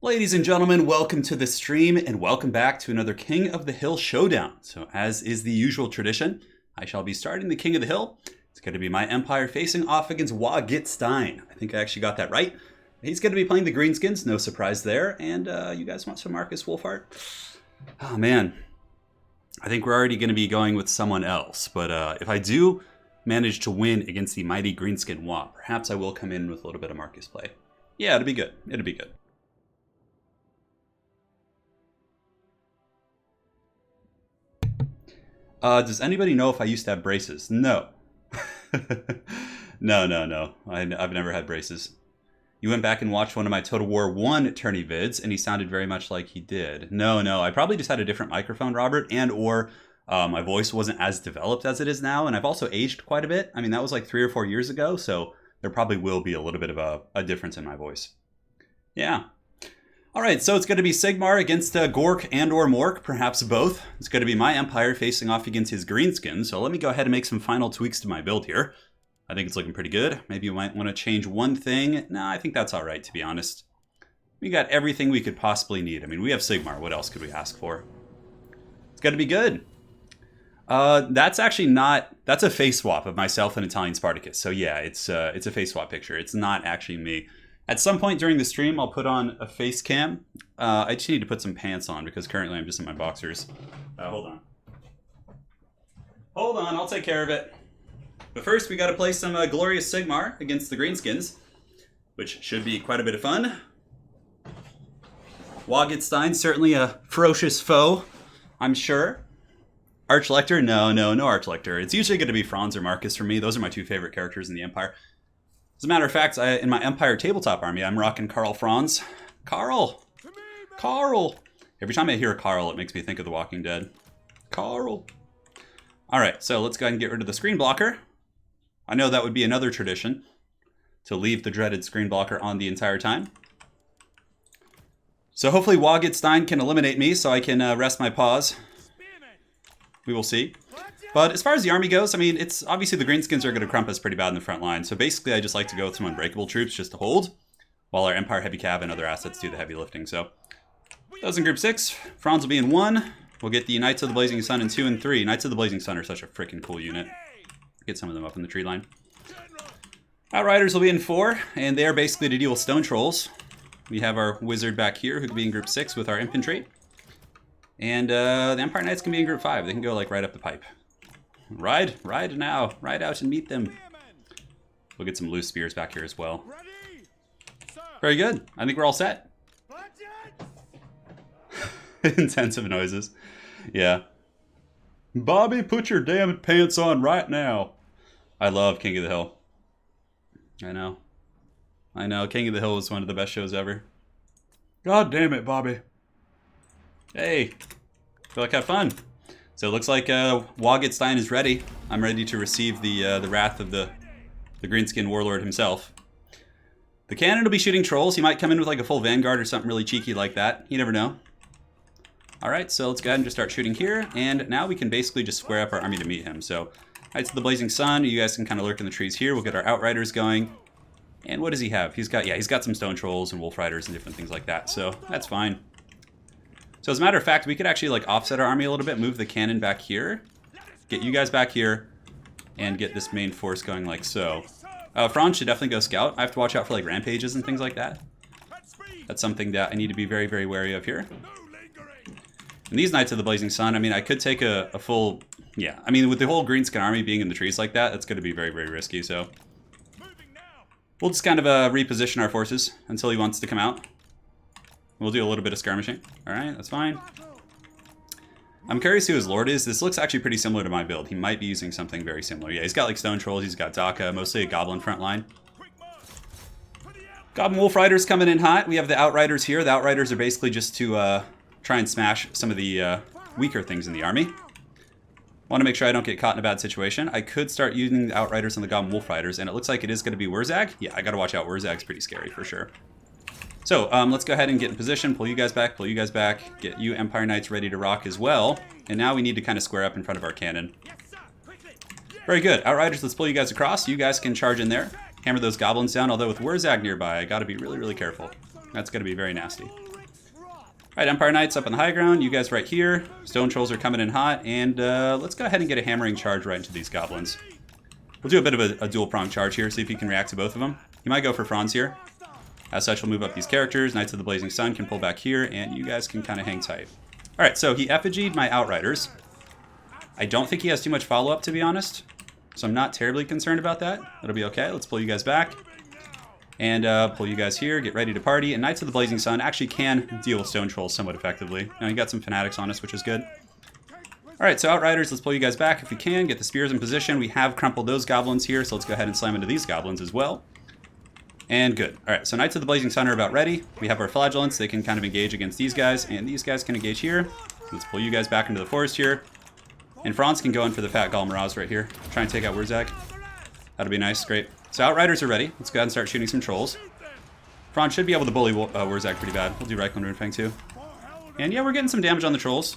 Ladies and gentlemen, welcome to the stream and welcome back to another King of the Hill showdown. So as is the usual tradition, I shall be starting the King of the Hill. It's going to be my Empire facing off against Wagitstein. I think I actually got that right. He's going to be playing the Greenskins, no surprise there. And you guys want some Marcus Wolfhart? Oh man, I think we're already going to be going with someone else. But if I do manage to win against the mighty Greenskin Wa, perhaps I will come in with a little bit of Marcus play. Yeah, it'll be good. It'll be good. Does anybody know if I used to have braces? No. No. I've never had braces. You went back and watched one of my Total War 1 tourney vids, and he sounded very much like he did. No. I probably just had a different microphone, Robert, and or my voice wasn't as developed as it is now, and I've also aged quite a bit. I mean, that was like 3 or 4 years ago, so there probably will be a little bit of a difference in my voice. Yeah. Alright, so it's going to be Sigmar against Gork and or Mork, perhaps both. It's going to be my Empire facing off against his Greenskin, so let me go ahead and make some final tweaks to my build here. I think it's looking pretty good. Maybe you might want to change one thing. Nah, I think that's alright, to be honest. We got everything we could possibly need. I mean, we have Sigmar. What else could we ask for? It's going to be good. That's actually not... That's a face swap of myself and Italian Spartacus. So yeah, it's a face swap picture. It's not actually me. At some point during the stream, I'll put on a face cam. I just need to put some pants on because currently I'm just in my boxers. Hold on. Hold on, I'll take care of it. But first, we got to play some Glorious Sigmar against the Greenskins, which should be quite a bit of fun. Wagitstein, certainly a ferocious foe, I'm sure. Archlector? No Archlector. It's usually going to be Franz or Marcus for me. Those are my two favorite characters in the Empire. As a matter of fact, in my Empire tabletop army, I'm rocking Karl Franz. Karl! Every time I hear Karl, it makes me think of The Walking Dead. Karl! Alright, so let's go ahead and get rid of the screen blocker. I know that would be another tradition, to leave the dreaded screen blocker on the entire time. So hopefully Wagitstein can eliminate me so I can rest my paws. We will see. But as far as the army goes, I mean, it's obviously the Greenskins are going to crump us pretty bad in the front line. So basically, I just like to go with some unbreakable troops just to hold, while our Empire Heavy Cav and other assets do the heavy lifting. So those in Group 6. Franz will be in 1. We'll get the Knights of the Blazing Sun in 2 and 3. Knights of the Blazing Sun are such a freaking cool unit. Get some of them up in the tree line. Outriders will be in 4, and they are basically to deal with Stone Trolls. We have our Wizard back here, who can be in Group 6 with our Infantry. And the Empire Knights can be in Group 5. They can go like right up the pipe. Ride now. Ride out and meet them. We'll get some loose spears back here as well. Very good. I think we're all set. Intensive noises. Yeah. Bobby, put your damn pants on right now. I love King of the Hill. I know. King of the Hill was one of the best shows ever. God damn it, Bobby. Hey. Feel like I had fun. So it looks like Wagitstein is ready. I'm ready to receive the wrath of the Greenskin Warlord himself. The cannon will be shooting trolls. He might come in with like a full Vanguard or something really cheeky like that. You never know. Alright, so let's go ahead and just start shooting here. And now we can basically just square up our army to meet him. So Knights of the Blazing Sun, you guys can kind of lurk in the trees here. We'll get our Outriders going. And what does he have? He's got some Stone Trolls and Wolf Riders and different things like that. So that's fine. So as a matter of fact, we could actually like offset our army a little bit, move the cannon back here, get you guys back here, and get this main force going like so. Franz should definitely go scout. I have to watch out for like rampages and things like that. That's something that I need to be very, very wary of here. And these Knights of the Blazing Sun, I mean, I could take a full... Yeah, I mean, with the whole Greenskin army being in the trees like that, that's going to be very, very risky, so... We'll just kind of reposition our forces until he wants to come out. We'll do a little bit of skirmishing. Alright, that's fine. I'm curious who his lord is. This looks actually pretty similar to my build. He might be using something very similar. Yeah, he's got like Stone Trolls, he's got Daka, mostly a Goblin front line. Goblin Wolf Riders coming in hot. We have the Outriders here. The Outriders are basically just to try and smash some of the weaker things in the army. Want to make sure I don't get caught in a bad situation. I could start using the Outriders on the Goblin Wolf Riders, and it looks like it is going to be Wurzag. Yeah, I got to watch out. Wurzag's pretty scary for sure. So, let's go ahead and get in position, pull you guys back, get you Empire Knights ready to rock as well. And now we need to kind of square up in front of our cannon. Very good. Outriders, let's pull you guys across. You guys can charge in there, hammer those goblins down, although with Wurzag nearby, I gotta be really, really careful. That's gonna be very nasty. Alright, Empire Knights up on the high ground. You guys right here. Stone Trolls are coming in hot. And let's go ahead and get a hammering charge right into these goblins. We'll do a bit of a dual-pronged charge here, see if he can react to both of them. He might go for Franz here. As such, we'll move up these characters. Knights of the Blazing Sun can pull back here, and you guys can kind of hang tight. Alright, so he effigied my Outriders. I don't think he has too much follow-up, to be honest. So I'm not terribly concerned about that. It'll be okay. Let's pull you guys back. And pull you guys here. Get ready to party. And Knights of the Blazing Sun actually can deal with Stone Trolls somewhat effectively. Now, you got some Fanatics on us, which is good. Alright, so Outriders, let's pull you guys back if we can. Get the spears in position. We have crumpled those goblins here, so let's go ahead and slam into these goblins as well. And good. Alright, so Knights of the Blazing Sun are about ready. We have our Flagellants. They can kind of engage against these guys, and these guys can engage here. Let's pull you guys back into the forest here. And Franz can go in for the Fat Galmaraz right here. Try and take out Wurzag. That'll be nice. Great. So Outriders are ready. Let's go ahead and start shooting some Trolls. Franz should be able to bully Wurzag pretty bad. We'll do Reikland Runefang too. And yeah, we're getting some damage on the Trolls.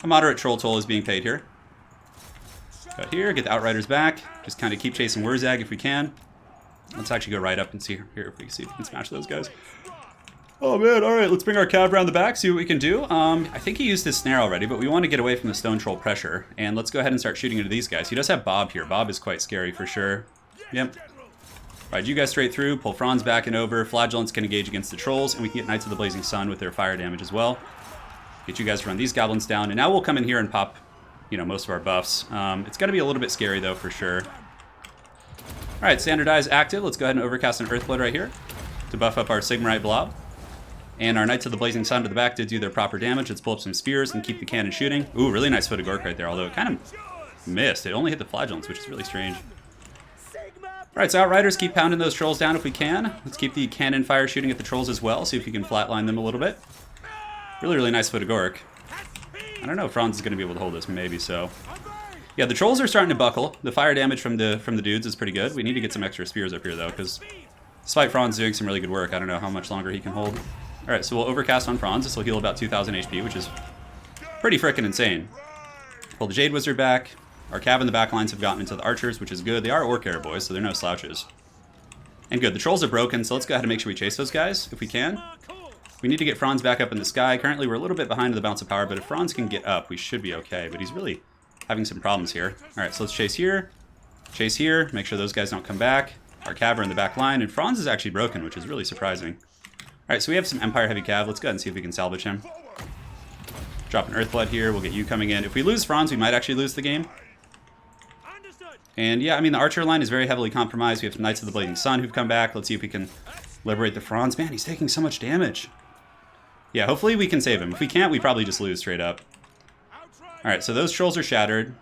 A moderate Troll toll is being paid here. Go here, get the Outriders back. Just kind of keep chasing Wurzag if we can. Let's actually go right up and see here if we can see if we can smash those guys. Oh man, alright, let's bring our Cav around the back, see what we can do. I think he used his snare already, but we want to get away from the Stone Troll pressure. And let's go ahead and start shooting into these guys. He does have Bob here. Bob is quite scary for sure. Yep. Alright, you guys straight through, pull Franz back and over. Flagellants can engage against the Trolls, and we can get Knights of the Blazing Sun with their fire damage as well. Get you guys to run these goblins down, and now we'll come in here and pop, you know, most of our buffs. It's going to be a little bit scary though, for sure. Alright, Standardize active. Let's go ahead and overcast an Earthblood right here to buff up our Sigmarite Blob. And our Knights of the Blazing Sun to the back did do their proper damage. Let's pull up some spears and keep the cannon shooting. Ooh, really nice foot of Gork right there, although it kind of missed. It only hit the Flagellants, which is really strange. Alright, so Outriders, keep pounding those Trolls down if we can. Let's keep the cannon fire shooting at the Trolls as well, see if we can flatline them a little bit. Really, really nice foot of Gork. I don't know if Franz is going to be able to hold this, maybe so. Yeah, the Trolls are starting to buckle. The fire damage from the dudes is pretty good. We need to get some extra spears up here, though, because despite Franz doing some really good work, I don't know how much longer he can hold. Alright, so we'll overcast on Franz. This will heal about 2,000 HP, which is pretty frickin' insane. Pull the Jade Wizard back. Our Cav in the back lines have gotten into the Archers, which is good. They are Orc Air boys, so they're no slouches. And good, the Trolls are broken, so let's go ahead and make sure we chase those guys, if we can. We need to get Franz back up in the sky. Currently, we're a little bit behind the bounce of power, but if Franz can get up, we should be okay. But he's really having some problems here. Alright, so let's chase here. Chase here. Make sure those guys don't come back. Our Cav are in the back line, and Franz is actually broken, which is really surprising. Alright, so we have some Empire Heavy Cav. Let's go ahead and see if we can salvage him. Drop an Earthblood here. We'll get you coming in. If we lose Franz, we might actually lose the game. And yeah, I mean, the Archer line is very heavily compromised. We have some Knights of the Blazing Sun who've come back. Let's see if we can liberate the Franz. Man, he's taking so much damage. Yeah, hopefully we can save him. If we can't, we probably just lose straight up. Alright, so those Trolls are shattered.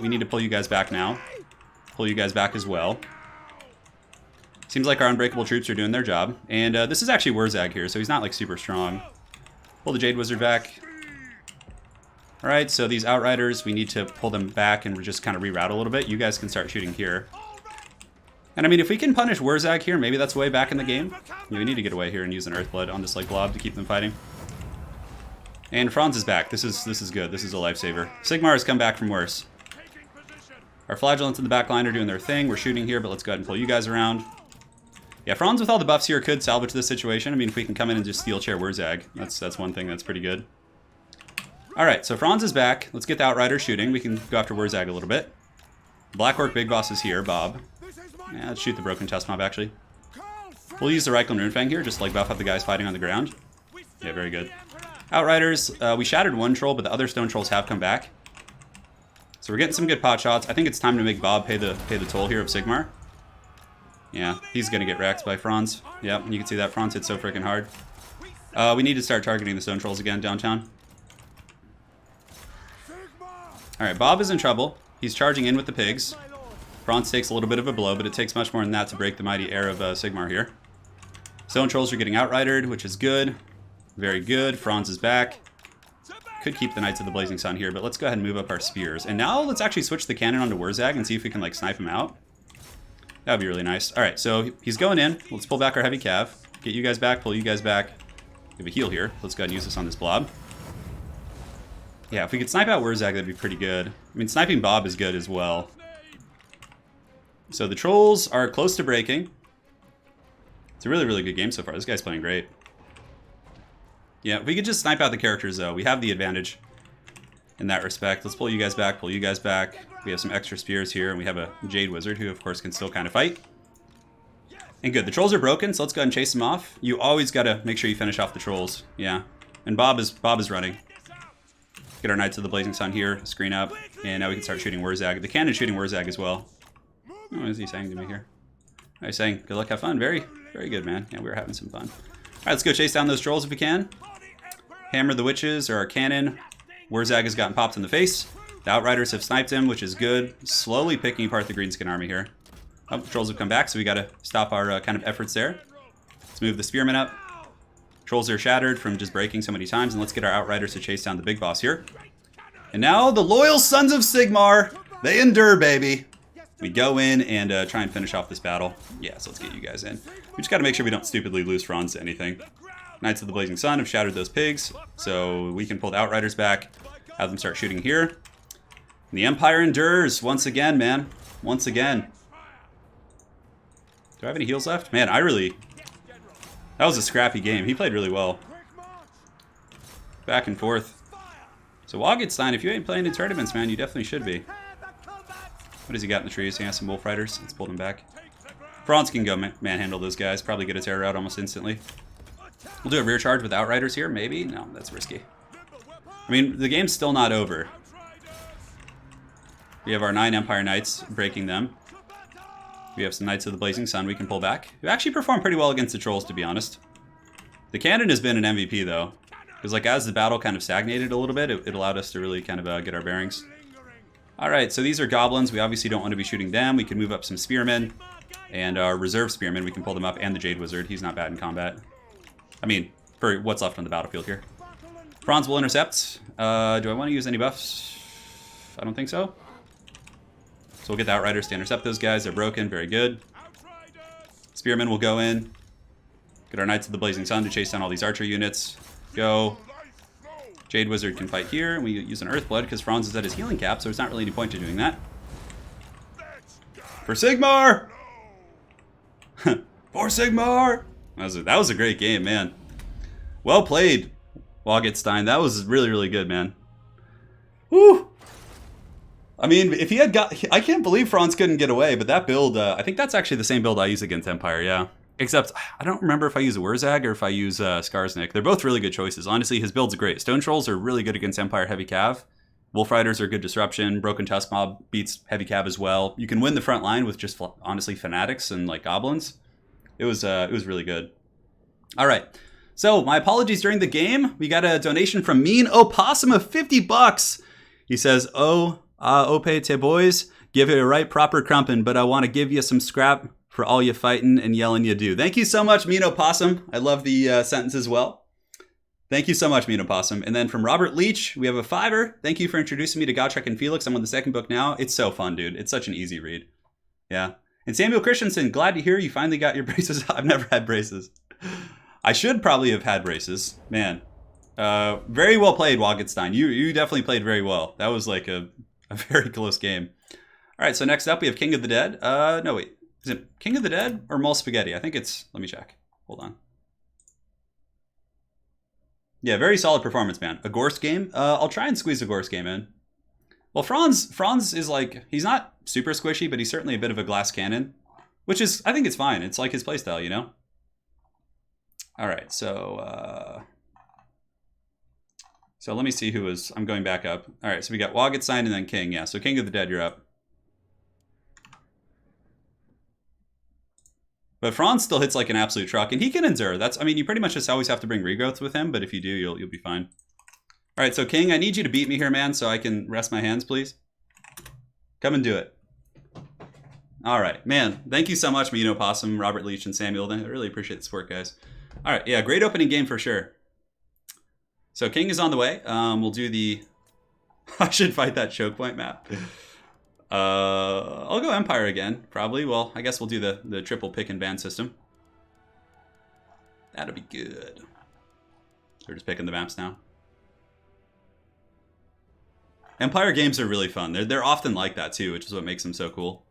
We need to pull you guys back now. Pull you guys back as well. Seems like our Unbreakable troops are doing their job. And this is actually Wurzag here, so he's not like super strong. Pull the Jade Wizard back. Alright, so these Outriders, we need to pull them back and just kind of reroute a little bit. You guys can start shooting here. And I mean, if we can punish Wurzag here, maybe that's way back in the game. We need to get away here and use an Earthblood on this like blob to keep them fighting. And Franz is back. This is good. This is a lifesaver. Sigmar has come back from worse. Our Flagellants in the back line are doing their thing. We're shooting here, but let's go ahead and pull you guys around. Yeah, Franz with all the buffs here could salvage this situation. I mean, if we can come in and just steel chair Wurzag, that's one thing that's pretty good. Alright, so Franz is back. Let's get the Outriders shooting. We can go after Wurzag a little bit. Black Orc Big Boss is here, Bob. Yeah, let's shoot the Broken Chest Mob, actually. We'll use the Reikland Runefang here, just to, like, buff up the guys fighting on the ground. Yeah, very good. Outriders, we shattered one Troll, but the other Stone Trolls have come back. So we're getting some good pot shots. I think it's time to make Bob pay the toll here of Sigmar. Yeah, he's gonna get wrecked by Franz. Yep, you can see that Franz hit so freaking hard. We need to start targeting the Stone Trolls again downtown. Alright, Bob is in trouble. He's charging in with the pigs. Franz takes a little bit of a blow, but it takes much more than that to break the mighty air of Sigmar here. Stone Trolls are getting outridered, which is good. Very good. Franz is back. Could keep the Knights of the Blazing Sun here, but let's go ahead and move up our spears. And now let's actually switch the cannon onto Wurzag and see if we can like snipe him out. That would be really nice. Alright, so he's going in. Let's pull back our heavy cav. Get you guys back, pull you guys back. We have a heal here. Let's go ahead and use this on this blob. Yeah, if we could snipe out Wurzag, that'd be pretty good. I mean, sniping Bob is good as well. So the Trolls are close to breaking. It's a really, really good game so far. This guy's playing great. Yeah, if we could just snipe out the characters, though, we have the advantage in that respect. Let's pull you guys back, pull you guys back. We have some extra spears here, and we have a Jade Wizard, who, of course, can still kind of fight. And good, the trolls are broken, so let's go ahead and chase them off. You always got to make sure you finish off the trolls. Yeah, and Bob is running. Get our Knights of the Blazing Sun here, screen up, and now we can start shooting Wurzag. The cannon's shooting Wurzag as well. What is he saying to me here? He's saying, good luck, have fun. Very, very good, man. Yeah, we're having some fun. All right, let's go chase down those trolls if we can. Hammer the witches, or our cannon. Wurzag has gotten popped in the face. The Outriders have sniped him, which is good. Slowly picking apart the Greenskin army here. Oh, the trolls have come back, so we got to stop our kind of efforts there. Let's move the spearmen up. Trolls are shattered from just breaking so many times, and let's get our Outriders to chase down the big boss here. And now the loyal Sons of Sigmar, they endure, baby. We go in and try and finish off this battle. Yeah, so let's get you guys in. We just got to make sure we don't stupidly lose Franz to anything. Knights of the Blazing Sun have shattered those pigs, so we can pull the Outriders back, have them start shooting here. And the Empire endures once again, man. Once again. Do I have any heals left? Man, that was a scrappy game. He played really well. Back and forth. So Wagenstein, if you ain't playing in tournaments, man, you definitely should be. What has he got in the trees? He has some Wolf Riders. Let's pull him back. Franz can go manhandle those guys. Probably get a terror out almost instantly. We'll do a rear charge with Outriders here, maybe? No, that's risky. I mean, the game's still not over. We have our 9 Empire Knights breaking them. We have some Knights of the Blazing Sun we can pull back. We actually performed pretty well against the trolls, to be honest. The cannon has been an MVP, though. Because, like, as the battle kind of stagnated a little bit, it allowed us to really kind of get our bearings. Alright, so these are goblins. We obviously don't want to be shooting them. We can move up some spearmen. And our reserve spearmen, we can pull them up. And the Jade Wizard. He's not bad in combat. I mean, for what's left on the battlefield here. Franz will intercept. Do I want to use any buffs? I don't think so. So we'll get the Outriders to intercept those guys. They're broken. Very good. Spearmen will go in. Get our Knights of the Blazing Sun to chase down all these archer units. Go. Jade Wizard can fight here. We use an Earthblood because Franz is at his healing cap, so there's not really any point to doing that. For Sigmar! For Sigmar! That was a great game, man. Well played, Wagenstein. That was really, really good, man. Woo! I mean, if he had I can't believe Franz couldn't get away, but that build, I think that's actually the same build I use against Empire, yeah. Except, I don't remember if I use a Wurzag or if I use Skarsnik. They're both really good choices. Honestly, his builds are great. Stone Trolls are really good against Empire Heavy Cav. Wolf Riders are good disruption. Broken Tusk Mob beats Heavy Cav as well. You can win the front line with just, honestly, Fanatics and, like, Goblins. It was really good. All right. So, my apologies during the game. We got a donation from Mean Opossum of 50 bucks. He says, Ope te boys, give it a right proper crumpin', but I want to give you some scrap for all you fighting and yelling you do. Thank you so much, Mean Opossum. I love the sentence as well. Thank you so much, Mean Opossum. And then from Robert Leach, we have a $5. Thank you for introducing me to Gotrek and Felix. I'm on the second book now. It's so fun, dude. It's such an easy read. Yeah. And Samuel Christensen, glad to hear you finally got your braces. I've never had braces. I should probably have had braces. Man. Very well played, Wagenstein. You definitely played very well. That was like a very close game. All right, so next up we have King of the Dead. No, wait. Is it King of the Dead or Mole Spaghetti? I think it's... Let me check. Hold on. Yeah, very solid performance, man. A Gorst game? I'll try and squeeze a Gorst game in. Well, Franz is like... He's not super squishy, but he's certainly a bit of a glass cannon. Which is... I think it's fine. It's like his playstyle, you know? All right, so... So let me see who was... I'm going back up. All right, so we got Wagenstein and then King. Yeah, so King of the Dead, you're up. But Franz still hits like an absolute truck, and he can endure. That's... I mean, you pretty much just always have to bring regrowths with him, but if you do, you'll be fine. All right, so King, I need you to beat me here, man, so I can rest my hands, please. Come and do it. All right, man. Thank you so much, Mean Opossum, Robert Leach, and Samuel. I really appreciate the support, guys. All right, yeah, great opening game for sure. So King is on the way. We'll do the... I should fight that choke point map. I'll go Empire again, probably. Well, I guess we'll do the triple pick and ban system. That'll be good. So we're just picking the maps now. Empire games are really fun. They're often like that too, which is what makes them so cool.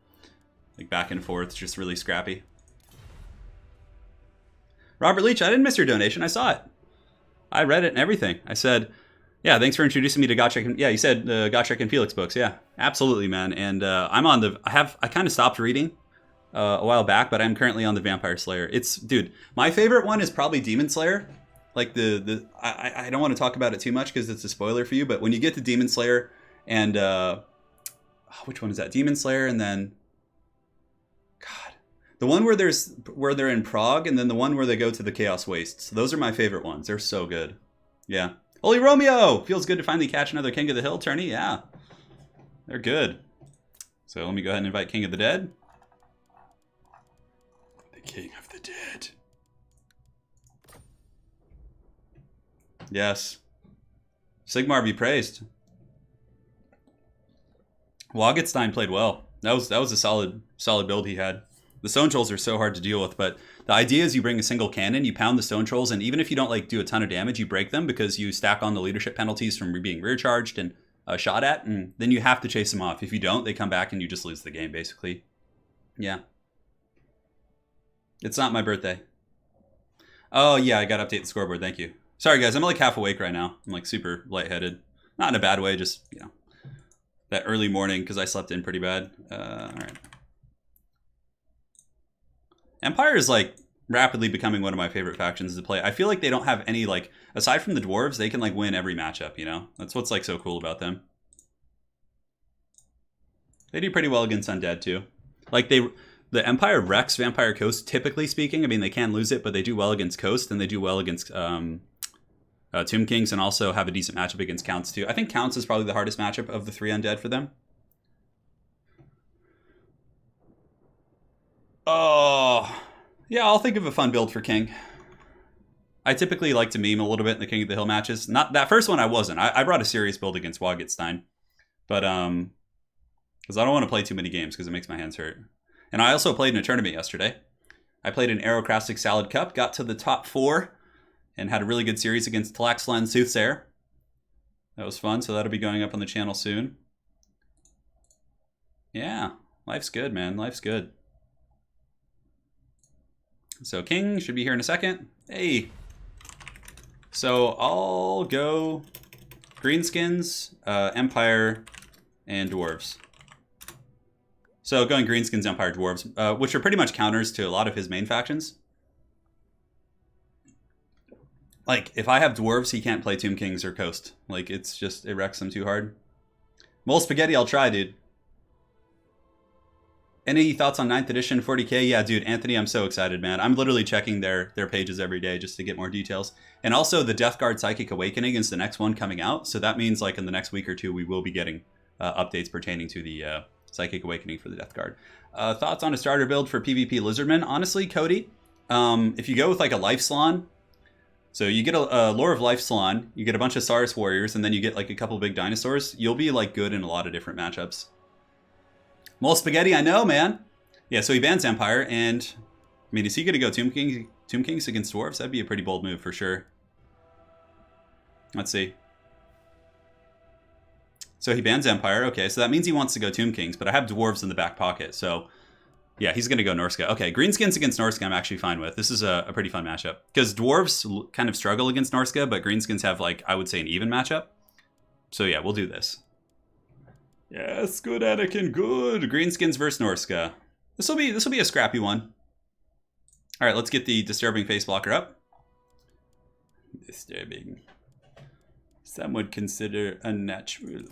Like back and forth, just really scrappy. Robert Leach, I didn't miss your donation. I saw it. I read it and everything. I said, yeah, thanks for introducing me to Gottschalk. Yeah, you said Gottschalk and Felix books. Yeah, absolutely, man. And I'm on the. I kind of stopped reading a while back, but I'm currently on the Vampire Slayer. It's, dude, my favorite one is probably Demon Slayer. Like I don't want to talk about it too much because it's a spoiler for you. But when you get to Demon Slayer and which one is that? Demon Slayer and then, God, the one where they're in Prague and then the one where they go to the Chaos Wastes. Those are my favorite ones. They're so good. Yeah. Holy Romeo! Feels good to finally catch another King of the Hill tourney. Yeah. They're good. So let me go ahead and invite King of the Dead. The King of the Dead. Yes. Sigmar be praised. Wagenstein played well. That was a solid build he had. The Stone Trolls are so hard to deal with, but the idea is you bring a single cannon, you pound the Stone Trolls, and even if you don't like do a ton of damage, you break them because you stack on the leadership penalties from being rear charged and shot at, and then you have to chase them off. If you don't, they come back and you just lose the game, basically. Yeah. It's not my birthday. Oh yeah, I gotta update the scoreboard, thank you. Sorry guys, I'm like half awake right now. I'm like super lightheaded. Not in a bad way, just, you know, that early morning because I slept in pretty bad. Alright. Empire is like rapidly becoming one of my favorite factions to play. I feel like they don't have any, like, aside from the dwarves, they can like win every matchup, you know? That's what's like so cool about them. They do pretty well against undead too. Like the Empire wrecks Vampire Coast, typically speaking. I mean, they can lose it, but they do well against Coast, and they do well against Tomb Kings, and also have a decent matchup against Counts too. I think Counts is probably the hardest matchup of the 3 undead for them. Oh, yeah, I'll think of a fun build for King. I typically like to meme a little bit in the King of the Hill matches. Not that first one, I wasn't. I brought a serious build against Wagenstein, but because I don't want to play too many games because it makes my hands hurt. And I also played in a tournament yesterday. I played an Aerocrastic Salad Cup, got to the top 4, and had a really good series against Tlaxlan Soothsayer. That was fun, so that'll be going up on the channel soon. Yeah, life's good, man. Life's good. So King should be here in a second. Hey. So I'll go Greenskins, Empire, and Dwarves. So going Greenskins, Empire, Dwarves, which are pretty much counters to a lot of his main factions. Like, if I have Dwarves, he can't play Tomb Kings or Coast. Like, it's just, it wrecks him too hard. Mole Spaghetti, I'll try, dude. Any thoughts on 9th edition 40k? Yeah, dude, Anthony, I'm so excited, man. I'm literally checking their pages every day just to get more details. And also, the Death Guard Psychic Awakening is the next one coming out. So that means, like, in the next week or two, we will be getting updates pertaining to the Psychic Awakening for the Death Guard. Thoughts on a starter build for PvP Lizardmen? Honestly, Cody, if you go with, like, a Life Salon, so you get a Lore of Life Salon, you get a bunch of Saurus Warriors, and then you get, like, a couple big dinosaurs, you'll be, like, good in a lot of different matchups. Mole Spaghetti, I know, man. Yeah, so he bans Empire, and I mean, is he going to go Tomb Kings against Dwarves? That'd be a pretty bold move for sure. Let's see. So he bans Empire. Okay, so that means he wants to go Tomb Kings, but I have Dwarves in the back pocket, so yeah, he's going to go Norska. Okay, Greenskins against Norska I'm actually fine with. This is a pretty fun matchup, because Dwarves kind of struggle against Norska, but Greenskins have, like, I would say an even matchup. So yeah, we'll do this. Yes, good Anakin, good. Greenskins versus Norska. This will be a scrappy one. All right, let's get the disturbing face blocker up. Disturbing. Some would consider unnatural.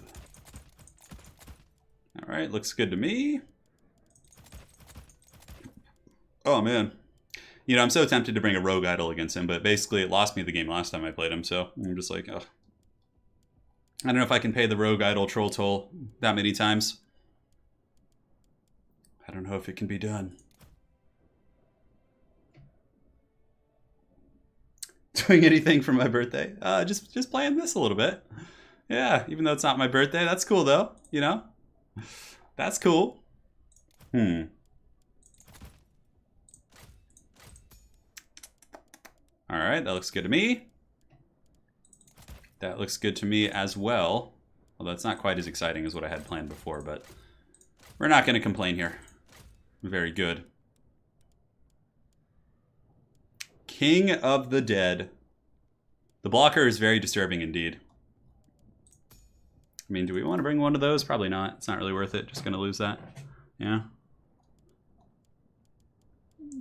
All right, looks good to me. Oh man, you know, I'm so tempted to bring a Rogue Idol against him, but basically it lost me the game last time I played him, so I'm just like, oh. I don't know if I can pay the Rogue Idol troll toll that many times. I don't know if it can be done. Doing anything for my birthday? Just playing this a little bit. Yeah, even though it's not my birthday. That's cool though, you know? That's cool. Alright, that looks good to me. That looks good to me as well. Although it's not quite as exciting as what I had planned before, but we're not going to complain here. Very good. King of the Dead. The blocker is very disturbing indeed. I mean, do we want to bring one of those? Probably not. It's not really worth it. Just going to lose that. Yeah.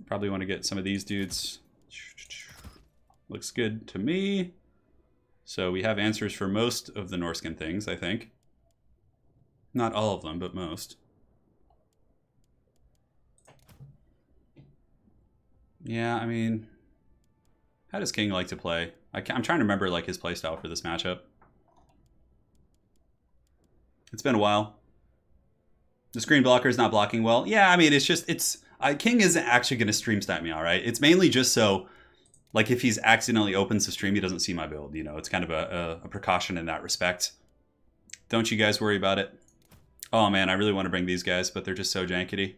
Probably want to get some of these dudes. Looks good to me. So we have answers for most of the Norskin things, I think. Not all of them, but most. Yeah, I mean, how does King like to play? I'm trying to remember like his playstyle for this matchup. It's been a while. The screen blocker is not blocking well. Yeah, I mean, it's just, King isn't actually going to stream snipe me, all right? It's mainly just so, like, if he's accidentally opens the stream, he doesn't see my build. You know, it's kind of a precaution in that respect. Don't you guys worry about it. Oh, man, I really want to bring these guys, but they're just so jankety.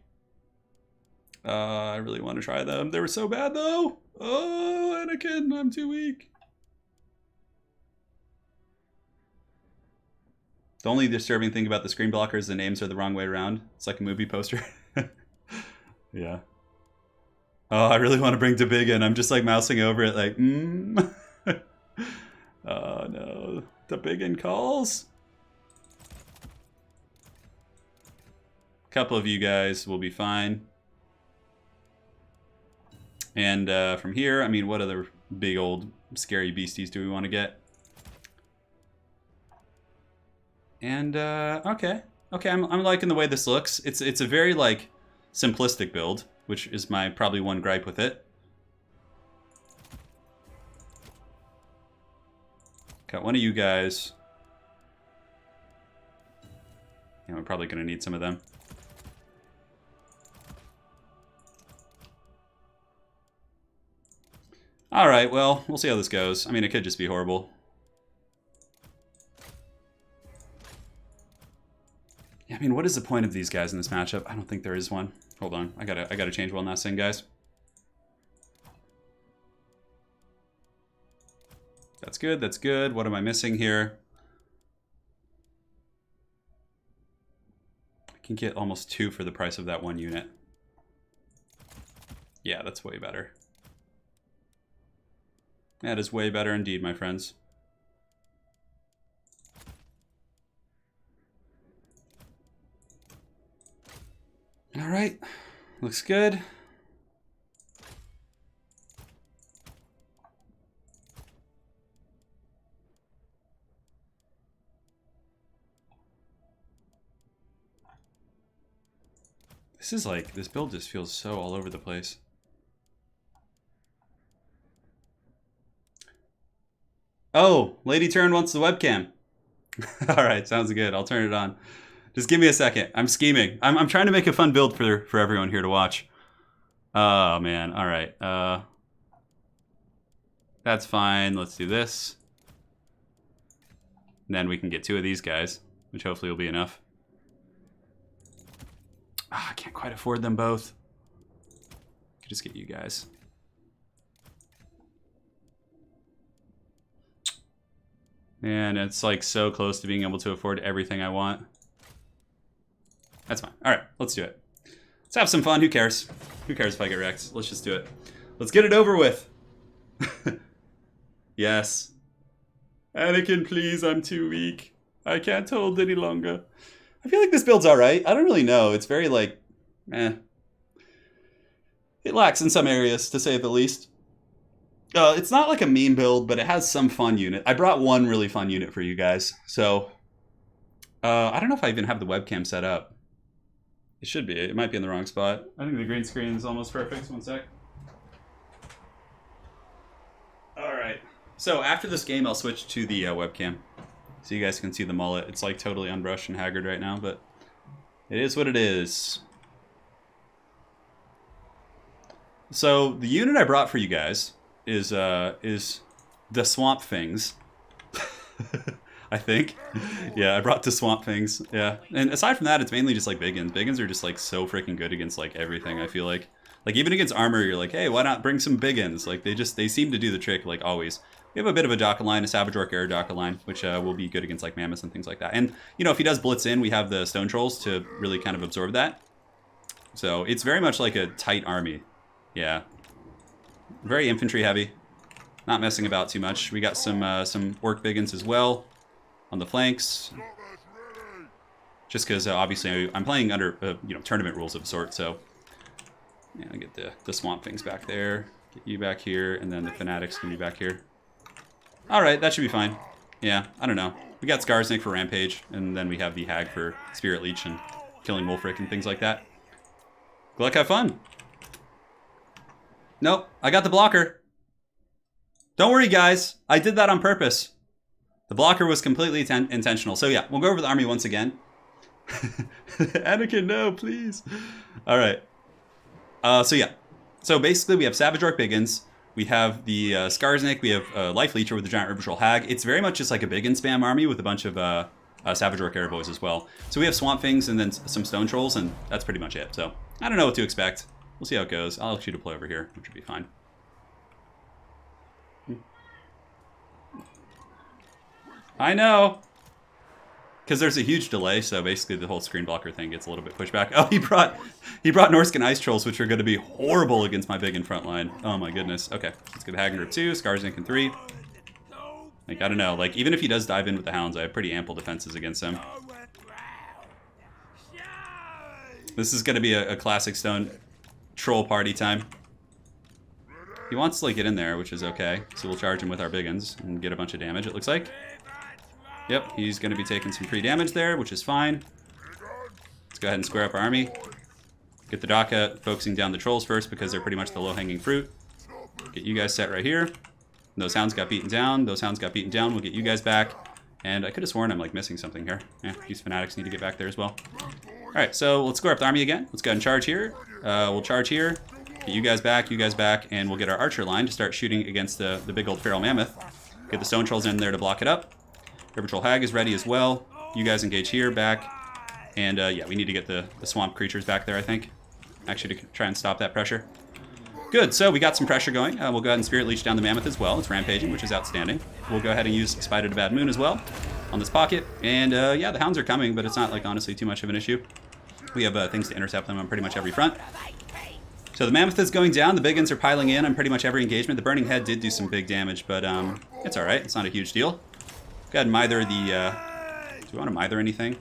I really want to try them. They were so bad, though. Oh, Anakin, I'm too weak. The only disturbing thing about the screen blocker is the names are the wrong way around. It's like a movie poster. Yeah. Oh, I really want to bring Debigan. I'm just like mousing over it like, Oh, no. Debigan calls. A couple of you guys will be fine. And from here, I mean, what other big old scary beasties do we want to get? And, okay. Okay, I'm liking the way this looks. It's a very, like, simplistic build, which is my probably one gripe with it. Got one of you guys. Yeah, we're probably going to need some of them. Alright, well, we'll see how this goes. I mean, it could just be horrible. I mean, what is the point of these guys in this matchup? I don't think there is one. Hold on, I gotta change one last thing, guys. That's good, that's good. What am I missing here? I can get almost 2 for the price of that 1 unit. Yeah, that's way better. That is way better indeed, my friends. All right, looks good. This is like, this build just feels so all over the place. Oh, Lady Turin wants the webcam. All right, sounds good. I'll turn it on. Just give me a second. I'm scheming. I'm trying to make a fun build for everyone here to watch. Oh, man. All right. That's fine. Let's do this. And then we can get 2 of these guys, which hopefully will be enough. Oh, I can't quite afford them both. Could just get you guys. And it's like so close to being able to afford everything I want. That's fine. All right, let's do it. Let's have some fun. Who cares? Who cares if I get wrecked? Let's just do it. Let's get it over with. Yes. Anakin, please. I'm too weak. I can't hold any longer. I feel like this build's all right. I don't really know. It's very like, eh. It lacks in some areas, to say the least. It's not like a meme build, but it has some fun unit. I brought one really fun unit for you guys. So, I don't know if I even have the webcam set up. It should be. It might be in the wrong spot. I think the green screen is almost perfect. One sec. All right. So after this game, I'll switch to the webcam. So you guys can see the mullet. It's like totally unbrushed and haggard right now, but it is what it is. So the unit I brought for you guys is the Swamp Things. I think. Yeah, I brought the Swamp Things. Yeah. And aside from that, it's mainly just like Biggins. Biggins are just like so freaking good against like everything, I feel like. Like even against armor, you're like, hey, why not bring some Biggins? Like they seem to do the trick like always. We have a bit of a Daka line, a Savage Orc Air Daka line, which will be good against like Mammoths and things like that. And, you know, if he does Blitz in, we have the Stone Trolls to really kind of absorb that. So it's very much like a tight army. Yeah. Very infantry heavy. Not messing about too much. We got some orc biggins as well on the flanks. Just because obviously I'm playing under you know, tournament rules of a sort, so yeah, I get the swamp things back there. Get you back here, and then the fanatics can be back here. All right, that should be fine. Yeah, I don't know. We got Skarsnik for Rampage, and then we have the Hag for Spirit Leech and killing Wolfric and things like that. Good luck, have fun. Nope, I got the blocker. Don't worry, guys. I did that on purpose. The blocker was completely intentional. So yeah, we'll go over the army once again. Anakin, no, please. All right. So yeah. So basically, we have Savage Orc Biggins. We have the Skarsnik. We have Life Leecher with the Giant River Troll Hag. It's very much just like a Biggin spam army with a bunch of Savage Orc Airboys as well. So we have Swamp Things and then some Stone Trolls, and that's pretty much it. So I don't know what to expect. We'll see how it goes. I'll actually deploy over here, which would be fine. I know! Because there's a huge delay, so basically the whole screen blocker thing gets a little bit pushed back. Oh, he brought Norscan Ice Trolls, which are going to be horrible against my Biggin front line. Oh my goodness. Okay, let's get the Hag in group 2, Skarsnik in 3. Like, I don't know. Like, even if he does dive in with the Hounds, I have pretty ample defenses against him. This is going to be a classic Stone Troll party time. He wants to, like, get in there, which is okay. So we'll charge him with our Biggins and get a bunch of damage, it looks like. Yep, he's going to be taking some pre-damage there, which is fine. Let's go ahead and square up our army. Get the Daka focusing down the Trolls first because they're pretty much the low-hanging fruit. Get you guys set right here. Those Hounds got beaten down. Those Hounds got beaten down. We'll get you guys back. And I could have sworn I'm, like, missing something here. Yeah, these Fanatics need to get back there as well. Alright, so let's square up the army again. Let's go ahead and charge here. We'll charge here. Get you guys back, and we'll get our Archer line to start shooting against the big old Feral Mammoth. Get the Stone Trolls in there to block it up. River Troll Hag is ready as well. You guys engage here, back. And yeah, we need to get the swamp creatures back there, I think. Actually, to try and stop that pressure. Good, so we got some pressure going. We'll go ahead and Spirit Leech down the Mammoth as well. It's rampaging, which is outstanding. We'll go ahead and use Spider to Bad Moon as well on this pocket. And yeah, the Hounds are coming, but it's not, like, honestly too much of an issue. We have things to intercept them on pretty much every front. So the Mammoth is going down. The Biggins are piling in on pretty much every engagement. The Burning Head did do some big damage, but it's all right. It's not a huge deal. Go ahead and mither the... do we want to mither anything?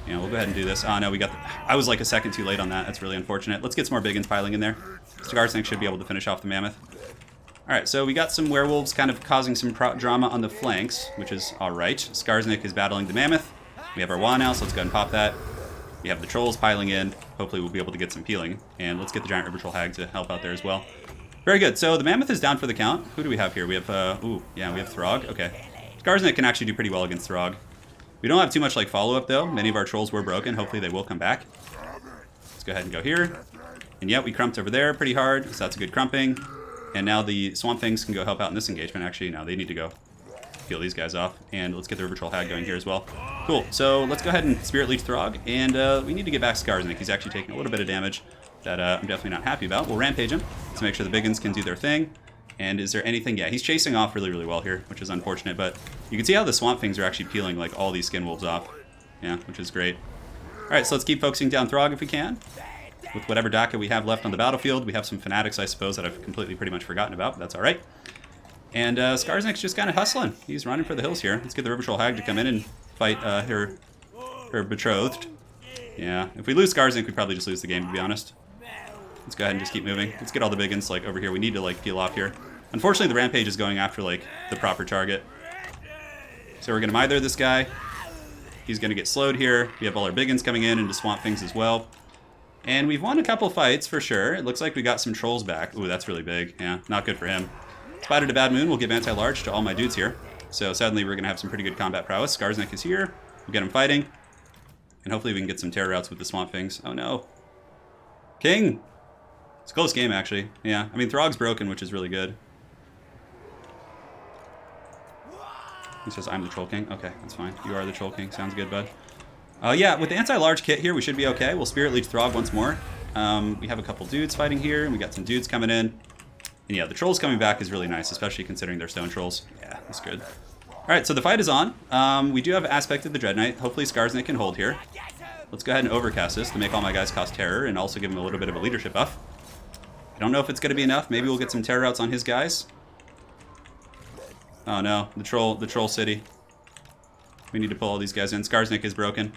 Yeah, we'll go ahead and do this. Oh, no, we got the... I was like a second too late on that. That's really unfortunate. Let's get some more Biggins piling in there. Skarsnik should be able to finish off the Mammoth. All right, so we got some werewolves kind of causing some drama on the flanks, which is all right. Skarsnik is battling the Mammoth. We have our Wa now, so let's go ahead and pop that. We have the Trolls piling in. Hopefully we'll be able to get some peeling. And let's get the Giant River Troll Hag to help out there as well. Very good. So the Mammoth is down for the count. Who do we have here? We have, ooh, yeah, we have Throg. Okay. Skarsnik can actually do pretty well against Throg. We don't have too much, like, follow-up, though. Many of our Trolls were broken. Hopefully they will come back. Let's go ahead and go here. And yeah, we crumped over there pretty hard, so that's a good crumping. And now the Swamp Things can go help out in this engagement. Actually, no, they need to go peel these guys off. And let's get the River Troll Hag going here as well. Cool, so let's go ahead and Spirit Leech Throg. And we need to get back Skarsnik. He's actually taking a little bit of damage that I'm definitely not happy about. We'll Rampage him to make sure the Biggins can do their thing. And is there anything? Yeah, he's chasing off really, really well here, which is unfortunate. But you can see how the Swamp Things are actually peeling, like, all these Skin Wolves off. Yeah, which is great. All right, so let's keep focusing down Throg if we can. With whatever Daka we have left on the battlefield. We have some Fanatics, I suppose, that I've completely pretty much forgotten about, but that's all right. And Skarsnik's just kind of hustling. He's running for the hills here. Let's get the River Troll Hag to come in and fight her betrothed. Yeah, if we lose Skarsnik, we probably just lose the game, to be honest. Let's go ahead and just keep moving. Let's get all the Biggins, like, over here. We need to, like, peel off here. Unfortunately, the Rampage is going after, like, the proper target. So we're going to mither this guy. He's going to get slowed here. We have all our Biggins coming in into Swamp Things as well. And we've won a couple fights, for sure. It looks like we got some Trolls back. Ooh, that's really big. Yeah, not good for him. Spider to Bad Moon will give anti-large to all my dudes here. So suddenly we're going to have some pretty good combat prowess. Skarsnik is here. We'll get him fighting. And hopefully we can get some terror outs with the Swamp Things. Oh, no. King! It's a close game, actually. Yeah, I mean, Throg's broken, which is really good. He says, I'm the Troll King. Okay, that's fine. You are the Troll King. Sounds good, bud. Yeah, with the anti-large kit here, we should be okay. We'll Spirit Leech Throg once more. We have a couple dudes fighting here, and we got some dudes coming in. And yeah, the Trolls coming back is really nice, especially considering they're Stone Trolls. Yeah, that's good. Alright, so the fight is on. We do have Aspect of the Dread Knight. Hopefully Skarsnik can hold here. Let's go ahead and overcast this to make all my guys cost terror, and also give him a little bit of a leadership buff. I don't know if it's going to be enough. Maybe we'll get some terror outs on his guys. Oh no, the troll city. We need to pull all these guys in. Skarsnik is broken.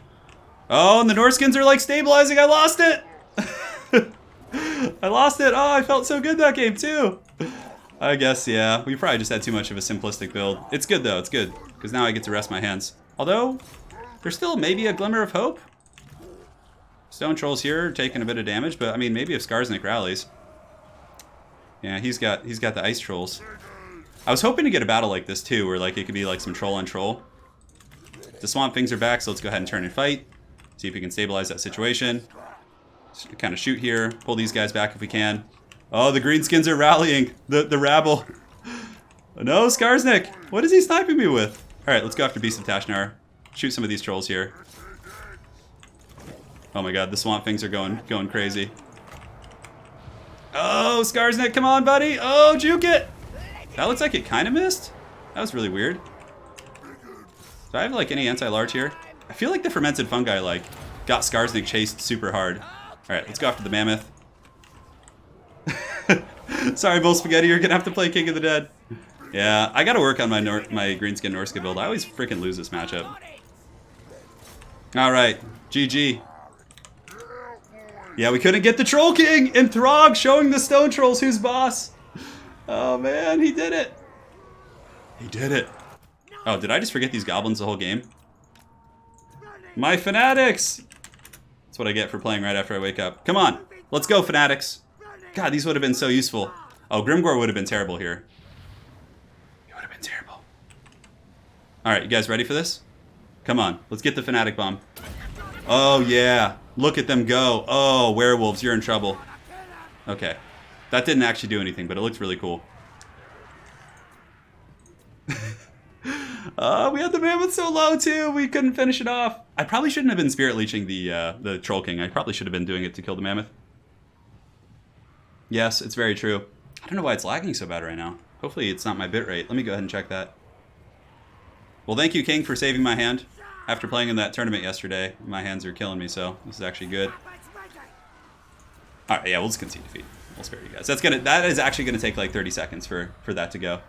Oh, and the Norskins are like stabilizing. I lost it. I lost it. Oh, I felt so good that game too. I guess, yeah. We probably just had too much of a simplistic build. It's good though, it's good. Because now I get to rest my hands. Although, there's still maybe a glimmer of hope. Stone Trolls here taking a bit of damage, but I mean, maybe if Skarsnik rallies. Yeah, he's got the Ice Trolls. I was hoping to get a battle like this too, where like it could be like some troll on troll. The Swamp Things are back, so let's go ahead and turn and fight. See if we can stabilize that situation. Just kind of shoot here, pull these guys back if we can. Oh, the Greenskins are rallying. The rabble. No, Skarsnik. What is he sniping me with? All right, let's go after Beast of Tashnar. Shoot some of these trolls here. Oh my god, the Swamp Things are going crazy. Oh, Skarsnik, come on, buddy. Oh, juke it. That looks like it kind of missed. That was really weird. Do I have like any anti-large here? I feel like the fermented fungi like got Skarsnik chased super hard. All right, let's go after the mammoth. Sorry, Bull Spaghetti, you're gonna have to play King of the Dead. Yeah, I gotta work on my Greenskin Norska build. I always freaking lose this matchup. All right, GG. Yeah, we couldn't get the Troll King, and Throg showing the Stone Trolls who's boss. Oh man, he did it. He did it. Oh, did I just forget these goblins the whole game? My Fanatics! That's what I get for playing right after I wake up. Come on, let's go, Fanatics. God, these would have been so useful. Oh, Grimgor would have been terrible here. It would have been terrible. All right, you guys ready for this? Come on, let's get the Fanatic Bomb. Oh, yeah. Look at them go. Oh, werewolves, you're in trouble. Okay. That didn't actually do anything, but it looked really cool. We had the mammoth so low, too. We couldn't finish it off. I probably shouldn't have been Spirit Leeching the Troll King. I probably should have been doing it to kill the mammoth. Yes, it's very true. I don't know why it's lagging so bad right now. Hopefully it's not my bitrate. Let me go ahead and check that. Well, thank you, King, for saving my hand. After playing in that tournament yesterday, my hands are killing me, so this is actually good. All right, yeah, we'll just concede defeat. We'll spare you guys. That is actually gonna take like 30 seconds for that to go.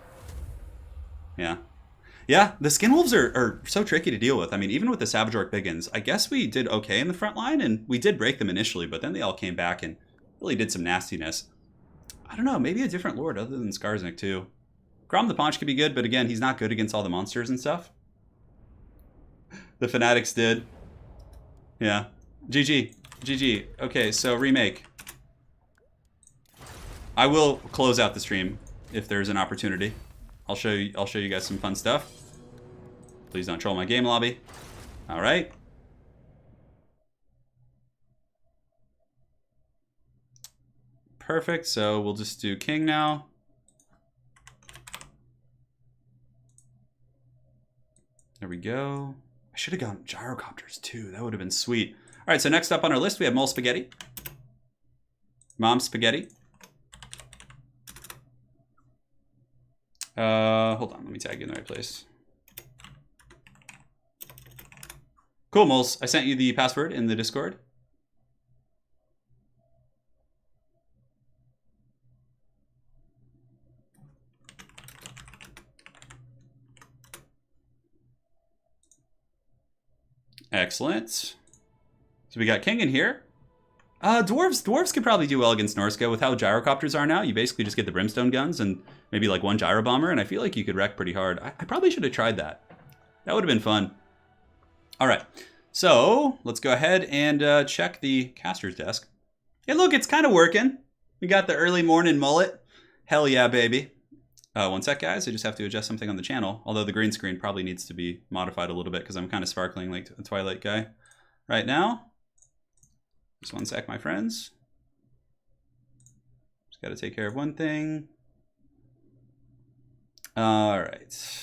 Yeah. Yeah, the Skin Wolves are so tricky to deal with. I mean, even with the Savage Orc Biggins, I guess we did okay in the front line, and we did break them initially, but then they all came back and really did some nastiness. I don't know, maybe a different lord other than Skarsnik, too. Grom the Paunch could be good, but again, he's not good against all the monsters and stuff. The Fanatics did. Yeah. GG. GG. Okay, so remake. I will close out the stream if there's an opportunity. I'll show you guys some fun stuff. Please don't troll my game lobby. All right. Perfect. So we'll just do King now. There we go. I should have gone gyrocopters too. That would have been sweet. All right, so next up on our list, we have Mole Spaghetti. Mom Spaghetti. Hold on, let me tag you in the right place. Cool, Moles. I sent you the password in the Discord. Excellent. So we got King in here. Dwarves could probably do well against Norska with how gyrocopters are now. You basically just get the brimstone guns and maybe like one gyro bomber, and I feel like you could wreck pretty hard. I probably should have tried that. That would have been fun. All right, so let's go ahead and check the caster's desk. Hey, look, it's kind of working. We got the early morning mullet. Hell yeah, baby. One sec, guys. I just have to adjust something on the channel. Although the green screen probably needs to be modified a little bit because I'm kind of sparkling like a Twilight guy right now. Just one sec, my friends. Just got to take care of one thing. All right.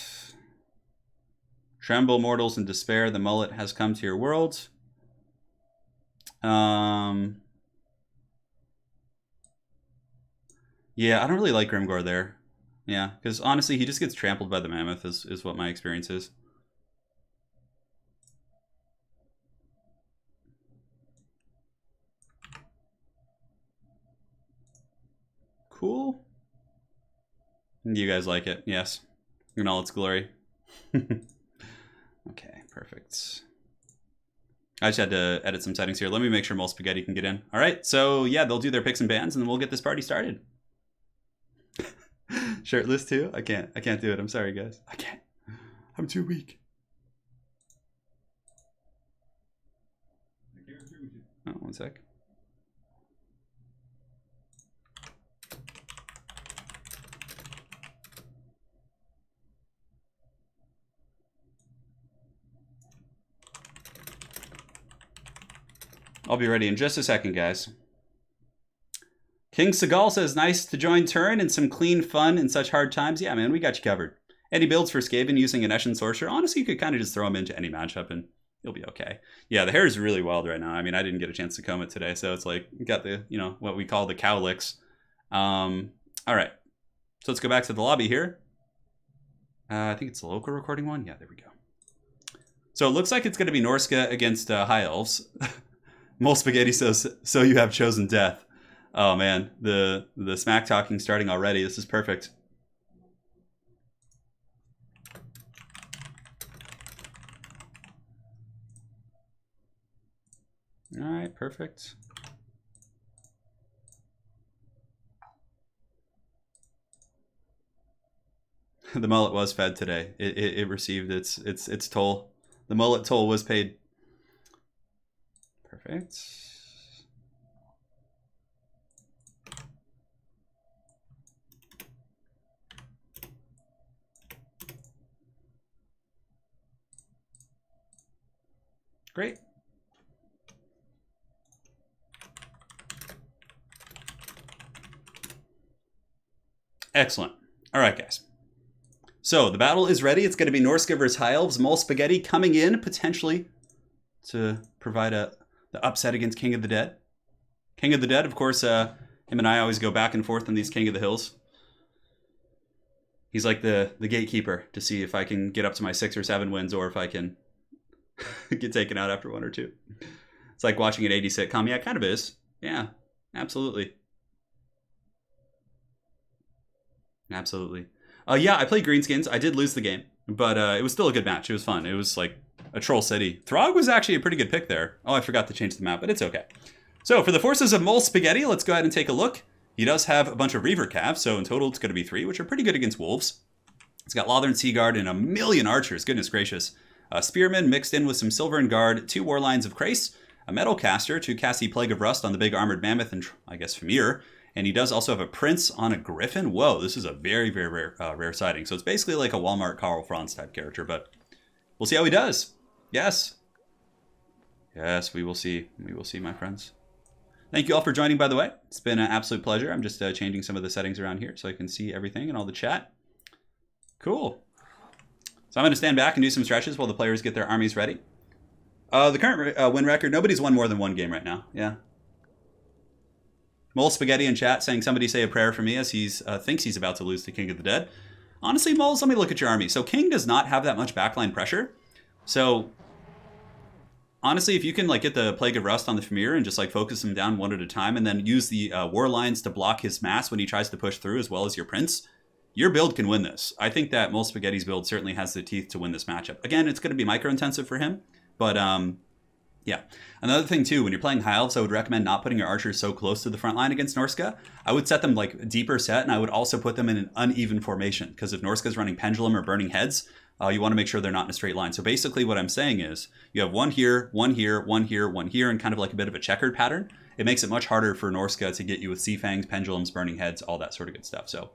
Tremble, mortals, in despair. The mullet has come to your world. Yeah, I don't really like Grimgor there. Yeah, because honestly, he just gets trampled by the mammoth is what my experience is. Cool. You guys like it, yes. in all its glory. Okay, perfect. I just had to edit some settings here. Let me make sure Mole Spaghetti can get in. All right, so yeah, they'll do their picks and bans, and then we'll get this party started. Shirtless too? I can't do it. I'm sorry, guys. I can't. I'm too weak. Oh, one sec. I'll be ready in just a second, guys. King Seagal says, nice to join Turin and some clean fun in such hard times. Yeah, man, we got you covered. Any builds for Skaven using an Eshin Sorcerer? Honestly, you could kind of just throw him into any matchup and you'll be okay. Yeah, the hair is really wild right now. I mean, I didn't get a chance to comb it today, so it's like, got the, you know, what we call the cow licks. All right, so let's go back to the lobby here. I think it's the local recording one. Yeah, there we go. So it looks like it's going to be Norska against High Elves. Mole Spaghetti says, so you have chosen death. Oh man, the smack talking starting already. This is perfect. All right, perfect. The mullet was fed today. It received its toll. The mullet toll was paid. Perfect. Great. Excellent. All right, guys. So the battle is ready. It's going to be Norska versus High Elves. Mole Spaghetti coming in potentially to provide the upset against King of the Dead. King of the Dead, of course, him and I always go back and forth on these King of the Hills. He's like the gatekeeper to see if I can get up to my 6 or 7 wins or if I can get taken out after 1 or 2. It's like watching an 80s sitcom. Yeah, it kind of is. Yeah, absolutely. Absolutely. Yeah, I played Greenskins. I did lose the game, but it was still a good match. It was fun. It was like a troll city. Throg was actually a pretty good pick there. Oh, I forgot to change the map, but it's okay. So for the forces of Mole Spaghetti, let's go ahead and take a look. He does have a bunch of Reaver calves, so in total it's going to be 3, which are pretty good against wolves. It's got Lothern Seaguard and a million archers. Goodness gracious. Spearmen mixed in with some Silvern Guard, 2 Warlines of Crace, a Metal Caster to cast the Plague of Rust on the big Armored Mammoth and, I guess, Famir. And he does also have a Prince on a Griffin. Whoa, this is a very, very rare sighting. So it's basically like a Walmart Karl Franz type character, but we'll see how he does. Yes. Yes, we will see. We will see, my friends. Thank you all for joining, by the way. It's been an absolute pleasure. I'm just changing some of the settings around here so I can see everything and all the chat. Cool. So I'm going to stand back and do some stretches while the players get their armies ready. The current win record, nobody's won more than 1 game right now. Yeah. Mole Spaghetti in chat saying, somebody say a prayer for me as he thinks he's about to lose to King of the Dead. Honestly, Moles, let me look at your army. So King does not have that much backline pressure. So honestly, if you can like get the Plague of Rust on the Famir and just like focus him down 1 at a time and then use the War Lines to block his mass when he tries to push through as well as your Prince, your build can win this. I think that Mole Spaghetti's build certainly has the teeth to win this matchup. Again, it's going to be micro-intensive for him, but yeah. Another thing too, when you're playing High Elves, I would recommend not putting your archers so close to the front line against Norska. I would set them like deeper set, and I would also put them in an uneven formation, because if Norska's running Pendulum or Burning Heads, you want to make sure they're not in a straight line. So basically what I'm saying is you have 1 here, 1 here, 1 here, 1 here, and kind of like a bit of a checkered pattern. It makes it much harder for Norska to get you with Sea Fangs, Pendulums, Burning Heads, all that sort of good stuff. So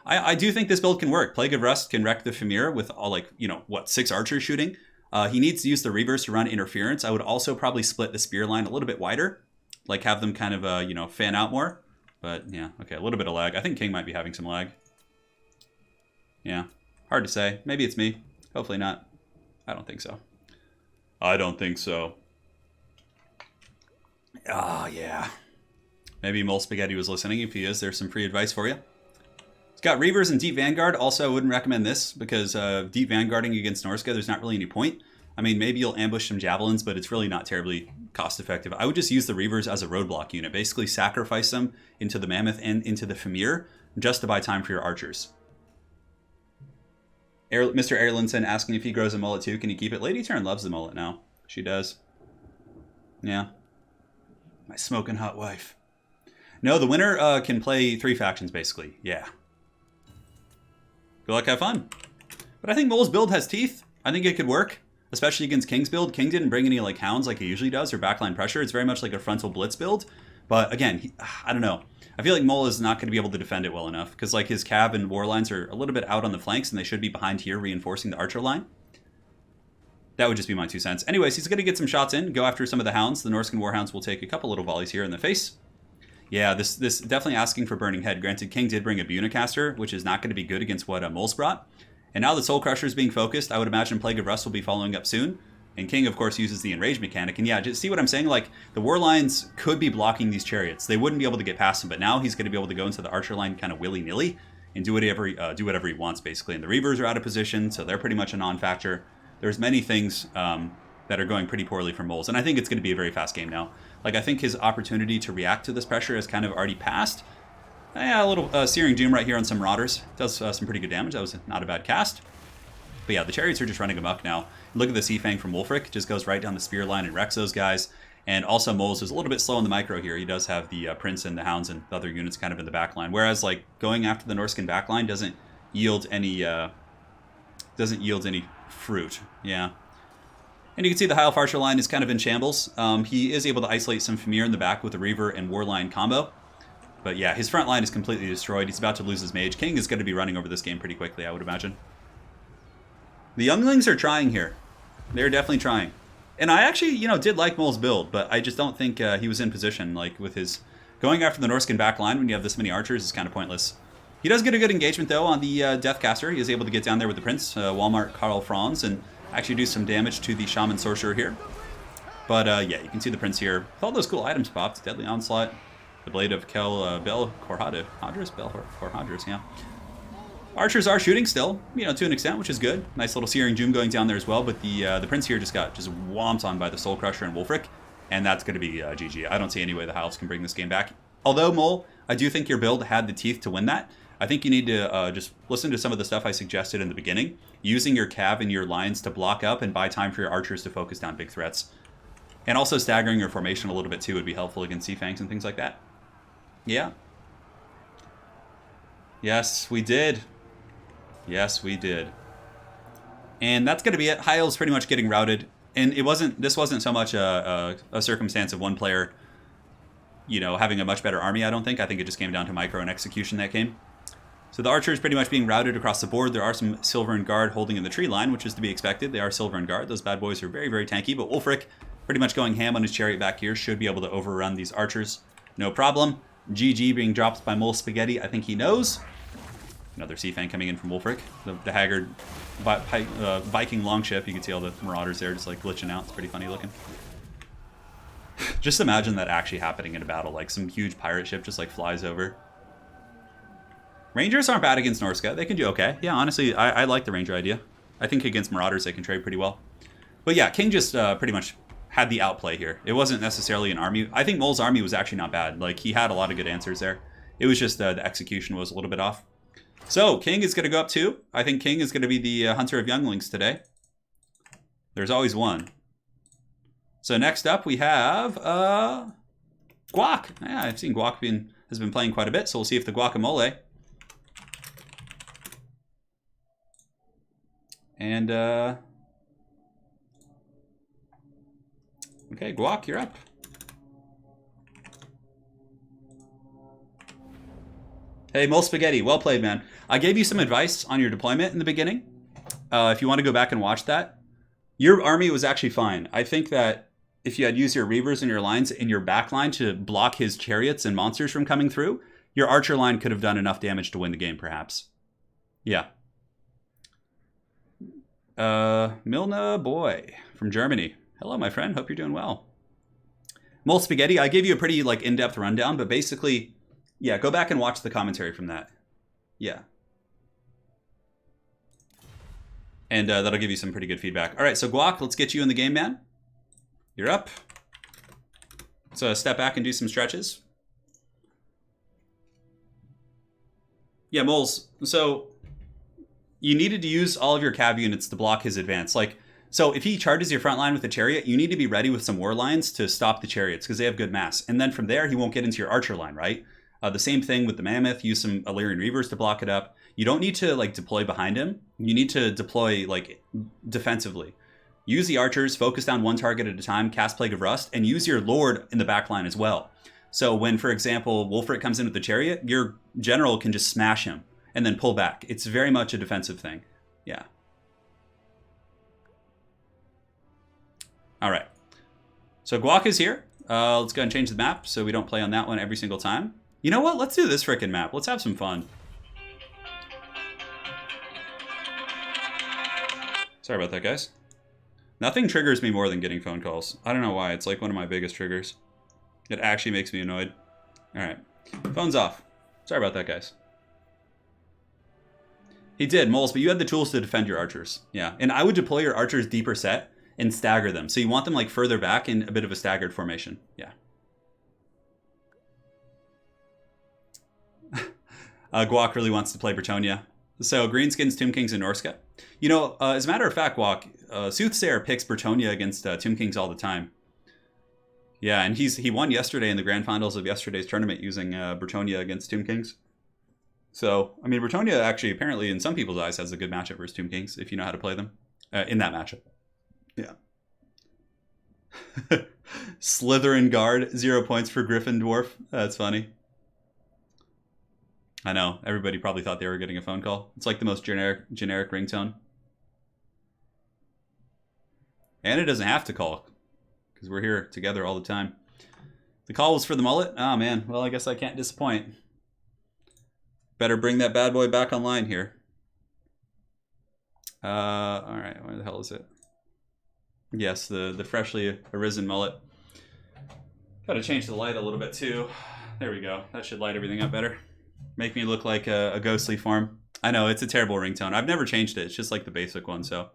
I do think this build can work. Plague of Rust can wreck the Famir with all like, 6 archers shooting. He needs to use the Reavers to run interference. I would also probably split the spear line a little bit wider, like have them kind of, fan out more. But yeah, okay, a little bit of lag. I think King might be having some lag. Yeah, hard to say. Maybe it's me. Hopefully not. I don't think so. I don't think so. Ah, yeah. Maybe Mole Spaghetti was listening. If he is, there's some free advice for you. It's got Reavers and Deep Vanguard. Also, I wouldn't recommend this because Deep Vanguarding against Norska, there's not really any point. I mean, maybe you'll ambush some Javelins, but it's really not terribly cost effective. I would just use the Reavers as a roadblock unit. Basically sacrifice them into the Mammoth and into the Famir just to buy time for your archers. Mr. Erlinson asking if he grows a mullet too. Can he keep it? Lady Turin loves the mullet now. She does. Yeah. My smoking hot wife. No, the winner can play 3 factions, basically. Yeah. Good luck, have fun. But I think Mole's build has teeth. I think it could work, especially against King's build. King didn't bring any like hounds like he usually does, or backline pressure. It's very much like a frontal blitz build. But again, I don't know. I feel like Mole is not going to be able to defend it well enough, because like his cav and war lines are a little bit out on the flanks, and they should be behind here reinforcing the archer line. That would just be my 2 cents. Anyways, he's going to get some shots in, go after some of the hounds. The Norscan Warhounds will take a couple little volleys here in the face. Yeah, this definitely asking for Burning Head. Granted, King did bring a Bunicaster, which is not going to be good against what Mole's brought. And now the Soul Crusher is being focused. I would imagine Plague of Rust will be following up soon. And King, of course, uses the Enrage mechanic. And yeah, just see what I'm saying? Like, the War Lines could be blocking these Chariots. They wouldn't be able to get past them, but now he's going to be able to go into the Archer line kind of willy-nilly and do whatever he wants, basically. And the Reavers are out of position, so they're pretty much a non-factor. There's many things that are going pretty poorly for Moles. And I think it's going to be a very fast game now. Like, I think his opportunity to react to this pressure has kind of already passed. Yeah, a little Searing Doom right here on some Marauders. Does some pretty good damage. That was not a bad cast. But yeah, the Chariots are just running amok now. Look at the Sea Fang from Wolfric. Just goes right down the spear line and wrecks those guys. And also Moles is a little bit slow in the micro here. He does have the Prince and the Hounds and the other units kind of in the back line. Whereas like going after the Norscan back line doesn't yield any fruit. Yeah. And you can see the Heilf Archer line is kind of in shambles. He is able to isolate some Famir in the back with the Reaver and Warline combo. But yeah, his front line is completely destroyed. He's about to lose his mage. King is going to be running over this game pretty quickly, I would imagine. The Younglings are trying here. They're definitely trying. And I actually, did like Mole's build, but I just don't think he was in position. Like, with his going after the Norscan back line when you have this many archers is kind of pointless. He does get a good engagement, though, on the Deathcaster. He is able to get down there with the Prince, Walmart Karl Franz, and actually do some damage to the Shaman Sorcerer here. But, yeah, you can see the Prince here. With all those cool items popped. Deadly Onslaught, the Blade of Bel Corhadris, yeah. Archers are shooting still, to an extent, which is good. Nice little Searing Doom going down there as well, but the Prince here just got whomped on by the Soul Crusher and Wolfric, and that's going to be GG. I don't see any way the Hives can bring this game back. Although, Mole, I do think your build had the teeth to win that. I think you need to just listen to some of the stuff I suggested in the beginning, using your cav and your lines to block up and buy time for your archers to focus down big threats. And also staggering your formation a little bit too would be helpful against Sea Fangs and things like that. Yeah. Yes, we did. Yes, we did. And that's going to be it. Heil's pretty much getting routed. And this wasn't so much a circumstance of one player, having a much better army, I don't think. I think it just came down to micro and execution that game. So the archers pretty much being routed across the board. There are some Silver and Guard holding in the tree line, which is to be expected. They are Silver and Guard. Those bad boys are very, very tanky. But Wolfric pretty much going ham on his chariot back here. Should be able to overrun these archers. No problem. GG being dropped by Mole Spaghetti. I think he knows. Another Sea Fang coming in from Wolfric. The haggard Viking longship. You can see all the Marauders there just like glitching out. It's pretty funny looking. Just imagine that actually happening in a battle. Like some huge pirate ship just like flies over. Rangers aren't bad against Norska. They can do okay. Yeah, honestly, I like the Ranger idea. I think against Marauders they can trade pretty well. But yeah, King just pretty much had the outplay here. It wasn't necessarily an army. I think Mole's army was actually not bad. Like, he had a lot of good answers there. It was just the execution was a little bit off. So, King is going to go up 2. I think King is going to be the Hunter of Younglings today. There's always one. So, next up we have Guac. Yeah, I've seen Guac has been playing quite a bit, so we'll see if the Guacamole. And, okay, Guac, you're up. Hey, Mole Spaghetti, well played, man. I gave you some advice on your deployment in the beginning. If you want to go back and watch that, your army was actually fine. I think that if you had used your Reavers and your lines in your back line to block his chariots and monsters from coming through, your archer line could have done enough damage to win the game, perhaps. Yeah. Milna Boy from Germany. Hello, my friend. Hope you're doing well. Mole Spaghetti, I gave you a pretty in-depth rundown, but basically, yeah, go back and watch the commentary from that. Yeah. And that'll give you some pretty good feedback. All right, so Guac, let's get you in the game, man. You're up. So step back and do some stretches. Yeah, Moles. So you needed to use all of your cav units to block his advance. Like, so if he charges your front line with a chariot, you need to be ready with some war lines to stop the chariots because they have good mass. And then from there, he won't get into your archer line, right? The same thing with the mammoth. Use some Illyrian Reavers to block it up. You don't need to like deploy behind him. You need to deploy like defensively. Use the archers, focus down one target at a time, cast Plague of Rust, and use your lord in the back line as well. So when, for example, Wolfric comes in with the chariot, your general can just smash him and then pull back. It's very much a defensive thing. Yeah. All right. So Guac is here. Let's go and change the map so we don't play on that one every single time. You know what? Let's do this frickin' map. Let's have some fun. Sorry about that, guys. Nothing triggers me more than getting phone calls. I don't know why. It's like one of my biggest triggers. It actually makes me annoyed. All right. Phone's off. Sorry about that, guys. He did, Moles, but you had the tools to defend your archers. Yeah, and I would deploy your archers deeper set and stagger them. So you want them like further back in a bit of a staggered formation. Yeah. Guac really wants to play Bretonia. So Greenskins, Tomb Kings, and Norska. You know, as a matter of fact, Guac, Soothsayer picks Bretonia against Tomb Kings all the time. Yeah, and he won yesterday in the grand finals of yesterday's tournament using Bretonia against Tomb Kings. So, I mean, Bretonia actually apparently in some people's eyes has a good matchup versus Tomb Kings if you know how to play them in that matchup. Yeah. Slytherin Guard, 0 points for Griffin Dwarf. That's funny. I know. Everybody probably thought they were getting a phone call. It's like the most generic ringtone. And it doesn't have to call because we're here together all the time. The call was for the mullet? Oh, man. Well, I guess I can't disappoint. Better bring that bad boy back online here. All right. Where the hell is it? Yes, the freshly arisen mullet. Got to change the light a little bit, too. There we go. That should light everything up better. Make me look like a ghostly form. I know, it's a terrible ringtone. I've never changed it. It's just like the basic one, so.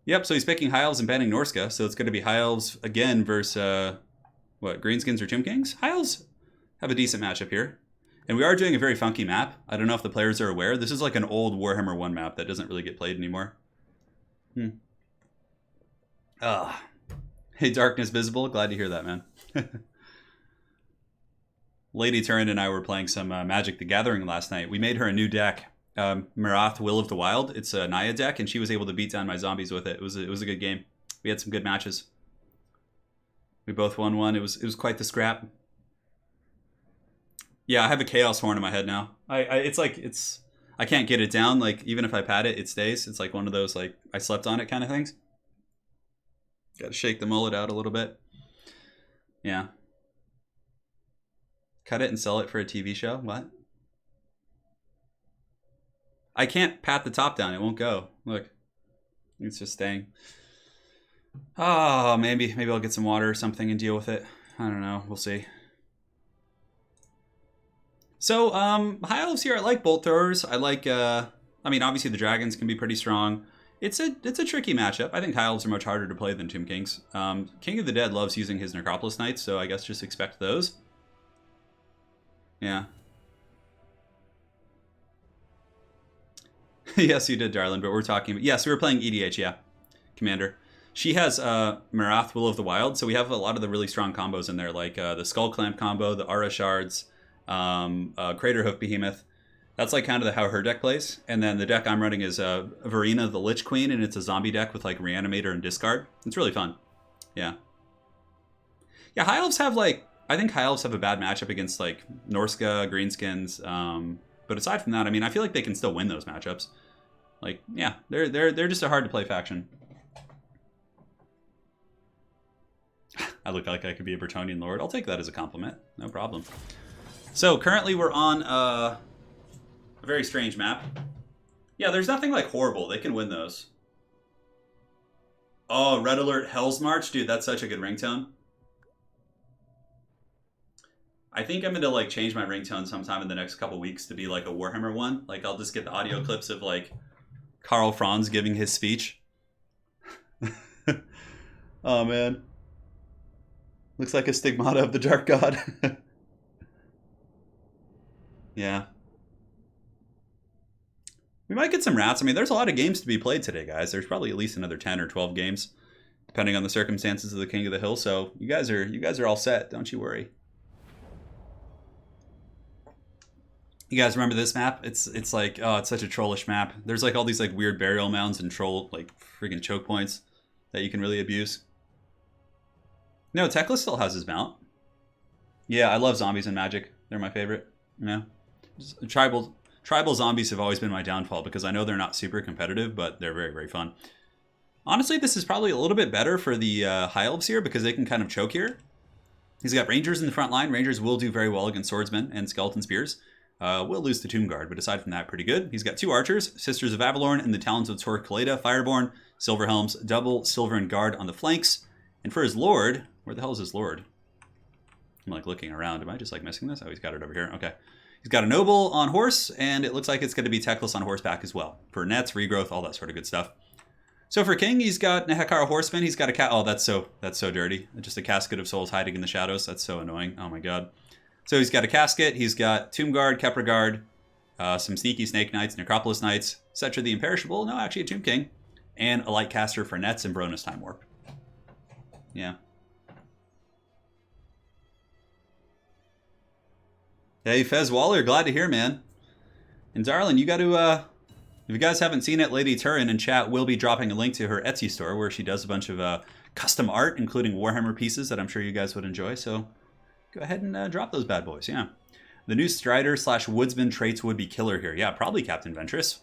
Yep, so he's picking High Elves and banning Norska, so it's going to be High Elves again versus, what, Greenskins or Tomb Kings? High Elves have a decent matchup here. And we are doing a very funky map. I don't know if the players are aware. This is like an old Warhammer 1 map that doesn't really get played anymore. Hey, Darkness Visible. Glad to hear that, man. Lady Turin and I were playing some Magic the Gathering last night. We made her a new deck, Marath Will of the Wild. It's a Naya deck, and she was able to beat down my zombies with it. It was a good game. We had some good matches. We both won one. It was quite the scrap. Yeah, I have a Chaos Horn in my head now. I can't get it down. Like, even if I pat it, it stays. It's like one of those, like, I slept on it kind of things. Got to shake the mullet out a little bit. Yeah. Cut it and sell it for a TV show? What? I can't pat the top down. It won't go. Look. It's just staying. Oh, maybe I'll get some water or something and deal with it. I don't know. We'll see. So, High Elves here, I like bolt throwers. I like, I mean, obviously the dragons can be pretty strong. It's a tricky matchup. I think High Elves are much harder to play than Tomb Kings. King of the Dead loves using his Necropolis Knights, so I guess just expect those. Yeah. Yes, you did, darling, but we're talking about... Yes, we were playing EDH, yeah. Commander. She has Marath, Will of the Wild, so we have a lot of the really strong combos in there, like the Skull Clamp combo, the Aura Shards, Crater Hoof Behemoth. That's like kind of how her deck plays. And then the deck I'm running is Verena the Lich Queen, and it's a zombie deck with like Reanimator and Discard. It's really fun. Yeah. Yeah, High Elves have like... I think High Elves have a bad matchup against like Norska, Greenskins. But aside from that, I mean, I feel like they can still win those matchups. Like, yeah, they're just a hard to play faction. I look like I could be a Bretonian Lord. I'll take that as a compliment. No problem. So currently we're on a very strange map. Yeah, there's nothing like horrible. They can win those. Oh, Red Alert Hell's March. Dude, that's such a good ringtone. I think I'm gonna like change my ringtone sometime in the next couple weeks to be like a Warhammer one. Like I'll just get the audio clips of like Karl Franz giving his speech. Oh man. Looks like a stigmata of the Dark God. Yeah. We might get some rats. I mean, there's a lot of games to be played today, guys. There's probably at least another 10 or 12 games, depending on the circumstances of the King of the Hill. So you guys are all set. Don't you worry. You guys remember this map? It's like, oh, it's such a trollish map. There's like all these like weird burial mounds and troll like freaking choke points that you can really abuse. No, Tekla still has his mount. Yeah, I love zombies and magic. They're my favorite. Yeah. Tribal zombies have always been my downfall because I know they're not super competitive, but they're very, very fun. Honestly, this is probably a little bit better for the High Elves here because they can kind of choke here. He's got Rangers in the front line. Rangers will do very well against Swordsmen and Skeleton Spears. Will lose the Tomb Guard, but aside from that, pretty good. He's got 2 Archers, Sisters of Avalorn and the Talons of Tor Kaleda, Fireborn, Silver Helms, double Silver and Guard on the flanks. And for his Lord, where the hell is his Lord? I'm like looking around. Am I just like missing this? Oh, he's got it over here. Okay. He's got a Noble on horse, and it looks like it's going to be Teclis on horseback as well. For nets, regrowth, all that sort of good stuff. So for King, he's got Nehekara Horseman. He's got a oh, that's so dirty. Just a casket of souls hiding in the shadows. That's so annoying. Oh my god. So he's got a casket. He's got Tomb Guard, Kepra Guard, some sneaky Snake Knights, Necropolis Knights, Cetra the Imperishable. No, actually a Tomb King, and a Light Caster for nets and Bronus Time Warp. Yeah. Hey, Fez Waller, glad to hear, man. And darling, you got to, if you guys haven't seen it, Lady Turin in chat will be dropping a link to her Etsy store where she does a bunch of custom art, including Warhammer pieces that I'm sure you guys would enjoy. So go ahead and drop those bad boys, yeah. The new Strider/Woodsman traits would be killer here. Yeah, probably Captain Ventress.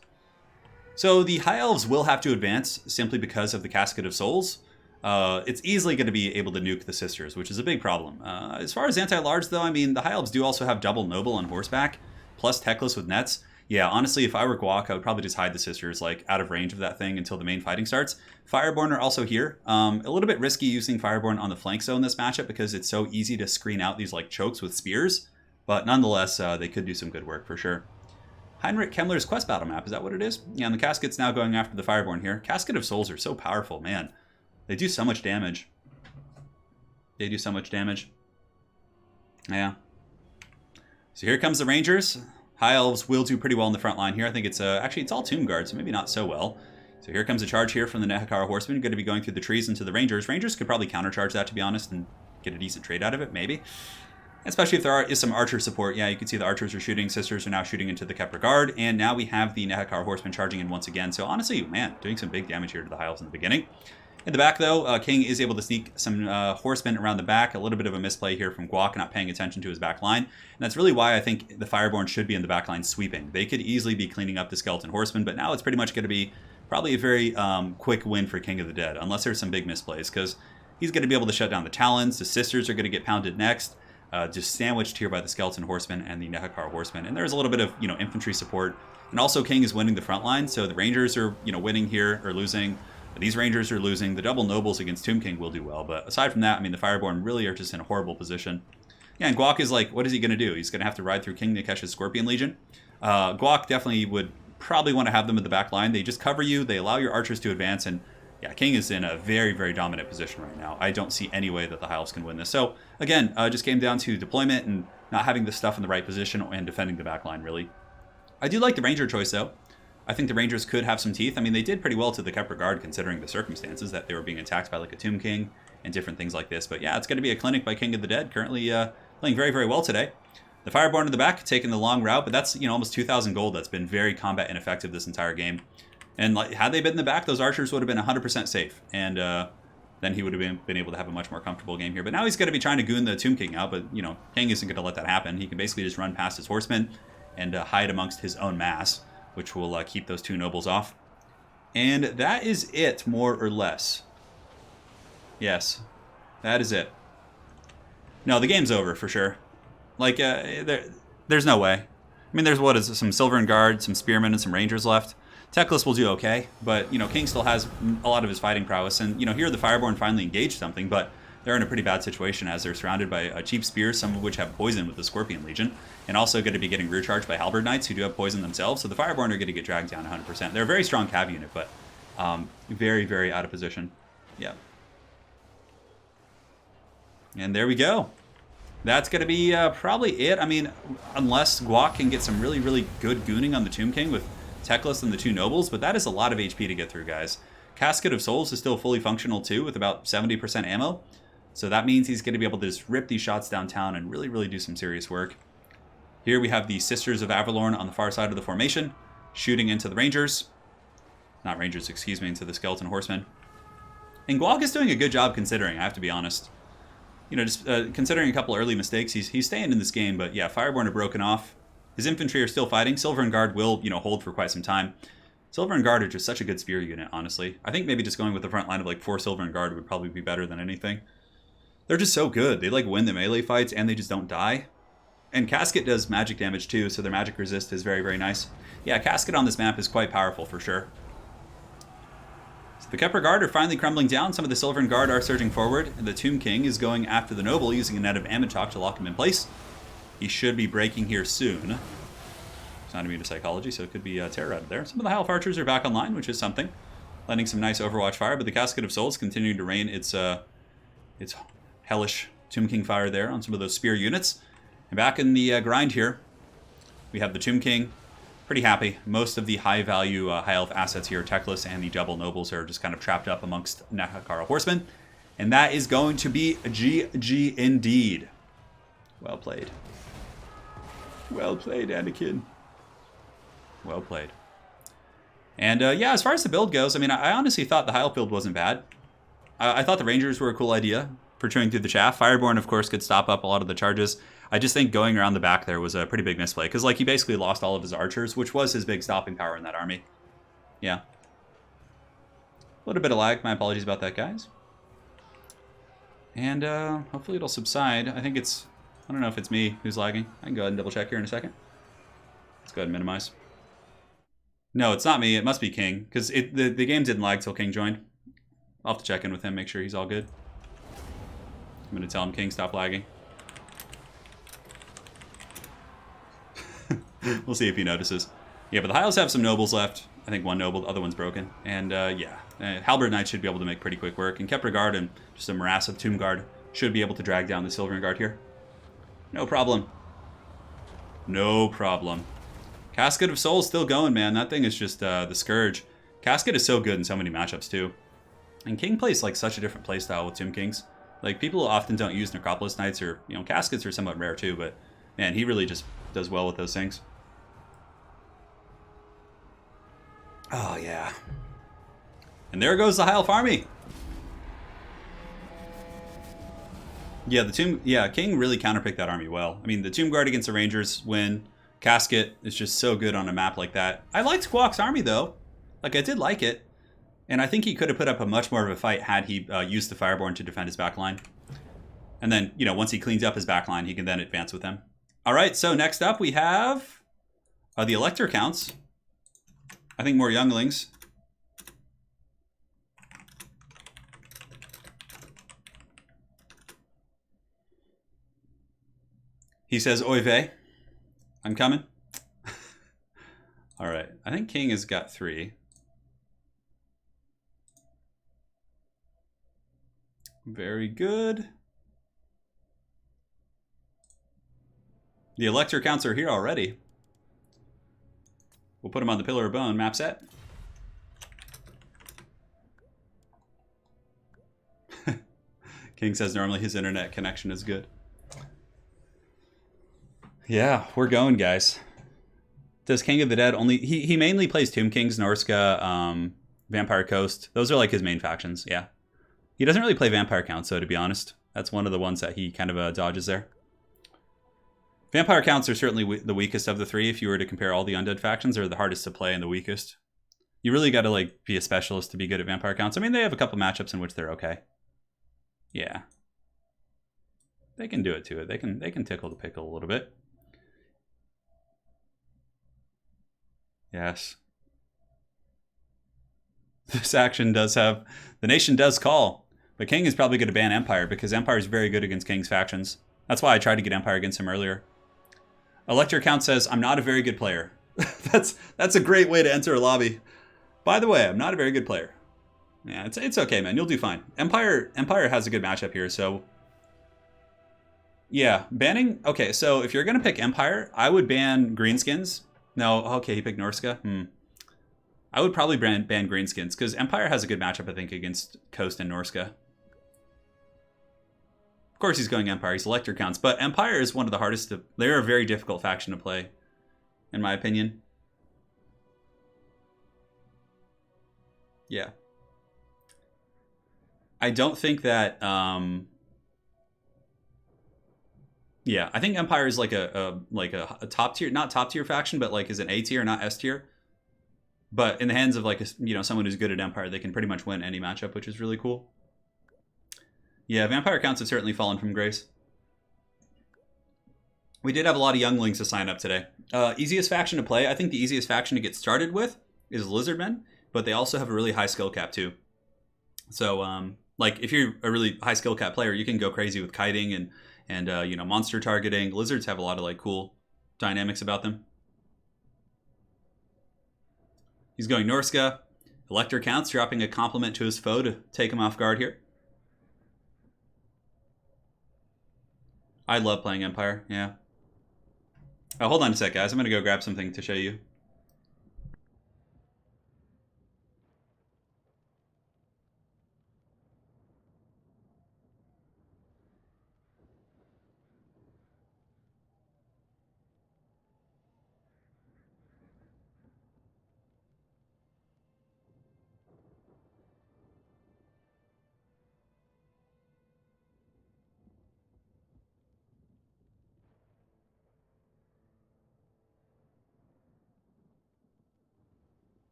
So the High Elves will have to advance simply because of the Casket of Souls. It's easily going to be able to nuke the Sisters, which is a big problem. As far as anti-large, though, I mean, the High Elves do also have double Noble on horseback, plus Teclis with nets. Yeah, honestly, if I were Guac, I would probably just hide the Sisters, like, out of range of that thing until the main fighting starts. Fireborn are also here. A little bit risky using Fireborn on the flank zone in this matchup because it's so easy to screen out these, like, chokes with spears. But nonetheless, they could do some good work for sure. Heinrich Kemmler's quest battle map, is that what it is? Yeah, and the Casket's now going after the Fireborn here. Casket of Souls are so powerful, man. They do so much damage. They do so much damage. Yeah. So here comes the Rangers. High Elves will do pretty well in the front line here. I think it's actually it's all Tomb Guard, so maybe not so well. So here comes a charge here from the Nehekara Horsemen. Going to be going through the trees into the Rangers. Rangers could probably countercharge that, to be honest, and get a decent trade out of it, maybe. Especially if there is some archer support. Yeah, you can see the archers are shooting. Sisters are now shooting into the Kepra Guard. And now we have the Nehekara Horsemen charging in once again. So honestly, man, doing some big damage here to the High Elves in the beginning. In the back, though, King is able to sneak some horsemen around the back. A little bit of a misplay here from Guac, not paying attention to his back line. And that's really why I think the Fireborn should be in the back line sweeping. They could easily be cleaning up the Skeleton Horsemen, but now it's pretty much going to be probably a very quick win for King of the Dead, unless there's some big misplays, because he's going to be able to shut down the Talons. The Sisters are going to get pounded next, just sandwiched here by the Skeleton Horsemen and the Nehekara Horsemen. And there's a little bit of, infantry support. And also King is winning the front line, so the Rangers are, winning here, or losing. These Rangers are losing. The double Nobles against Tomb King will do well. But aside from that, I mean, the Fireborn really are just in a horrible position. Yeah, and Guac is like, what is he going to do? He's going to have to ride through King Nikesh's Scorpion Legion. Guac definitely would probably want to have them in the back line. They just cover you. They allow your archers to advance. And yeah, King is in a very, very dominant position right now. I don't see any way that the High Elves can win this. So again, just came down to deployment and not having the stuff in the right position and defending the back line, really. I do like the Ranger choice, though. I think the Rangers could have some teeth. I mean, they did pretty well to the Kepra Guard considering the circumstances that they were being attacked by like a Tomb King and different things like this. But yeah, it's going to be a clinic by King of the Dead, currently playing very, very well today. The Fireborn in the back taking the long route, but that's, almost 2,000 gold. That's been very combat ineffective this entire game. And like, had they been in the back, those archers would have been 100% safe. And then he would have been able to have a much more comfortable game here. But now he's going to be trying to goon the Tomb King out, but, King isn't going to let that happen. He can basically just run past his horsemen and hide amongst his own mass, which will keep those 2 nobles off. And that is it, more or less. Yes, that is it. No, the game's over for sure. Like, there's no way. I mean, there's some Silver and Guard, some Spearmen, and some Rangers left. Teclis will do okay, but, King still has a lot of his fighting prowess. And, here the Fireborn finally engaged something, but they're in a pretty bad situation as they're surrounded by cheap spears, some of which have poison with the Scorpion Legion, and also going to be getting rear charged by Halberd Knights who do have poison themselves. So the Fireborn are going to get dragged down 100%. They're a very strong cav unit, but very, very out of position. Yeah. And there we go. That's going to be probably it. I mean, unless Guac can get some really, really good gooning on the Tomb King with Teclis and the two Nobles, but that is a lot of HP to get through, guys. Casket of Souls is still fully functional too, with about 70% ammo. So that means he's going to be able to just rip these shots downtown and really, really do some serious work. Here we have the Sisters of Avalorn on the far side of the formation, shooting into the Rangers. Not Rangers, excuse me, into the Skeleton Horsemen. And Guac is doing a good job considering, I have to be honest. You know, just considering a couple early mistakes, he's staying in this game, but yeah, Fireborn are broken off. His infantry are still fighting. Silver and Guard will, you know, hold for quite some time. Silver and Guard are just such a good spear unit, honestly. I think maybe just going with the front line of like 4 Silver and Guard would probably be better than anything. They're just so good. They like win the melee fights and they just don't die. And Casket does magic damage too, so their magic resist is very, very nice. Yeah, Casket on this map is quite powerful for sure. So the Kepler Guard are finally crumbling down. Some of the Silver and Guard are surging forward. And the Tomb King is going after the Noble using a net of Amidchok to lock him in place. He should be breaking here soon. It's not immune to psychology, so it could be terror out of there. Some of the High Elf Archers are back online, which is something. Landing some nice Overwatch fire, but the Casket of Souls continuing to rain its hellish Tomb King fire there on some of those spear units. And back in the grind here, we have the Tomb King. Pretty happy. Most of the high-value High Elf assets here, Teclis and the Double Nobles, are just kind of trapped up amongst Nakakara Horsemen. And that is going to be a GG indeed. Well played. Well played, Anakin. Well played. And yeah, as far as the build goes, I mean, I honestly thought the High Elf build wasn't bad. I thought the Rangers were a cool idea for chewing through the chaff. Fireborn, of course, could stop up a lot of the charges. I just think going around the back there was a pretty big misplay, because like he basically lost all of his archers, which was his big stopping power in that army. Yeah. A little bit of lag. My apologies about that, guys. And hopefully it'll subside. I think it's... I don't know if it's me who's lagging. I can go ahead and double check here in a second. Let's go ahead and minimize. No, it's not me. It must be King, because the game didn't lag till King joined. I'll have to check in with him, make sure he's all good. I'm going to tell him, King, stop lagging. We'll see if he notices. Yeah, but the Hiles have some Nobles left. I think one Noble, the other one's broken. And yeah, Halberd Knight should be able to make pretty quick work. And Kepler Guard and just a morass of Tomb Guard should be able to drag down the Silver Guard here. No problem. No problem. Casket of Souls still going, man. That thing is just the Scourge. Casket is so good in so many matchups, too. And King plays like such a different playstyle with Tomb Kings. Like, people often don't use Necropolis Knights, or, you know, Caskets are somewhat rare, too. But, man, he really just does well with those things. Oh, yeah. And there goes the High Elf army. Yeah, King really counterpicked that army well. I mean, the Tomb Guard against the Rangers win. Casket is just so good on a map like that. I liked Guac's army, though. Like, I did like it. And I think he could have put up a much more of a fight had he used the Fireborn to defend his backline. And then, you know, once he cleans up his backline, he can then advance with them. All right, so next up we have the Elector counts. I think more younglings. He says, Oy vey. I'm coming. All right, I think King has got 3. Very good. The Elector counts are here already. We'll put them on the Pillar of Bone map set. King says normally his internet connection is good. Yeah, we're going, guys. Does King of the Dead only... He mainly plays Tomb Kings, Norska, Vampire Coast. Those are like his main factions, yeah. He doesn't really play Vampire Counts, though, to be honest. That's one of the ones that he kind of dodges there. Vampire Counts are certainly the weakest of the 3. If you were to compare all the undead factions, they're the hardest to play and the weakest. You really got to like be a specialist to be good at Vampire Counts. I mean, they have a couple matchups in which they're okay. Yeah. They can do it to it. They can tickle the pickle a little bit. Yes. This action does have... The nation does call. But King is probably going to ban Empire, because Empire is very good against King's factions. That's why I tried to get Empire against him earlier. Elector Count says, I'm not a very good player. That's a great way to enter a lobby. By the way, I'm not a very good player. Yeah, it's okay, man. You'll do fine. Empire has a good matchup here, so... Yeah, banning. Okay, so if you're gonna pick Empire, I would ban greenskins. No, okay, he picked Norska. I would probably ban greenskins because Empire has a good matchup, I think, against Coast and Norska. Of course, he's going Empire. He's Elector counts, but Empire is one of the hardest to. They're a very difficult faction to play, in my opinion. Yeah, I don't think that. Yeah, I think Empire is like a top tier, not top tier faction, but like is an A tier, not S tier. But in the hands of like someone who's good at Empire, they can pretty much win any matchup, which is really cool. Yeah, Vampire counts have certainly fallen from grace. We did have a lot of younglings to sign up today. Easiest faction to play, I think the easiest faction to get started with is Lizardmen, but they also have a really high skill cap too. So like if you're a really high skill cap player, you can go crazy with kiting and monster targeting. Lizards have a lot of like cool dynamics about them. He's going Norska. Elector counts, dropping a compliment to his foe to take him off guard here. I love playing Empire, yeah. Oh, hold on a sec, guys. I'm going to go grab something to show you.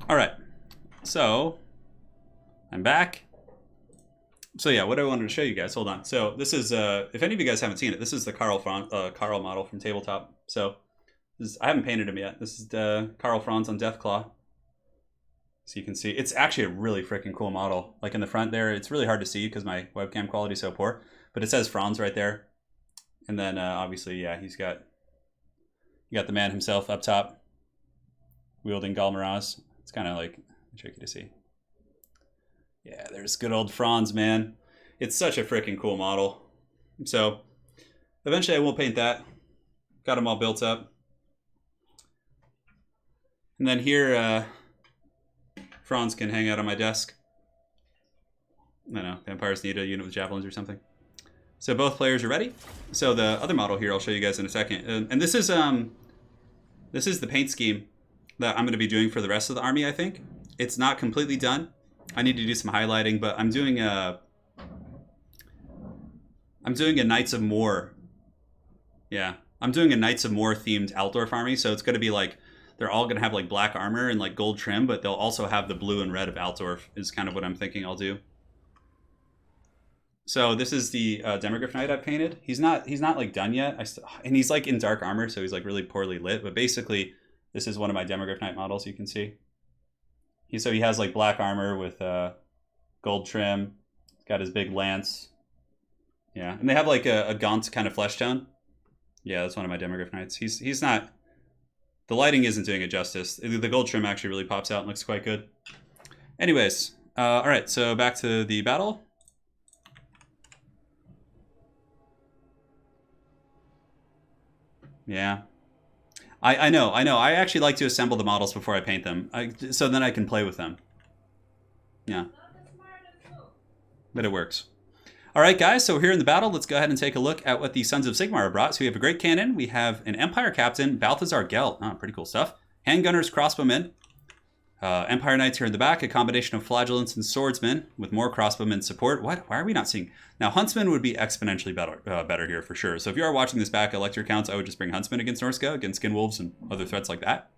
All right, so I'm back. So yeah, what I wanted to show you guys. Hold on. So this is, if any of you guys haven't seen it, this is the Carl model from Tabletop. So I haven't painted him yet. This is Carl Franz on Deathclaw. So you can see, it's actually a really freaking cool model. Like in the front there, it's really hard to see because my webcam quality is so poor. But it says Franz right there. And then obviously, yeah, you got the man himself up top, wielding Galmaraz. It's kind of like tricky to see. Yeah, there's good old Franz, man. It's such a freaking cool model. So eventually I will paint that. Got them all built up. And then here, Franz can hang out on my desk. I don't know, vampires need a unit with javelins or something. So both players are ready. So the other model here I'll show you guys in a second. And this is the paint scheme that I'm going to be doing for the rest of the army, I think. It's not completely done. I need to do some highlighting, but I'm doing a Knights of More. Yeah, I'm doing a Knights of More themed Altdorf army, so it's going to be like they're all going to have like black armor and like gold trim, but they'll also have the blue and red of Altdorf is kind of what I'm thinking I'll do. So this is the Demogryph Knight I painted. He's not like done yet, and he's like in dark armor, so he's like really poorly lit. But basically, this is one of my Demogryph Knight models. You can see. So he has like black armor with gold trim. He's got his big lance. Yeah, and they have like a gaunt kind of flesh tone. Yeah, that's one of my Demogryph Knights. He's not. The lighting isn't doing it justice. The gold trim actually really pops out and looks quite good. Anyways, all right. So back to the battle. Yeah. I know. I actually like to assemble the models before I paint them, so then I can play with them. Yeah. But it works. All right, guys, so here in the battle, let's go ahead and take a look at what the Sons of Sigmar brought. So we have a great cannon. We have an Empire Captain, Balthazar Gelt. Oh, pretty cool stuff. Handgunners, crossbowmen. Empire Knights here in the back, a combination of flagellants and swordsmen with more crossbowmen support. What? Why are we not seeing? Now, huntsmen would be exponentially better here for sure. So if you are watching this back at Lecture Counts, I would just bring huntsmen against Norska, against skinwolves and other threats like that.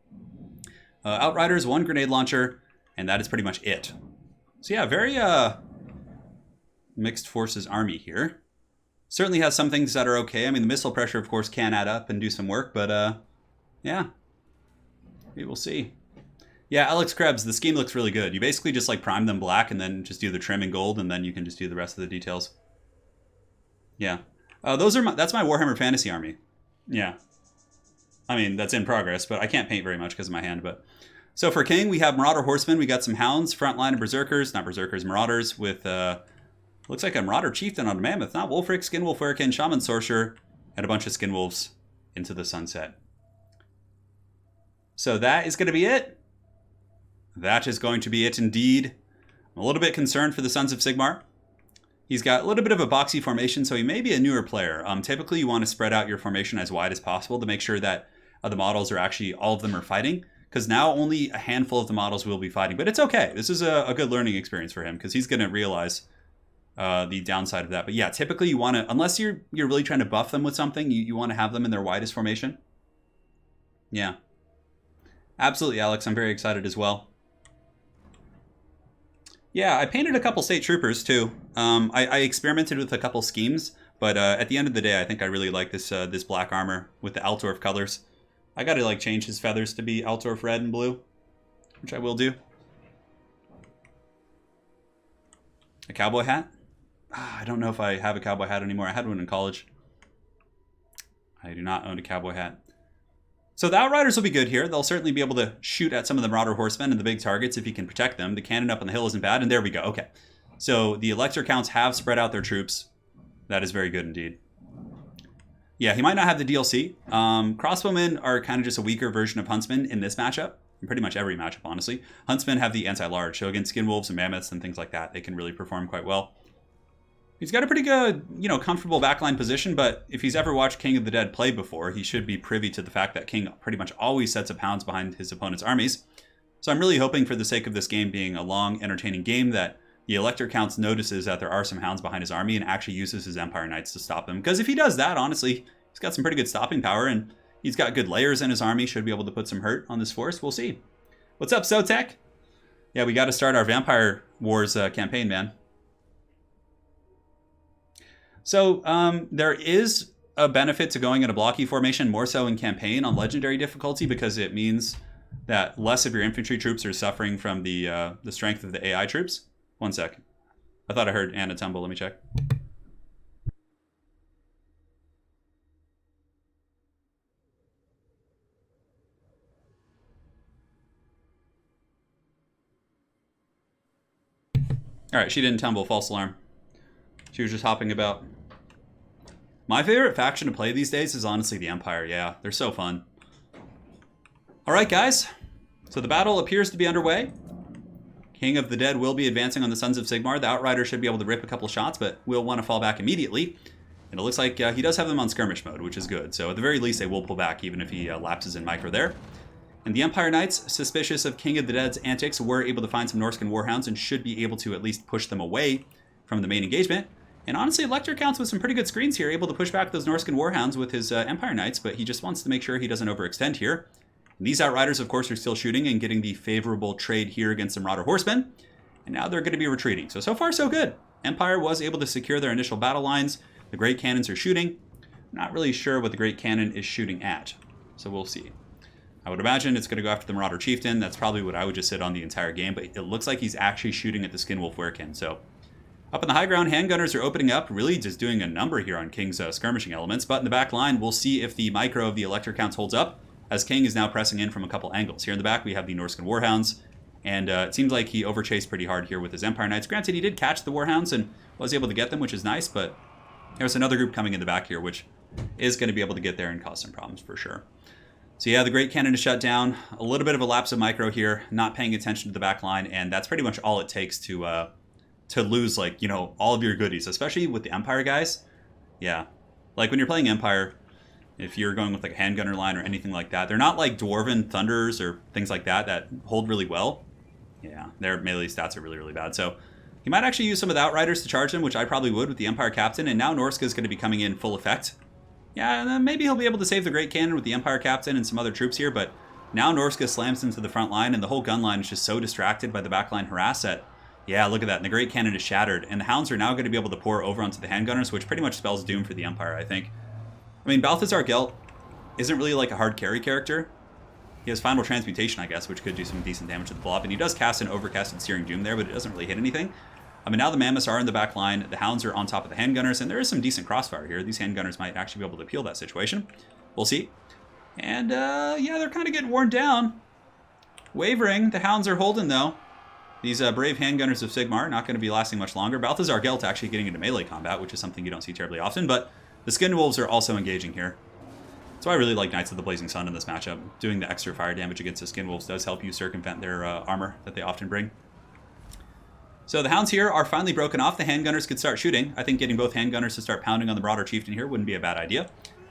Outriders, one grenade launcher, and that is pretty much it. So yeah, very mixed forces army here. Certainly has some things that are okay. I mean, the missile pressure, of course, can add up and do some work, but yeah, we will see. Yeah, Alex Krebs, the scheme looks really good. You basically just like prime them black and then just do the trim in gold, and then you can just do the rest of the details. Yeah, that's my Warhammer Fantasy army. Yeah, I mean that's in progress, but I can't paint very much because of my hand. But so for King, we have Marauder Horsemen. We got some Hounds, front line of Berserkers, not Berserkers, Marauders with looks like a Marauder Chieftain on a Mammoth, not Wolfric, Skinwolf, Hurricane, Shaman, Sorcerer, and a bunch of Skinwolves into the sunset. So that is going to be it. That is going to be it indeed. I'm a little bit concerned for the Sons of Sigmar. He's got a little bit of a boxy formation, so he may be a newer player. Typically, you want to spread out your formation as wide as possible to make sure that the models are actually, all of them are fighting. Because now only a handful of the models will be fighting. But it's okay. This is a good learning experience for him because he's going to realize the downside of that. But yeah, typically you want to, unless you're really trying to buff them with something, you want to have them in their widest formation. Yeah. Absolutely, Alex. I'm very excited as well. Yeah, I painted a couple state troopers too. I experimented with a couple schemes, but at the end of the day, I think I really like this this black armor with the Altdorf colors. I got to like change his feathers to be Altdorf red and blue, which I will do. A cowboy hat? I don't know if I have a cowboy hat anymore. I had one in college. I do not own a cowboy hat. So the Outriders will be good here. They'll certainly be able to shoot at some of the Marauder Horsemen and the big targets if you can protect them. The cannon up on the hill isn't bad, and there we go. Okay. So the Elector counts have spread out their troops. That is very good indeed. Yeah, he might not have the DLC. Crossbowmen are kind of just a weaker version of Huntsmen in this matchup. In pretty much every matchup, honestly. Huntsmen have the anti-large, so against Skinwolves and Mammoths and things like that, they can really perform quite well. He's got a pretty good, comfortable backline position, but if he's ever watched King of the Dead play before, he should be privy to the fact that King pretty much always sets up hounds behind his opponent's armies. So I'm really hoping, for the sake of this game being a long, entertaining game, that the Elector Counts notices that there are some hounds behind his army and actually uses his Empire Knights to stop them. Because if he does that, honestly, he's got some pretty good stopping power, and he's got good layers in his army, should be able to put some hurt on this force. We'll see. What's up, Sotek? Yeah, we got to start our Vampire Wars campaign, man. So there is a benefit to going in a blocky formation, more so in campaign on legendary difficulty, because it means that less of your infantry troops are suffering from the strength of the AI troops. One sec. I thought I heard Anna tumble. Let me check. All right, she didn't tumble. False alarm. She was just hopping about. My favorite faction to play these days is honestly the Empire. Yeah, they're so fun. All right, guys. So the battle appears to be underway. King of the Dead will be advancing on the Sons of Sigmar. The Outrider should be able to rip a couple shots, but will want to fall back immediately. And it looks like he does have them on skirmish mode, which is good. So at the very least, they will pull back, even if he lapses in micro there. And the Empire Knights, suspicious of King of the Dead's antics, were able to find some Norscan Warhounds and should be able to at least push them away from the main engagement. And honestly, Lecter counts with some pretty good screens here, able to push back those Norscan Warhounds with his Empire Knights, but he just wants to make sure he doesn't overextend here. And these Outriders, of course, are still shooting and getting the favorable trade here against some Marauder Horsemen. And now they're going to be retreating. So far, so good. Empire was able to secure their initial battle lines. The Great Cannons are shooting. Not really sure what the Great Cannon is shooting at. So we'll see. I would imagine it's going to go after the Marauder Chieftain. That's probably what I would just sit on the entire game. But it looks like he's actually shooting at the Skinwolf Werekin. So up in the high ground, handgunners are opening up, really just doing a number here on King's skirmishing elements. But in the back line, we'll see if the micro of the Elector counts holds up, as King is now pressing in from a couple angles. Here in the back, we have the Norscan Warhounds, and it seems like he overchased pretty hard here with his Empire Knights. Granted, he did catch the Warhounds and was able to get them, which is nice, but there's another group coming in the back here, which is going to be able to get there and cause some problems for sure. So yeah, the Great Cannon is shut down. A little bit of a lapse of micro here, not paying attention to the back line, and that's pretty much all it takes to lose, like, all of your goodies, especially with the Empire guys. Yeah, like when you're playing Empire, if you're going with like a handgunner line or anything like that, they're not like Dwarven Thunders or things like that hold really well. Yeah, their melee stats are really, really bad. So he might actually use some of the Outriders to charge them, which I probably would with the Empire Captain, and now Norska is going to be coming in full effect. Yeah, and then maybe he'll be able to save the Great Cannon with the Empire Captain and some other troops here, but now Norska slams into the front line, and the whole gun line is just so distracted by the backline harass that Yeah, look at that. And the Great Cannon is shattered. And the Hounds are now going to be able to pour over onto the Handgunners, which pretty much spells doom for the Empire, I think. I mean, Balthazar Gelt isn't really like a hard carry character. He has Final Transmutation, I guess, which could do some decent damage to the blob. And he does cast an Overcasted Searing Doom there, but it doesn't really hit anything. I mean, now the Mammoths are in the back line. The Hounds are on top of the Handgunners, and there is some decent crossfire here. These Handgunners might actually be able to peel that situation. We'll see. And, yeah, they're kind of getting worn down. Wavering. The Hounds are holding, though. These brave Handgunners of Sigmar are not going to be lasting much longer. Balthazar Gelt actually getting into melee combat, which is something you don't see terribly often, but the Skin Wolves are also engaging here. That's why I really like Knights of the Blazing Sun in this matchup. Doing the extra fire damage against the Skin Wolves does help you circumvent their armor that they often bring. So the Hounds here are finally broken off. The Handgunners could start shooting. I think getting both Handgunners to start pounding on the Marauder Chieftain here wouldn't be a bad idea.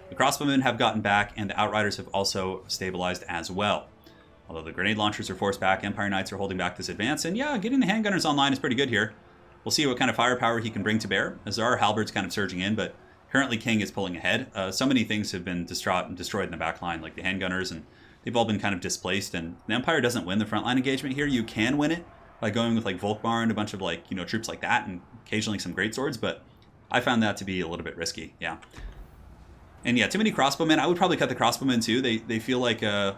The Crossbowmen have gotten back, and the Outriders have also stabilized as well. Although the Grenade Launchers are forced back, Empire Knights are holding back this advance, and yeah, getting the Handgunners online is pretty good here. We'll see what kind of firepower he can bring to bear, as there are Halberds kind of surging in, but currently King is pulling ahead. So many things have been destroyed in the back line, like the Handgunners, and they've all been kind of displaced, and the Empire doesn't win the frontline engagement here. You can win it by going with like Volkmar and a bunch of like, you know, troops like that, and occasionally some greatswords, but I found that to be a little bit risky, yeah. And yeah, too many crossbowmen. I would probably cut the crossbowmen too. They feel like they're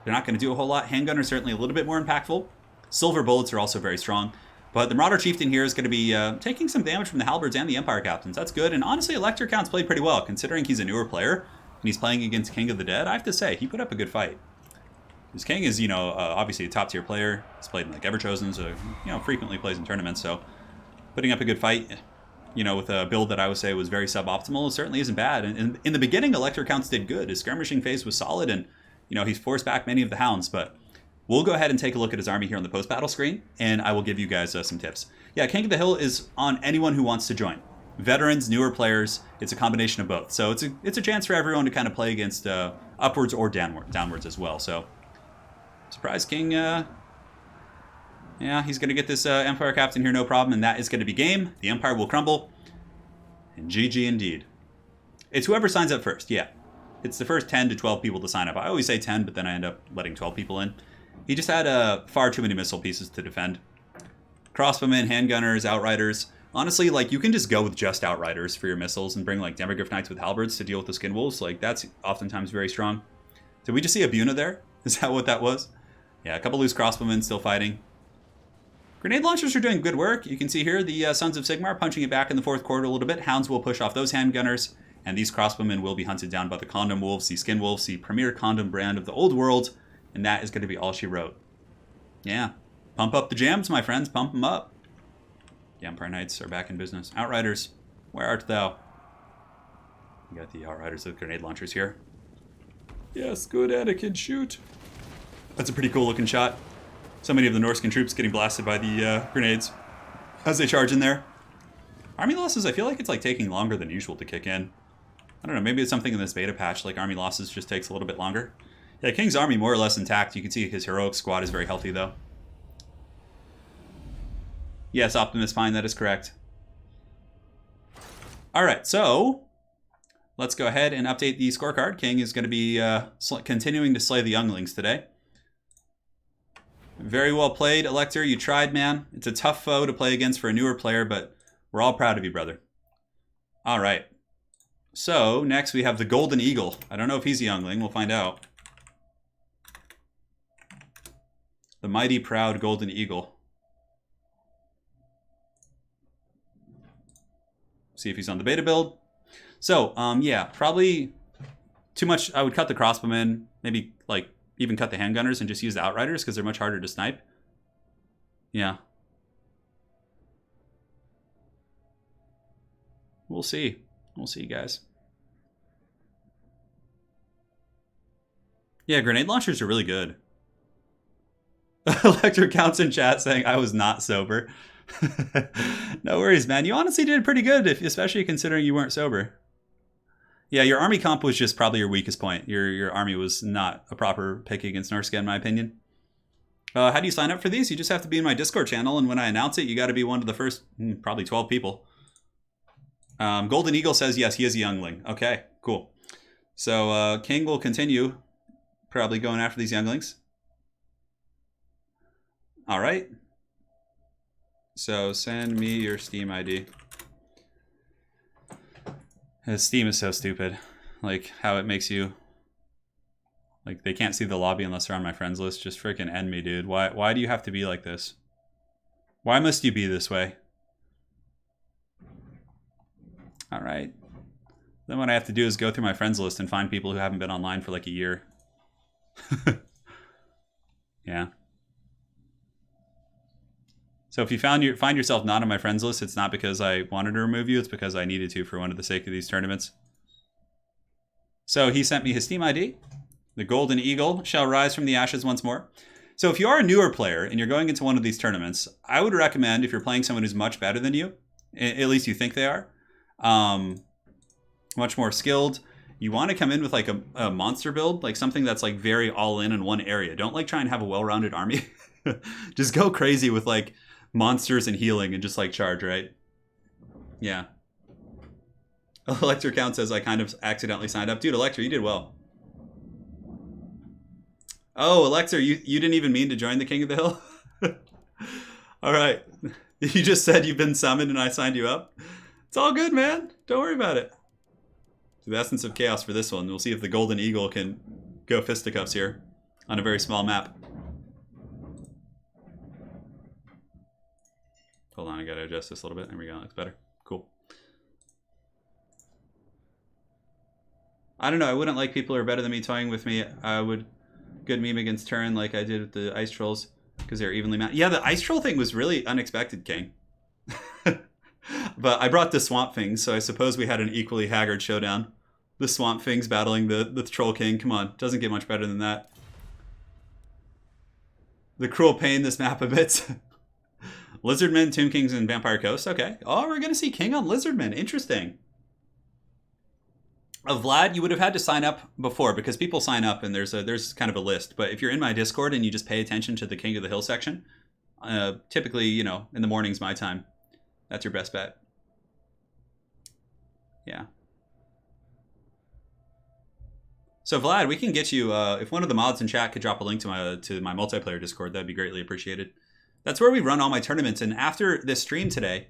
not going to do a whole lot. Handgun are certainly a little bit more impactful. Silver bullets are also very strong. But the Marauder Chieftain here is going to be taking some damage from the Halberds and the Empire Captains. That's good. And honestly, Elector Count's played pretty well, considering he's a newer player and he's playing against King of the Dead. I have to say, he put up a good fight. Because King is, you know, obviously a top-tier player. He's played in like Everchosen, so, you know, frequently plays in tournaments. So putting up a good fight, you know, with a build that I would say was very suboptimal, certainly isn't bad. And in the beginning, Elector Counts did good. His skirmishing phase was solid, and, you know, he's forced back many of the Hounds. But we'll go ahead and take a look at his army here on the post-battle screen, and I will give you guys some tips. Yeah, King of the Hill is on anyone who wants to join. Veterans, newer players, it's a combination of both. So it's a chance for everyone to kind of play against upwards or downwards as well. So, surprise King, yeah, he's going to get this Empire Captain here, no problem, and that is going to be game. The Empire will crumble, and GG indeed. It's whoever signs up first, yeah. It's the first 10 to 12 people to sign up. I always say 10, but then I end up letting 12 people in. He just had far too many missile pieces to defend. Crossbowmen, Handgunners, Outriders. Honestly, like, you can just go with just Outriders for your missiles and bring, like, Demogryph Knights with Halberds to deal with the Skin Wolves. Like, that's oftentimes very strong. Did we just see a Buna there? Is that what that was? Yeah, a couple loose Crossbowmen still fighting. Grenade Launchers are doing good work. You can see here the Sons of Sigmar punching it back in the fourth quarter a little bit. Hounds will push off those Handgunners, and these Crossbowmen will be hunted down by the Condom Wolves, the Skin Wolves, the premier Condom brand of the old world, and that is going to be all she wrote. Yeah. Pump up the jams, my friends. Pump them up. The Empire Knights are back in business. Outriders, where art thou? We got the Outriders with Grenade Launchers here. Yes, good Anakin, shoot. That's a pretty cool looking shot. So many of the Norscan troops getting blasted by the grenades as they charge in there. Army losses, I feel like it's like taking longer than usual to kick in. I don't know, maybe it's something in this beta patch, like army losses just takes a little bit longer. Yeah, King's army more or less intact. You can see his heroic squad is very healthy, though. Yes, Optimus Fine, that is correct. Alright, so let's go ahead and update the scorecard. King is going to be continuing to slay the younglings today. Very well played, Elector. You tried, man. It's a tough foe to play against for a newer player, but we're all proud of you, brother. Alright. So, next we have the Golden Eagle. I don't know if he's a youngling. We'll find out. The mighty proud Golden Eagle. See if he's on the beta build. So, yeah, probably too much. I would cut the crossbowmen, maybe like even cut the handgunners and just use the outriders because they're much harder to snipe. Yeah. We'll see. We'll see, guys. Yeah, grenade launchers are really good. Electric counts in chat saying I was not sober. No worries, man. You honestly did pretty good, especially considering you weren't sober. Yeah, your army comp was just probably your weakest point. Your army was not a proper pick against Norsca, in my opinion. How do you sign up for these? You just have to be in my Discord channel, and when I announce it, you got to be one of the first probably 12 people. Golden Eagle says yes, he is a youngling. Okay, cool. So King will continue probably going after these younglings. All right. So send me your Steam ID. Steam is so stupid. Like, how it makes you... Like, they can't see the lobby unless they're on my friends list. Just freaking end me, dude. Why do you have to be like this? Why must you be this way? Alright. Then what I have to do is go through my friends list and find people who haven't been online for like a year. Yeah. So if you find yourself not on my friends list, it's not because I wanted to remove you. It's because I needed to for one of the sake of these tournaments. So he sent me his Steam ID. The golden eagle shall rise from the ashes once more. So if you are a newer player and you're going into one of these tournaments, I would recommend, if you're playing someone who's much better than you, at least you think they are, much more skilled, you want to come in with like a monster build, like something that's like very all in one area. Don't like try and have a well-rounded army. Just go crazy with like monsters and healing and just like charge, right? Yeah. Elector Count says I kind of accidentally signed up. Dude, Elector, you did well. Oh, Elector, you didn't even mean to join the King of the Hill? All right. You just said you've been summoned and I signed you up? It's all good, man. Don't worry about it. To the essence of chaos for this one. We'll see if the Golden Eagle can go fisticuffs here on a very small map. Hold on, I gotta adjust this a little bit. There we go, that's better. Cool. I don't know, I wouldn't like people who are better than me toying with me. I would good meme against Turin like I did with the Ice Trolls because they're evenly matched. Yeah, the Ice Troll thing was really unexpected, King. But I brought the Swamp Things, so I suppose we had an equally haggard showdown. The Swamp Things battling the Troll King. Come on, doesn't get much better than that. The Cruel Pain, this map a bit. Lizardmen, Tomb Kings, and Vampire Coast. Okay. Oh, we're going to see King on Lizardmen. Interesting. Vlad, you would have had to sign up before because people sign up and there's kind of a list. But if you're in my Discord and you just pay attention to the King of the Hill section, typically, you know, in the mornings my time, that's your best bet. Yeah. So Vlad, we can get you, if one of the mods in chat could drop a link to my multiplayer Discord, that'd be greatly appreciated. That's where we run all my tournaments. And after this stream today,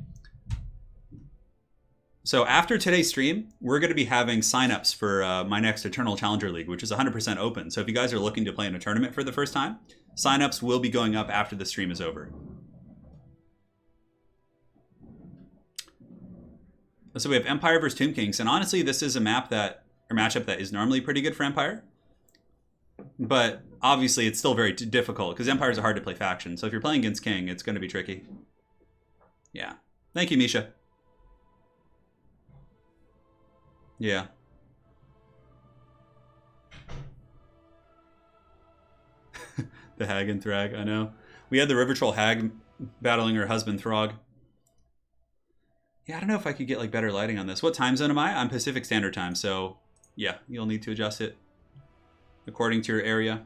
so after today's stream, we're going to be having signups for my next Eternal Challenger League, which is 100% open. So if you guys are looking to play in a tournament for the first time, signups will be going up after the stream is over. So we have Empire versus Tomb Kings. And honestly, this is a matchup that is normally pretty good for Empire. But obviously, it's still very difficult because Empires are hard to play faction. So if you're playing against King, it's going to be tricky. Yeah. Thank you, Misha. Yeah. The Hag and Thrag, I know. We had the River Troll Hag battling her husband Throg. Yeah, I don't know if I could get like better lighting on this. What time zone am I? I'm Pacific Standard Time, so yeah, you'll need to adjust it according to your area.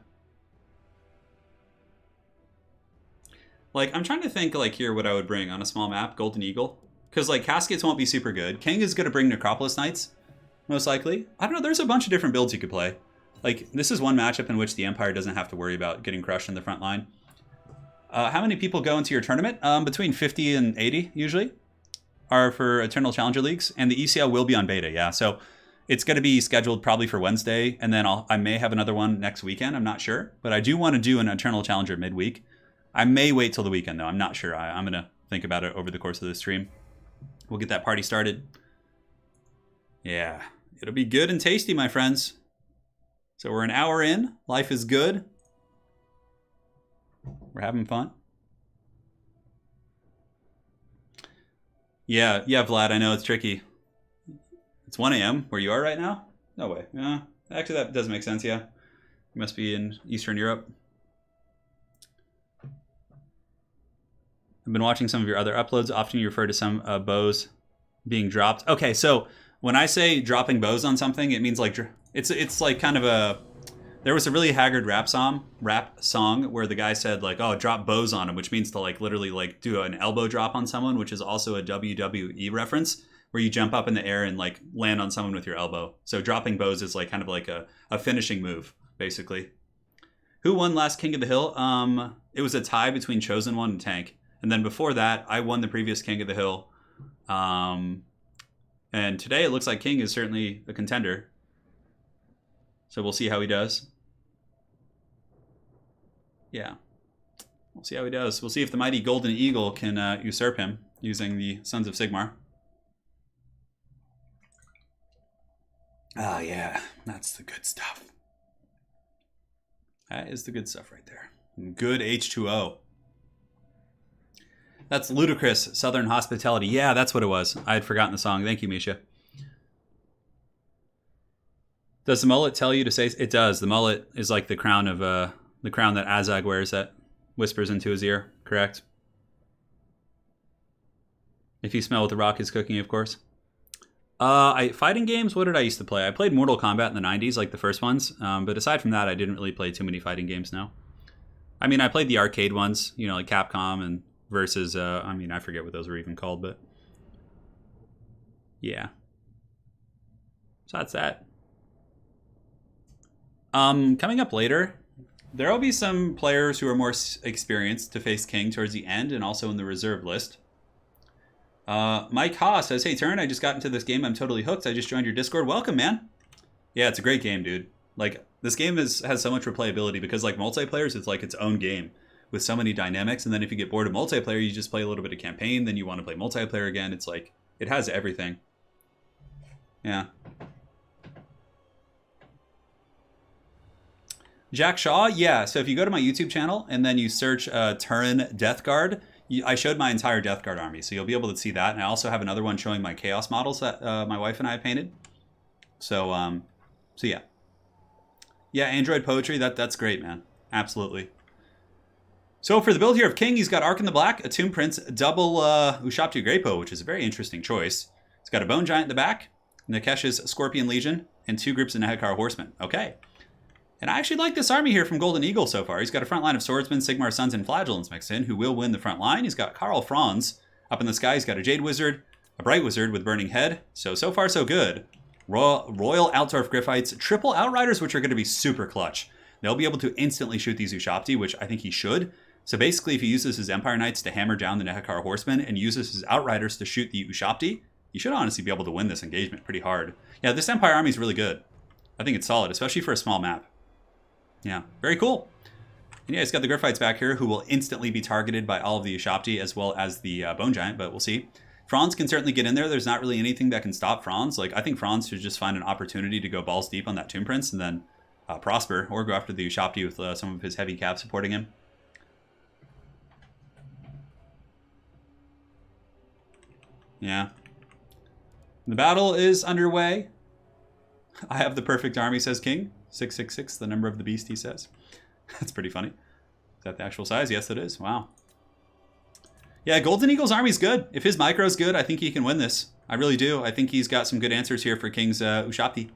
Like, I'm trying to think like here what I would bring on a small map, Golden Eagle. Because like Caskets won't be super good. King is going to bring Necropolis Knights, most likely. I don't know, there's a bunch of different builds you could play. Like, this is one matchup in which the Empire doesn't have to worry about getting crushed in the front line. How many people go into your tournament? Between 50 and 80, usually, are for Eternal Challenger Leagues. And the ECL will be on beta, yeah. So it's going to be scheduled probably for Wednesday. And then I may have another one next weekend. I'm not sure. But I do want to do an Eternal Challenger midweek. I may wait till the weekend, though. I'm not sure. I'm going to think about it over the course of the stream. We'll get that party started. Yeah. It'll be good and tasty, my friends. So we're an hour in. Life is good. We're having fun. Yeah, Vlad, I know it's tricky. It's 1 a.m. where you are right now? No way. Yeah, actually, that does make sense, yeah. You must be in Eastern Europe. I've been watching some of your other uploads. Often you refer to some bows being dropped. Okay, so when I say dropping bows on something, it means like it's like kind of a... There was a really haggard rap song where the guy said like, oh, drop bows on him, which means to like literally like do an elbow drop on someone, which is also a WWE reference where you jump up in the air and like land on someone with your elbow. So dropping bows is like kind of like a finishing move, basically. Who won last King of the Hill? It was a tie between Chosen One and Tank. And then before that, I won the previous King of the Hill. And today it looks like King is certainly a contender. So we'll see how he does. Yeah. We'll see how he does. We'll see if the mighty Golden Eagle can usurp him using the Sons of Sigmar. Ah, yeah. That's the good stuff. That is the good stuff right there. Good H2O. That's Ludicrous Southern Hospitality. Yeah, that's what it was. I had forgotten the song. Thank you, Misha. Does the mullet tell you to say... It does. The mullet is like the crown of the crown that Azag wears that whispers into his ear. Correct. If you smell what the rock is cooking, of course. Fighting games, what did I used to play? I played Mortal Kombat in the 90s, like the first ones. But aside from that, I didn't really play too many fighting games now. I mean, I played the arcade ones, you know, like Capcom and versus, I mean, I forget what those were even called, but yeah. So that's that. Coming up later, there will be some players who are more experienced to face King towards the end and also in the reserve list. Mike Haas says, hey, Turin, I just got into this game. I'm totally hooked. I just joined your Discord. Welcome, man. Yeah, it's a great game, dude. Like, this game has so much replayability because, like, multiplayers, it's like its own game with so many dynamics. And then if you get bored of multiplayer, you just play a little bit of campaign. Then you want to play multiplayer again. It's like, it has everything. Yeah. Jack Shaw, yeah. So if you go to my YouTube channel and then you search Turin Death Guard, I showed my entire Death Guard army, so you'll be able to see that. And I also have another one showing my Chaos models that my wife and I painted. So, so yeah. Yeah, Android Poetry, that's great, man. Absolutely. So for the build here of King, he's got Ark in the Black, a Tomb Prince, double Ushaptu Greypo, which is a very interesting choice. He's got a Bone Giant in the back, Nakesh's Scorpion Legion, and 2 groups of Nehekar Horsemen. Okay. And I actually like this army here from Golden Eagle so far. He's got a front line of Swordsmen, Sigmar Sons, and Flagellants mixed in, who will win the front line. He's got Karl Franz up in the sky. He's got a Jade Wizard, a Bright Wizard with Burning Head. So far, so good. Royal Altdorf Griffites, triple Outriders, which are going to be super clutch. They'll be able to instantly shoot these Ushapti, which I think he should. So basically, if he uses his Empire Knights to hammer down the Nehekar Horsemen and uses his Outriders to shoot the Ushapti, he should honestly be able to win this engagement pretty hard. Yeah, this Empire army is really good. I think it's solid, especially for a small map. Yeah, very cool. And yeah, he's got the Griffites back here who will instantly be targeted by all of the Ushapti as well as the Bone Giant, but we'll see. Franz can certainly get in there. There's not really anything that can stop Franz. Like, I think Franz should just find an opportunity to go balls deep on that Tomb Prince and then prosper, or go after the Ushapti with some of his heavy cav supporting him. Yeah. The battle is underway. I have the perfect army, says King. 666, the number of the beast, he says. That's pretty funny. Is that the actual size? Yes, it is. Wow. Yeah, Golden Eagle's army's good. If his micro's good, I think he can win this. I really do. I think he's got some good answers here for King's Ushapti.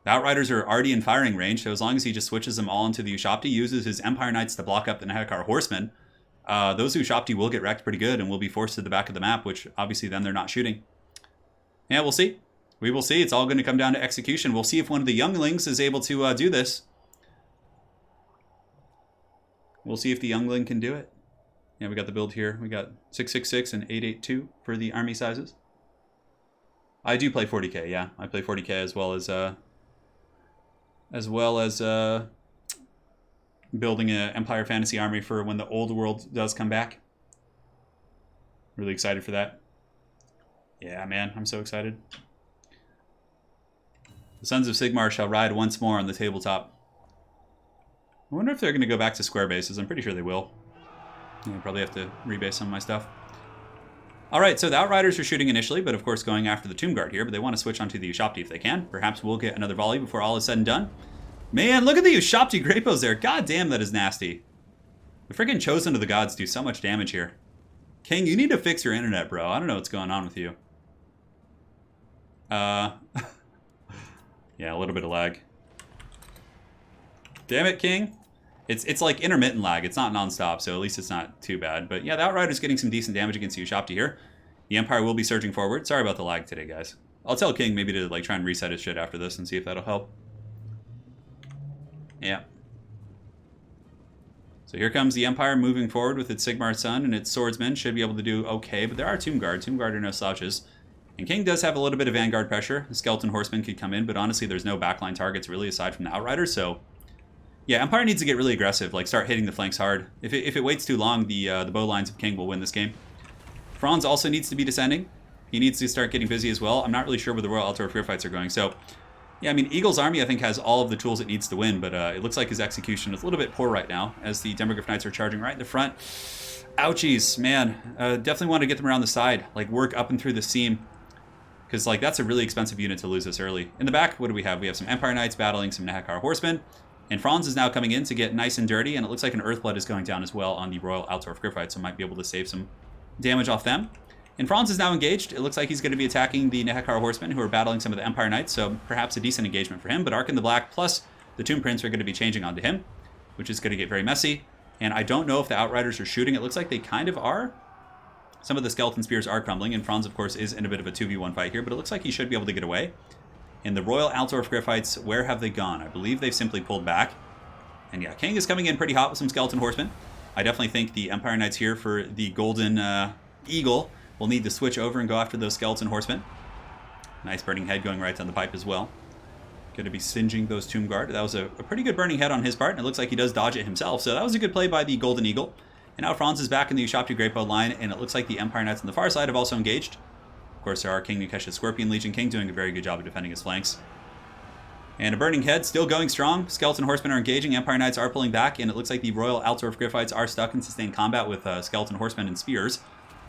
The Outriders are already in firing range, so as long as he just switches them all into the Ushapti, uses his Empire Knights to block up the Nehekar Horsemen, those Ushapti will get wrecked pretty good and will be forced to the back of the map, which obviously then they're not shooting. Yeah, we'll see. We will see. It's all going to come down to execution. We'll see if one of the younglings is able to do this. We'll see if the youngling can do it. Yeah, we got the build here. We got 666 and 882 for the army sizes. I do play 40k, yeah. I play 40k as well as building an Empire Fantasy army for when the old world does come back. Really excited for that. Yeah, man, I'm so excited. The Sons of Sigmar shall ride once more on the tabletop. I wonder if they're going to go back to square bases. I'm pretty sure they will. Yeah, probably have to rebase some of my stuff. Alright, so the Outriders are shooting initially, but of course going after the Tomb Guard here, but they want to switch onto the Ushapti if they can. Perhaps we'll get another volley before all is said and done. Man, look at the Ushapti Greypos there. God damn, that is nasty. The freaking Chosen of the Gods do so much damage here. King, you need to fix your internet, bro. I don't know what's going on with you. Yeah, a little bit of lag. Damn it, King. It's like intermittent lag. It's not nonstop, so at least it's not too bad. But yeah, the Outrider's getting some decent damage against the Ushapti here. The Empire will be surging forward. Sorry about the lag today, guys. I'll tell King maybe to like try and reset his shit after this and see if that'll help. Yeah. So here comes the Empire moving forward with its Sigmar Sun and its Swordsmen. Should be able to do okay, but there are Tomb Guard. Tomb Guard are no slouches. And King does have a little bit of Vanguard pressure. The Skeleton Horsemen could come in, but honestly, there's no backline targets really aside from the Outriders, so... Yeah, Empire needs to get really aggressive, like start hitting the flanks hard. If it waits too long, the bow lines of King will win this game. Franz also needs to be descending. He needs to start getting busy as well. I'm not really sure where the Royal Altor Fear Fights are going, so... Yeah, I mean, Eagle's army, I think, has all of the tools it needs to win, but it looks like his execution is a little bit poor right now, as the Demogryph Knights are charging right in the front. Ouchies, man. Definitely want to get them around the side, like work up and through the seam, because like that's a really expensive unit to lose this early. In the back, what do we have? We have some Empire Knights battling some Nehekar Horsemen, and Franz is now coming in to get nice and dirty, and it looks like an Earthblood is going down as well on the Royal Altor Fear Fight, so might be able to save some damage off them. And Franz is now engaged. It looks like he's going to be attacking the Nehekar Horsemen, who are battling some of the Empire Knights, so perhaps a decent engagement for him. But Ark in the Black plus the Tomb Prince are going to be changing onto him, which is going to get very messy. And I don't know if the Outriders are shooting. It looks like they kind of are. Some of the Skeleton Spears are crumbling, and Franz, of course, is in a bit of a 2v1 fight here, but it looks like he should be able to get away. And the Royal Altor Fear Fights, where have they gone? I believe they've simply pulled back. And yeah, King is coming in pretty hot with some Skeleton Horsemen. I definitely think the Empire Knights here for the Golden Eagle will need to switch over and go after those Skeleton Horsemen. Nice Burning Head going right down the pipe as well. Going to be singeing those Tomb Guard. That was a pretty good Burning Head on his part, and it looks like he does dodge it himself. So that was a good play by the Golden Eagle. And now Franz is back in the Ushabti Greatbow line, and it looks like the Empire Knights on the far side have also engaged. Of course, there are King Nukesh's Scorpion Legion. King doing a very good job of defending his flanks. And a Burning Head still going strong. Skeleton Horsemen are engaging. Empire Knights are pulling back, and it looks like the Royal Altor Fear Fights are stuck in sustained combat with Skeleton Horsemen and Spears,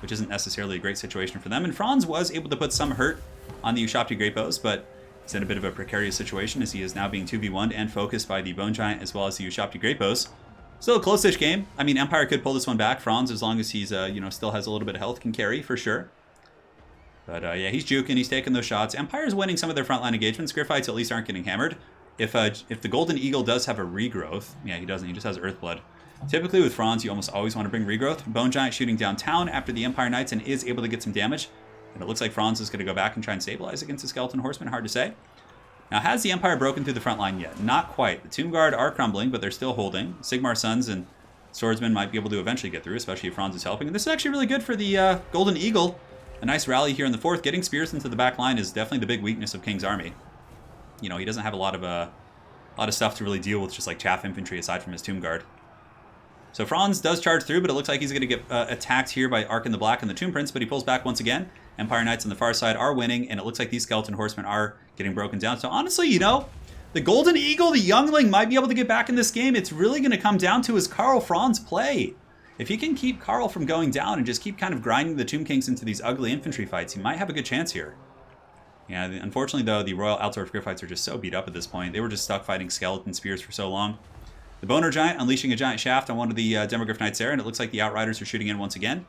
which isn't necessarily a great situation for them. And Franz was able to put some hurt on the Ushabti Greatbows, but he's in a bit of a precarious situation as he is now being 2v1'd and focused by the Bone Giant as well as the Ushabti Greatbows. Still a close-ish game. I mean, Empire could pull this one back. Franz, as long as he's, still has a little bit of health, can carry for sure. But yeah, he's juking, he's taking those shots. Empire's winning some of their frontline engagements. Grifffights at least aren't getting hammered. If the Golden Eagle does have a regrowth, yeah, he doesn't, he just has Earthblood. Typically with Franz, you almost always want to bring regrowth. Bone Giant shooting downtown after the Empire Knights and is able to get some damage. And it looks like Franz is going to go back and try and stabilize against the Skeleton Horseman, hard to say. Now, has the Empire broken through the front line yet? Not quite. The Tomb Guard are crumbling, but they're still holding. Sigmar Suns and Swordsmen might be able to eventually get through, especially if Franz is helping. And this is actually really good for the Golden Eagle. A nice rally here in the fourth. Getting spears into the back line is definitely the big weakness of King's army. You know, he doesn't have a lot of stuff to really deal with, just like chaff infantry aside from his Tomb Guard. So Franz does charge through, but it looks like he's going to get attacked here by Ark in the Black and the Tomb Prince, but he pulls back once again. Empire Knights on the far side are winning, and it looks like these Skeleton Horsemen are getting broken down. So honestly, you know, the Golden Eagle, the Youngling, might be able to get back in this game. It's really going to come down to his Karl Franz play. If he can keep Karl from going down and just keep kind of grinding the Tomb Kings into these ugly infantry fights, he might have a good chance here. Yeah, unfortunately, though, the Royal Altor Fear Fights are just so beat up at this point. They were just stuck fighting Skeleton Spears for so long. The Boner Giant unleashing a giant shaft on one of the Demogryph Knights there, and it looks like the Outriders are shooting in once again.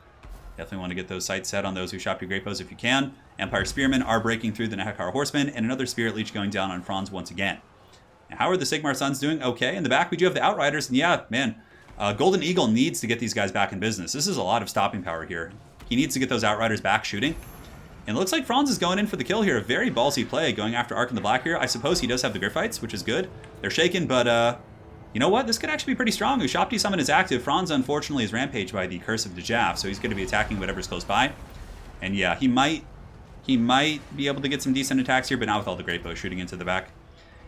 Definitely want to get those sights set on those Ushabti Greatbows if you can. Empire Spearmen are breaking through the Nehekar Horsemen, and another Spirit Leech going down on Franz once again. Now, how are the Sigmar Suns doing? Okay, in the back we do have the Outriders, and yeah, man, Golden Eagle needs to get these guys back in business. This is a lot of stopping power here. He needs to get those Outriders back shooting. And it looks like Franz is going in for the kill here. A very ballsy play going after Ark in the Black here. I suppose he does have the Griffites, which is good. They're shaken, but you know what? This could actually be pretty strong. Ushabti Summon is active. Franz, unfortunately, is rampaged by the Curse of Dejaf, so he's going to be attacking whatever's close by. And yeah, he might be able to get some decent attacks here, but not with all the Greatbows shooting into the back.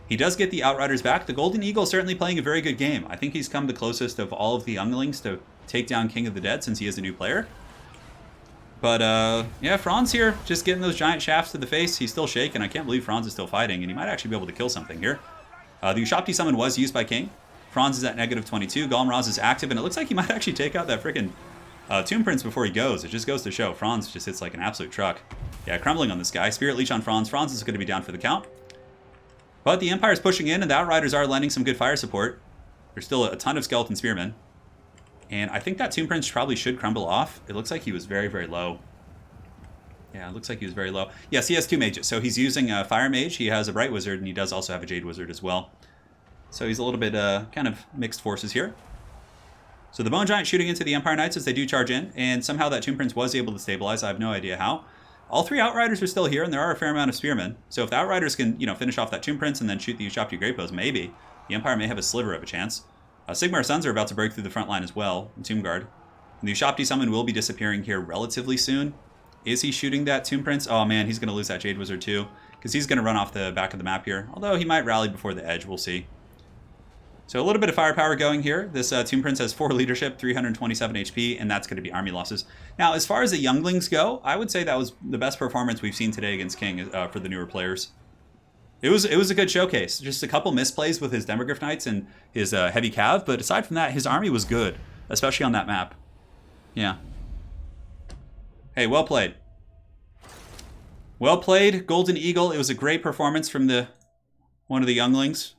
He does get the Outriders back. The Golden Eagle is certainly playing a very good game. I think he's come the closest of all of the Younglings to take down King of the Dead since he is a new player. But, yeah, Franz here, just getting those giant shafts to the face. He's still shaken. I can't believe Franz is still fighting, and he might actually be able to kill something here. The Ushabti Summon was used by King. Franz is at -22. Golmraz is active, and it looks like he might actually take out that freaking Tomb Prince before he goes. It just goes to show. Franz just hits like an absolute truck. Yeah, crumbling on this guy. Spirit Leech on Franz. Franz is going to be down for the count. But the Empire's pushing in, and the Outriders are lending some good fire support. There's still a ton of Skeleton Spearmen. And I think that Tomb Prince probably should crumble off. It looks like he was very, very low. Yeah, it looks like he was very low. Yes, he has two mages. So he's using a Fire Mage. He has a Bright Wizard, and he does also have a Jade Wizard as well. So he's a little bit kind of mixed forces here. So the Bone Giant shooting into the Empire Knights as they do charge in. And somehow that Tomb Prince was able to stabilize. I have no idea how. All three Outriders are still here, and there are a fair amount of Spearmen. So if the Outriders can, finish off that Tomb Prince and then shoot the Ushabti Greatbows, maybe the Empire may have a sliver of a chance. Sigmar Suns are about to break through the front line as well. Tomb Guard. The Ushopti summon will be disappearing here relatively soon. Is he shooting that Tomb Prince? Oh man, he's going to lose that Jade Wizard too. Because he's going to run off the back of the map here. Although he might rally before the edge, we'll see. So a little bit of firepower going here. This Tomb Prince has 4 leadership, 327 HP, and that's going to be army losses. Now, as far as the younglings go, I would say that was the best performance we've seen today against King for the newer players. It was a good showcase. Just a couple misplays with his Demogryph Knights and his heavy cav, but aside from that, his army was good, especially on that map. Yeah. Hey, well played. Well played, Golden Eagle. It was a great performance from one of the younglings.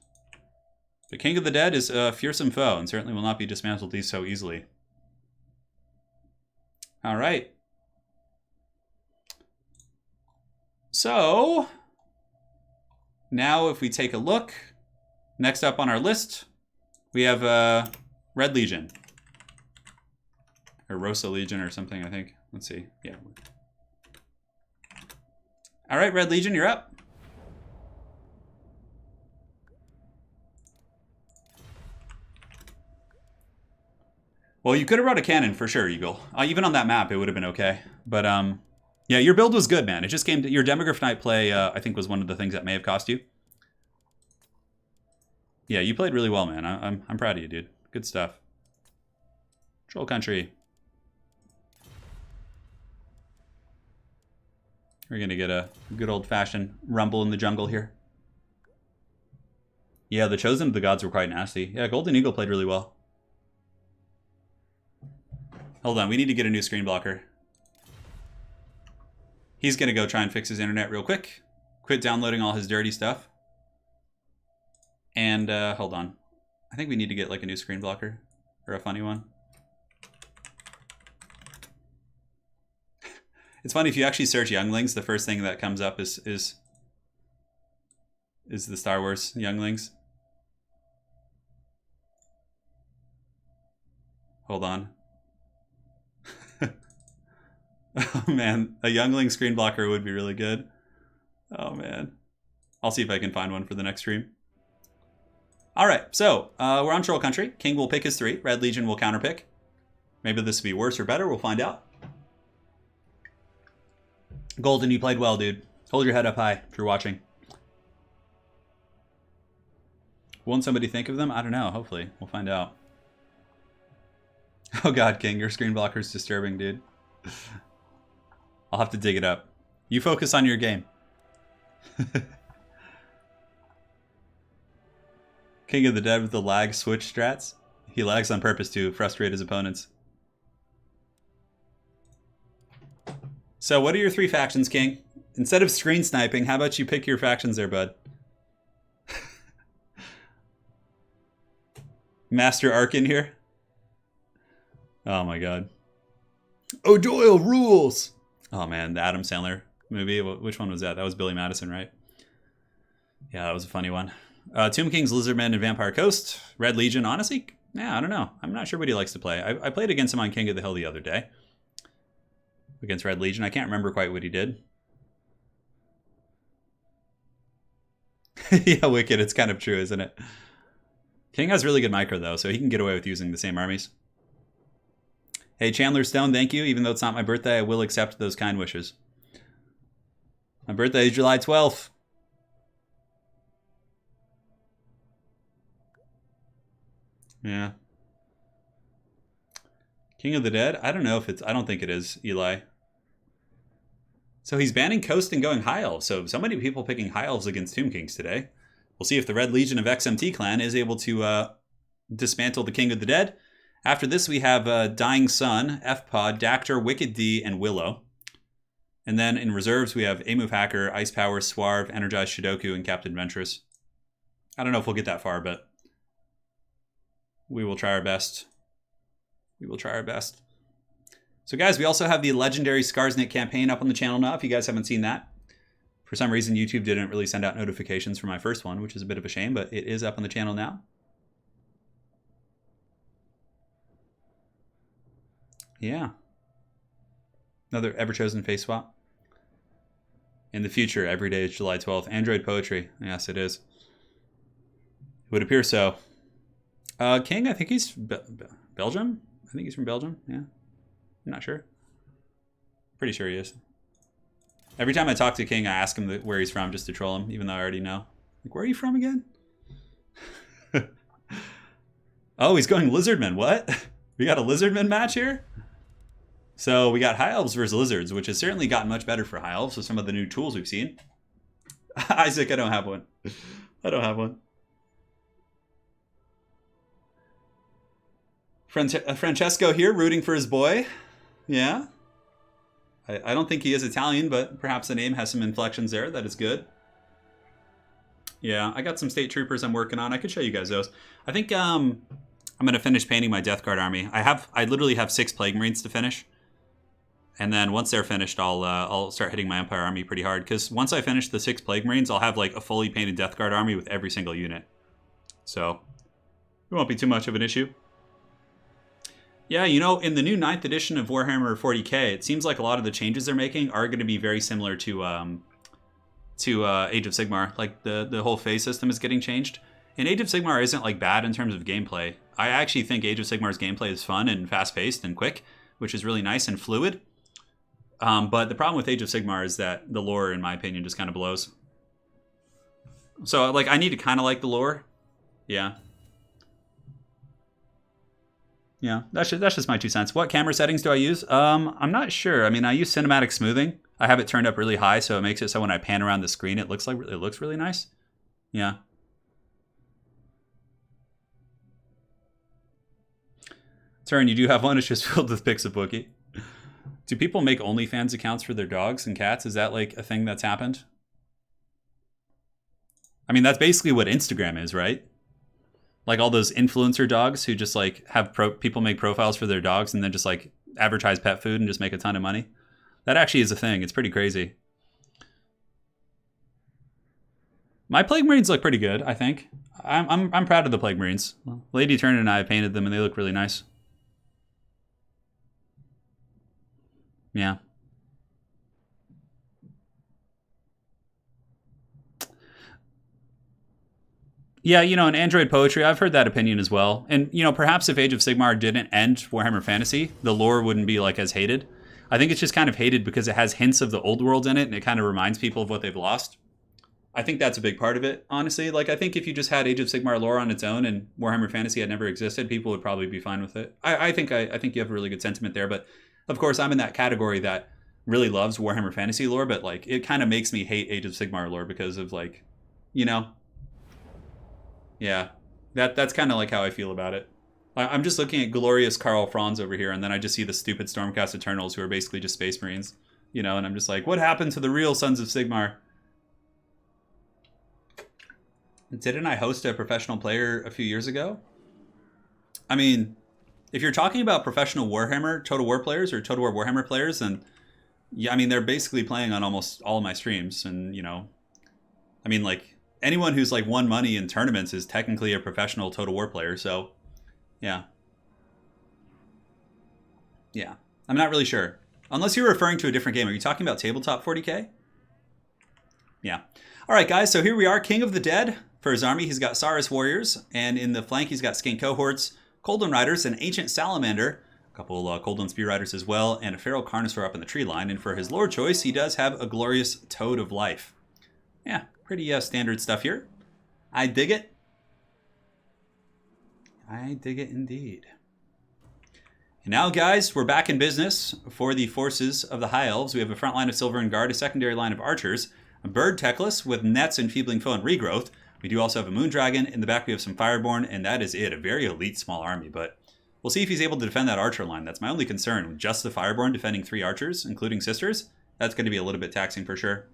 The King of the Dead is a fearsome foe and certainly will not be dismantled so easily. All right. So, now if we take a look, next up on our list, we have Red Legion. Or Rosa Legion or something, I think. Let's see. Yeah. All right, Red Legion, you're up. Well, you could have brought a cannon for sure, Eagle. Even on that map, it would have been okay. But yeah, your build was good, man. It just came to your Demogryph Knight play. I think was one of the things that may have cost you. Yeah, you played really well, man. I'm proud of you, dude. Good stuff. Troll Country. We're gonna get a good old-fashioned rumble in the jungle here. Yeah, the Chosen of the Gods were quite nasty. Yeah, Golden Eagle played really well. Hold on, we need to get a new screen blocker. He's gonna go try and fix his internet real quick. Quit downloading all his dirty stuff. And hold on. I think we need to get like a new screen blocker. Or a funny one. It's funny, if you actually search Younglings, the first thing that comes up is the Star Wars Younglings. Hold on. Oh man, a Youngling screen blocker would be really good. Oh man. I'll see if I can find one for the next stream. Alright, so we're on Troll Country. King will pick his 3. Red Legion will counterpick. Maybe this will be worse or better, we'll find out. Golden, you played well, dude. Hold your head up high if you're watching. Won't somebody think of them? I don't know, hopefully. We'll find out. Oh god, King, your screen blocker is disturbing, dude. I'll have to dig it up. You focus on your game. King of the Dead with the lag switch strats. He lags on purpose to frustrate his opponents. So what are your 3 factions, King? Instead of screen sniping, how about you pick your factions there, bud? Master Arkin here. Oh my god. O'Doyle rules! Oh man, the Adam Sandler movie. Which one was that? That was Billy Madison, right? Yeah, that was a funny one. Tomb Kings, Lizardmen, and Vampire Coast. Red Legion, honestly? Yeah, I don't know. I'm not sure what he likes to play. I played against him on King of the Hill the other day. Against Red Legion. I can't remember quite what he did. Yeah, Wicked. It's kind of true, isn't it? King has really good micro, though, so he can get away with using the same armies. Hey, Chandler Stone, thank you. Even though it's not my birthday, I will accept those kind wishes. My birthday is July 12th. Yeah. King of the Dead? I don't know if it's... I don't think it is, Eli. So he's banning Coast and going High Elves. So many people picking High Elves against Tomb Kings today. We'll see if the Red Legion of XMT Clan is able to dismantle the King of the Dead. After this, we have Dying Sun, F-Pod, Dactyr, Wicked D, and Willow. And then in reserves, we have A-Move Hacker, Ice Power, Swarv, Energized Shidoku, and Captain Ventress. I don't know if we'll get that far, but we will try our best. We will try our best. So guys, we also have the legendary Skarsnik campaign up on the channel now, if you guys haven't seen that. For some reason, YouTube didn't really send out notifications for my first one, which is a bit of a shame, but it is up on the channel now. Yeah. Another ever-chosen face swap. In the future, every day is July 12th. Android poetry. Yes, it is. It would appear so. King, I think he's Belgium. I think he's from Belgium. Yeah, I'm not sure. Pretty sure he is. Every time I talk to King, I ask him where he's from just to troll him, even though I already know. Like, where are you from again? Oh, he's going Lizardman. What? We got a Lizardman match here? So we got High Elves versus Lizards, which has certainly gotten much better for High Elves with some of the new tools we've seen. Isaac, I don't have one. I don't have one. Francesco here, rooting for his boy. Yeah. I don't think he is Italian, but perhaps the name has some inflections there. That is good. Yeah, I got some state troopers I'm working on. I could show you guys those. I think I'm going to finish painting my Death Guard army. I literally have 6 Plague Marines to finish. And then once they're finished, I'll start hitting my Empire army pretty hard. Because once I finish the 6 Plague Marines, I'll have like a fully painted Death Guard army with every single unit. So it won't be too much of an issue. Yeah, you know, in the new 9th edition of Warhammer 40k, it seems like a lot of the changes they're making are going to be very similar to Age of Sigmar. Like the whole phase system is getting changed. And Age of Sigmar isn't like bad in terms of gameplay. I actually think Age of Sigmar's gameplay is fun and fast-paced and quick, which is really nice and fluid. But the problem with Age of Sigmar is that the lore, in my opinion, just kind of blows. So, like, I need to kind of like the lore. Yeah. Yeah, that's just my 2 cents. What camera settings do I use? I'm not sure. I mean, I use cinematic smoothing. I have it turned up really high, so it makes it so when I pan around the screen, it looks really nice. Yeah. Turin, you do have one. It's just filled with pics of Wookiee. Do people make OnlyFans accounts for their dogs and cats? Is that like a thing that's happened? I mean, that's basically what Instagram is, right? Like all those influencer dogs who just like have people make profiles for their dogs and then just like advertise pet food and just make a ton of money. That actually is a thing. It's pretty crazy. My Plague Marines look pretty good, I think. I'm proud of the Plague Marines. Lady Turner and I painted them and they look really nice. Yeah. Yeah, you know, in Android Poetry, I've heard that opinion as well. And, you know, perhaps if Age of Sigmar didn't end Warhammer Fantasy, the lore wouldn't be, like, as hated. I think it's just kind of hated because it has hints of the old world in it, and it kind of reminds people of what they've lost. I think that's a big part of it, honestly. Like, I think if you just had Age of Sigmar lore on its own and Warhammer Fantasy had never existed, people would probably be fine with it. I think you have a really good sentiment there, but, of course, I'm in that category that really loves Warhammer Fantasy lore, but, like, it kind of makes me hate Age of Sigmar lore because of, like, you know... Yeah, that's kind of like how I feel about it. I'm just looking at glorious Karl Franz over here, and then I just see the stupid Stormcast Eternals who are basically just Space Marines, you know, and I'm just like, what happened to the real Sons of Sigmar? Didn't I host a professional player a few years ago? I mean, if you're talking about professional Warhammer Total War players or Total War Warhammer players, then yeah, I mean, they're basically playing on almost all of my streams, and, you know, I mean, like, anyone who's like won money in tournaments is technically a professional Total War player. So, yeah. Yeah. I'm not really sure. Unless you're referring to a different game. Are you talking about Tabletop 40k? Yeah. All right, guys. So here we are. King of the Dead. For his army, he's got Saurus Warriors. And in the flank, he's got Skink Cohorts, Coldon Riders, an Ancient Salamander, a couple Coldon Spear Riders as well, and a Feral Carnosaur up in the tree line. And for his lore choice, he does have a glorious Toad of Life. Yeah. Pretty standard stuff here. I dig it. I dig it indeed. And now, guys, we're back in business for the forces of the High Elves. We have a front line of Silverin Guard, a secondary line of Archers, a Bird Teclis with Nets, Enfeebling Foe, and Regrowth. We do also have a Moondragon. In the back, we have some Fireborn, and that is it. A very elite small army, but we'll see if he's able to defend that Archer line. That's my only concern. With just the Fireborn defending 3 Archers, including Sisters, that's going to be a little bit taxing for sure.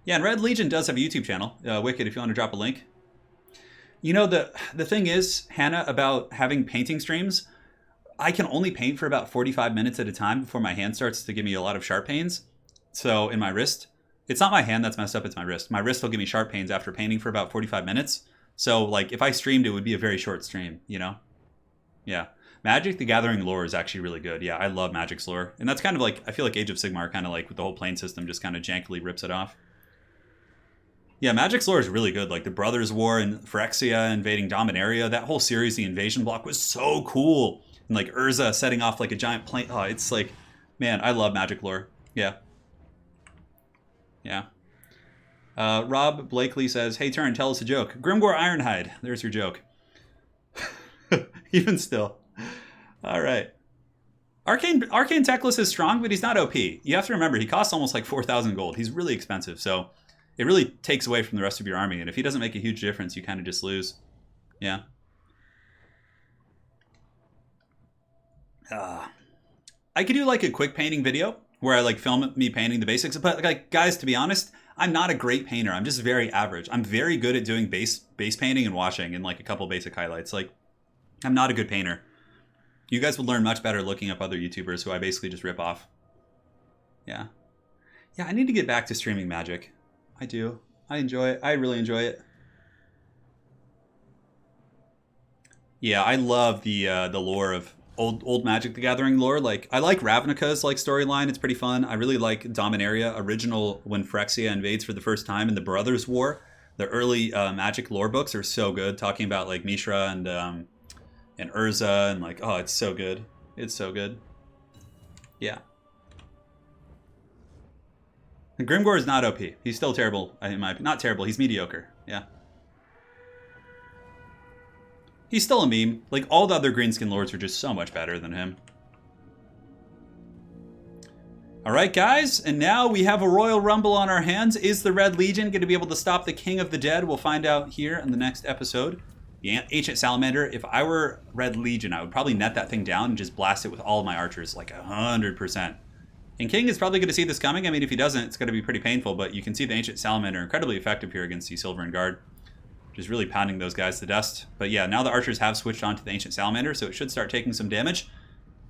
Yeah, and Red Legion does have a YouTube channel. Wicked, if you want to drop a link. You know, the thing is, Hannah, about having painting streams, I can only paint for about 45 minutes at a time before my hand starts to give me a lot of sharp pains. So, in my wrist. It's not my hand that's messed up, it's my wrist. My wrist will give me sharp pains after painting for about 45 minutes. So, like, if I streamed, it would be a very short stream, you know? Yeah. Magic the Gathering lore is actually really good. Yeah, I love Magic's lore. And that's kind of like, I feel like Age of Sigmar kind of like with the whole plane system just kind of jankily rips it off. Yeah, Magic's lore is really good. Like the Brothers' War and Phyrexia invading Dominaria. That whole series, the invasion block, was so cool. And like Urza setting off like a giant plane. Oh, it's like, man, I love Magic lore. Yeah. Yeah. Rob Blakely says, "Hey, Turin, tell us a joke." Grimgor Ironhide. There's your joke. Even still. All right. Arcane Teclis is strong, but he's not OP. You have to remember, he costs almost like 4,000 gold. He's really expensive, so it really takes away from the rest of your army. And if he doesn't make a huge difference, you kind of just lose. Yeah. I could do like a quick painting video where I like film me painting the basics. But like, guys, to be honest, I'm not a great painter. I'm just very average. I'm very good at doing base painting and washing and like a couple basic highlights. Like, I'm not a good painter. You guys would learn much better looking up other YouTubers who I basically just rip off. Yeah. Yeah, I need to get back to streaming Magic. I do. I enjoy it. I really enjoy it. Yeah, I love the lore of old Magic the Gathering lore. Like, I like Ravnica's like storyline. It's pretty fun. I really like Dominaria original when Phyrexia invades for the first time in the Brothers' War. The early Magic lore books are so good, talking about like Mishra and Urza and like, oh, it's so good. It's so good. Yeah. And Grimgor is not OP. He's still terrible. Not terrible. He's mediocre. Yeah. He's still a meme. Like, all the other Greenskin Lords are just so much better than him. Alright, guys. And now we have a Royal Rumble on our hands. Is the Red Legion going to be able to stop the King of the Dead? We'll find out here in the next episode. The Ancient Salamander. If I were Red Legion, I would probably net that thing down and just blast it with all of my archers. Like 100%. And King is probably going to see this coming. I mean, if he doesn't, it's going to be pretty painful. But you can see the Ancient Salamander incredibly effective here against the Silver and Guard. Just really pounding those guys to dust. But yeah, now the archers have switched on to the Ancient Salamander, so it should start taking some damage.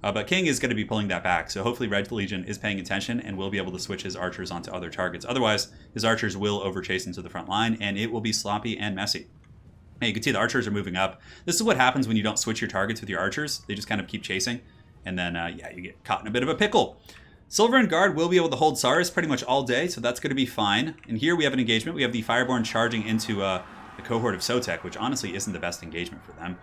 But King is going to be pulling that back, so hopefully Red Legion is paying attention and will be able to switch his archers onto other targets. Otherwise, his archers will overchase into the front line, and it will be sloppy and messy. And you can see the archers are moving up. This is what happens when you don't switch your targets with your archers. They just kind of keep chasing, and then, yeah, you get caught in a bit of a pickle. Silver and Guard will be able to hold Saurus pretty much all day, so that's going to be fine. And here we have an engagement. We have the Fireborn charging into the cohort of Sotek, which honestly isn't the best engagement for them.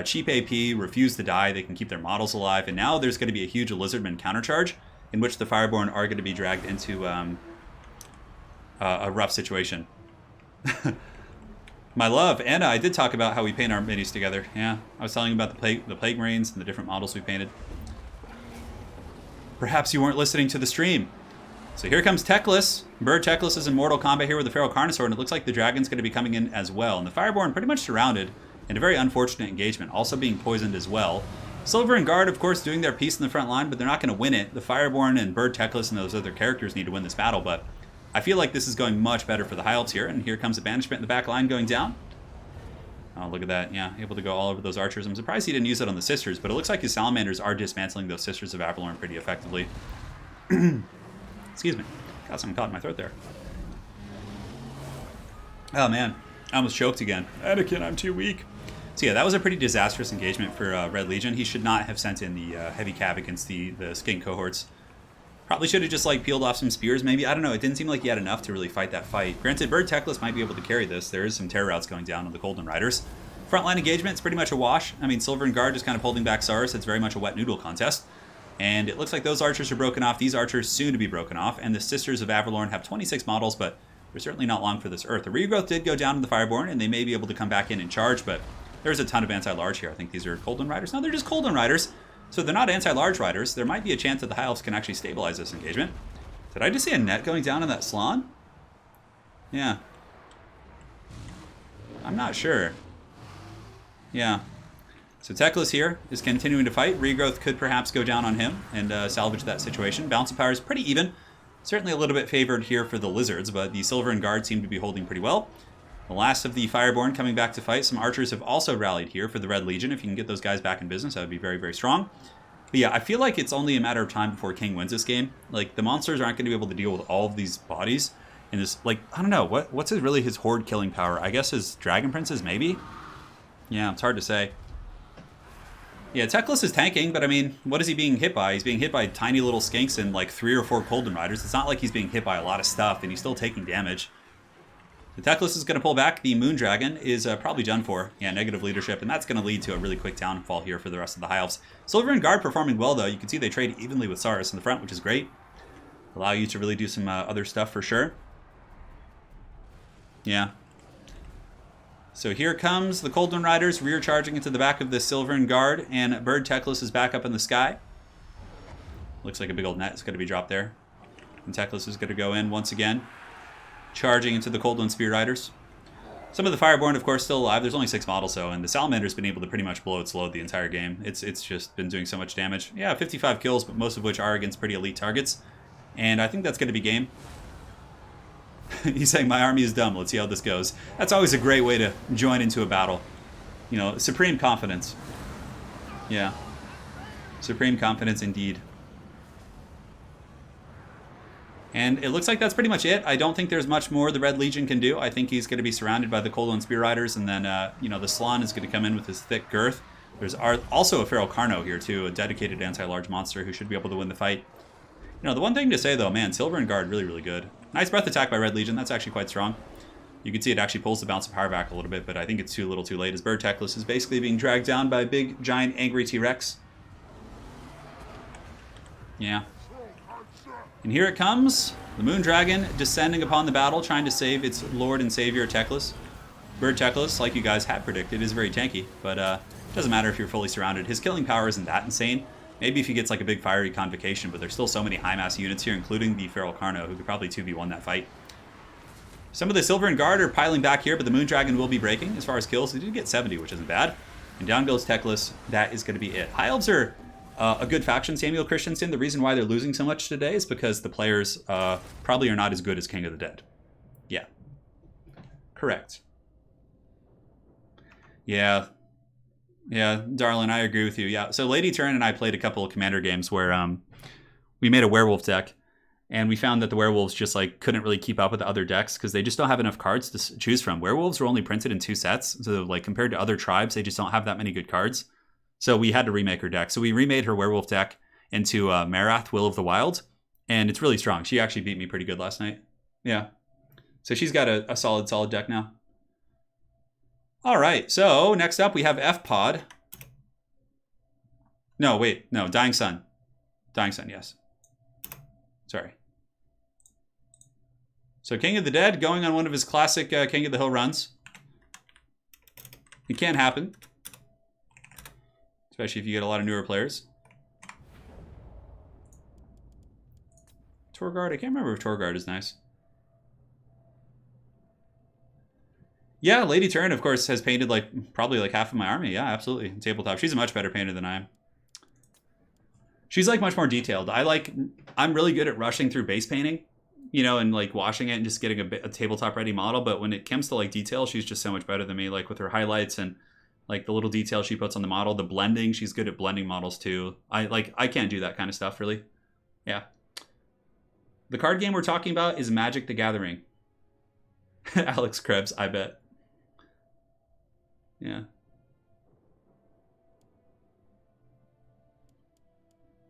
Cheap AP, refuse to die, they can keep their models alive, and now there's going to be a huge Lizardman countercharge, in which the Fireborn are going to be dragged into a rough situation. My love, Anna, I did talk about how we paint our minis together. Yeah, I was telling you about the Plague Marines and the different models we painted. Perhaps you weren't listening to the stream. So here comes Teclis. Bird Teclis is in mortal combat here with the Feral Carnosaur, and it looks like the Dragon's going to be coming in as well. And the Fireborn pretty much surrounded, and a very unfortunate engagement, also being poisoned as well. Silver and Guard, of course, doing their piece in the front line, but they're not going to win it. The Fireborn and Bird Teclis and those other characters need to win this battle, but I feel like this is going much better for the High Elves here, and here comes a Banishment in the back line going down. Oh, look at that. Yeah, able to go all over those archers. I'm surprised he didn't use it on the Sisters, but it looks like his Salamanders are dismantling those Sisters of Avalorn pretty effectively. Excuse me. Got something caught in my throat there. Oh, man. I almost choked again. Anakin, I'm too weak. So yeah, that was a pretty disastrous engagement for Red Legion. He should not have sent in the heavy cav against the skink cohorts. Probably should have just like peeled off some spears maybe. I don't know. It didn't seem like he had enough to really fight that fight. Granted, Bird Teclis might be able to carry this. There is some terror routes going down on the Golden Riders. Frontline engagement, it's pretty much a wash. I mean, Silver and Guard just kind of holding back Saurus. It's very much a wet noodle contest. And it looks like those archers are broken off. These archers soon to be broken off. And the Sisters of Avalorn have 26 models, but they're certainly not long for this Earth. The regrowth did go down to the Fireborn, and they may be able to come back in and charge, but there's a ton of anti-large here. I think these are Golden Riders. No, they're just Golden Riders. So they're not anti-large riders. There might be a chance that the High Elves can actually stabilize this engagement. Did I just see a net going down on that Slann? Yeah. I'm not sure. Yeah. So Teclis here is continuing to fight. Regrowth could perhaps go down on him and salvage that situation. Balance of power is pretty even. Certainly a little bit favored here for the Lizards, but the Silver and Guard seem to be holding pretty well. The last of the Fireborn coming back to fight. Some archers have also rallied here for the Red Legion. If you can get those guys back in business, that would be very, very strong. But yeah, I feel like it's only a matter of time before King wins this game. Like, the monsters aren't going to be able to deal with all of these bodies. And this, like, I don't know, what's really his horde killing power? I guess his Dragon Princes, maybe? Yeah, it's hard to say. Yeah, Teclis is tanking, but I mean, what is he being hit by? He's being hit by tiny little skinks and like 3 or 4 Golden Riders. It's not like he's being hit by a lot of stuff, and he's still taking damage. The Teclis is going to pull back. The Moondragon is probably done for. Yeah, negative leadership, and that's going to lead to a really quick downfall here for the rest of the High Elves. Silver and Guard performing well, though. You can see they trade evenly with Saurus in the front, which is great. Allow you to really do some other stuff for sure. Yeah. So here comes the Coldwind Riders rear charging into the back of the Silver and Guard, and Bird Teclis is back up in the sky. Looks like a big old net is going to be dropped there. And Teclis is going to go in once again, charging into the Coldwind Spear Riders. Some of the Fireborn, of course, still alive. There's only 6 models, though, and the Salamander's been able to pretty much blow its load the entire game. It's just been doing so much damage. Yeah, 55 kills, but most of which are against pretty elite targets. And I think that's going to be game. He's saying, my army is dumb. Let's see how this goes. That's always a great way to join into a battle. You know, supreme confidence. Yeah. Supreme confidence indeed. And it looks like that's pretty much it. I don't think there's much more the Red Legion can do. I think he's going to be surrounded by the Coldwind Spear Riders, and then, you know, the Slann is going to come in with his thick girth. There's also a Feral Carno here, too, a dedicated anti-large monster who should be able to win the fight. You know, the one thing to say, though, man, Silver and Guard, really, really good. Nice breath attack by Red Legion. That's actually quite strong. You can see it actually pulls the bounce of power back a little bit, but I think it's too little too late, as Bird Teclis is basically being dragged down by a big, giant, angry T-Rex. Yeah. And here it comes. The Moondragon descending upon the battle, trying to save its Lord and Savior, Teclis. Bird Teclis, like you guys had predicted, is very tanky, but it doesn't matter if you're fully surrounded. His killing power isn't that insane. Maybe if he gets like a big fiery convocation, but there's still so many high mass units here, including the Feral Carno, who could probably 2v1 that fight. Some of the Silver and Guard are piling back here, but the Moondragon will be breaking as far as kills. They did get 70, which isn't bad. And down goes Teclis. That is going to be it. High Elves are a good faction, Samuel Christensen. The reason why they're losing so much today is because the players probably are not as good as King of the Dead. Yeah. Correct. Yeah. Yeah, darling, I agree with you. Yeah, so Lady Turin and I played a couple of Commander games where we made a werewolf deck, and we found that the werewolves just like couldn't really keep up with the other decks because they just don't have enough cards to choose from. Werewolves were only printed in 2 sets, so like compared to other tribes, they just don't have that many good cards. So we had to remake her deck. So we remade her werewolf deck into Marath, Will of the Wild, and it's really strong. She actually beat me pretty good last night. Yeah, so she's got a solid deck now. All right, so next up we have F-Pod. No, wait, no, Dying Sun. Dying Sun, yes. Sorry. So King of the Dead going on one of his classic King of the Hill runs. It can happen. Especially if you get a lot of newer players. Torguard, I can't remember if Torguard is nice. Yeah, Lady Turin, of course, has painted like probably like half of my army. Yeah, absolutely. Tabletop. She's a much better painter than I am. She's like much more detailed. I'm really good at rushing through base painting, you know, and like washing it and just getting a tabletop ready model. But when it comes to like detail, she's just so much better than me. Like with her highlights and like the little detail she puts on the model, the blending, she's good at blending models too. I can't do that kind of stuff really. Yeah. The card game we're talking about is Magic the Gathering. Alex Krebs, I bet. Yeah.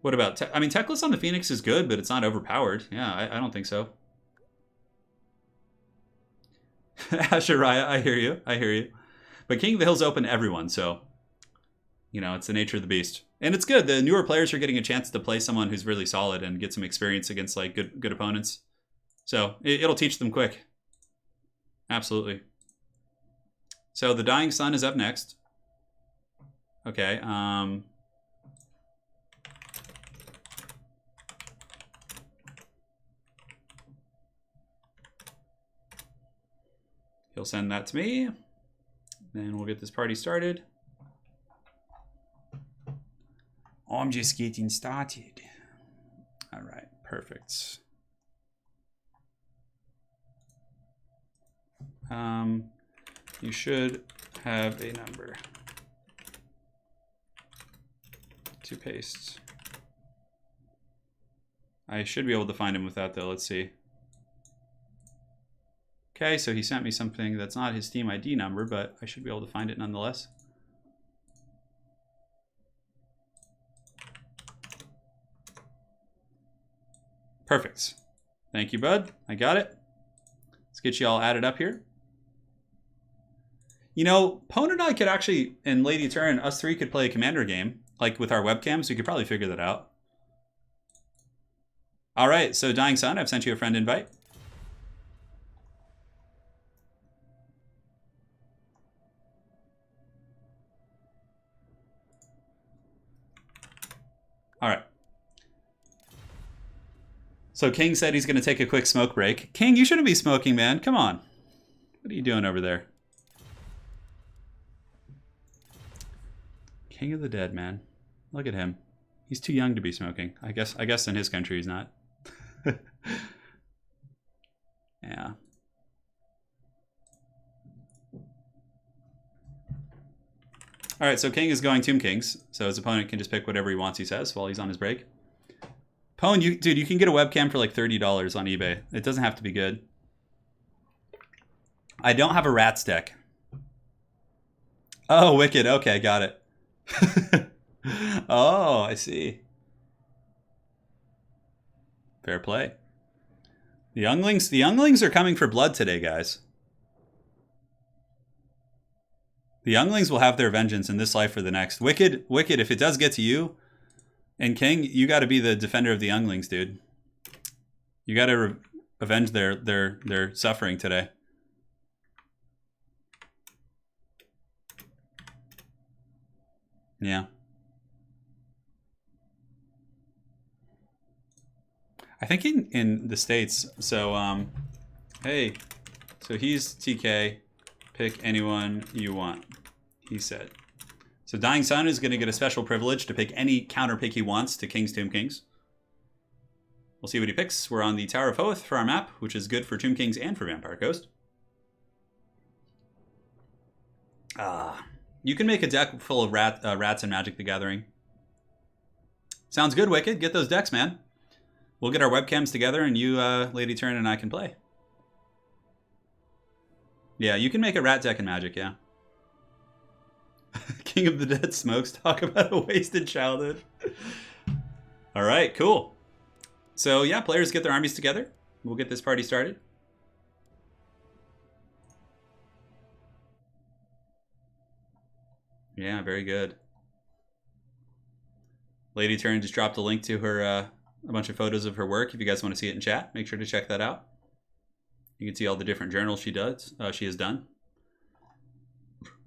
What about... I mean, Teclis on the Phoenix is good, but it's not overpowered. Yeah, I don't think so. Asheraya, I hear you. I hear you. But King of the Hill's open to everyone, so... You know, it's the nature of the beast. And it's good. The newer players are getting a chance to play someone who's really solid and get some experience against, like, good opponents. So, it'll teach them quick. Absolutely. So the Dying Sun is up next. Okay. He'll send that to me. Then we'll get this party started. I'm just getting started. All right, perfect. You should have a number to paste. I should be able to find him with that though. Let's see. Okay, so he sent me something that's not his Steam ID number, but I should be able to find it nonetheless. Perfect. Thank you, bud. I got it. Let's get you all added up here. You know, Pone and I could actually, in Lady Turin, us three could play a commander game. Like with our webcams, we could probably figure that out. All right, so Dying Sun, I've sent you a friend invite. All right. So King said he's going to take a quick smoke break. King, you shouldn't be smoking, man. Come on. What are you doing over there? King of the Dead, man. Look at him. He's too young to be smoking. I guess in his country he's not. Yeah. All right, so King is going Tomb Kings, so his opponent can just pick whatever he wants, he says, while he's on his break. Pone, dude, you can get a webcam for like $30 on eBay. It doesn't have to be good. I don't have a Rats deck. Oh, Wicked. Okay, got it. Oh, I see. Fair play. The younglings are coming for blood today, guys. The younglings will have their vengeance in this life or the next. Wicked, if it does get to you, and King, you got to be the defender of the younglings, dude. You got to avenge their suffering today. Yeah. I think in the States, so, hey, so he's TK, pick anyone you want, he said. So Dying Sun is going to get a special privilege to pick any counter pick he wants to King's Tomb Kings. We'll see what he picks. We're on the Tower of Hoth for our map, which is good for Tomb Kings and for Vampire Coast. You can make a deck full of rats and Magic the Gathering. Sounds good, Wicked. Get those decks, man. We'll get our webcams together and you, Lady Turin, and I can play. Yeah, you can make a rat deck in Magic, yeah. King of the Dead smokes. Talk about a wasted childhood. All right, cool. So, yeah, players get their armies together. We'll get this party started. Yeah, very good. Lady Turin just dropped a link to her, a bunch of photos of her work. If you guys want to see it in chat, make sure to check that out. You can see all the different journals she has done.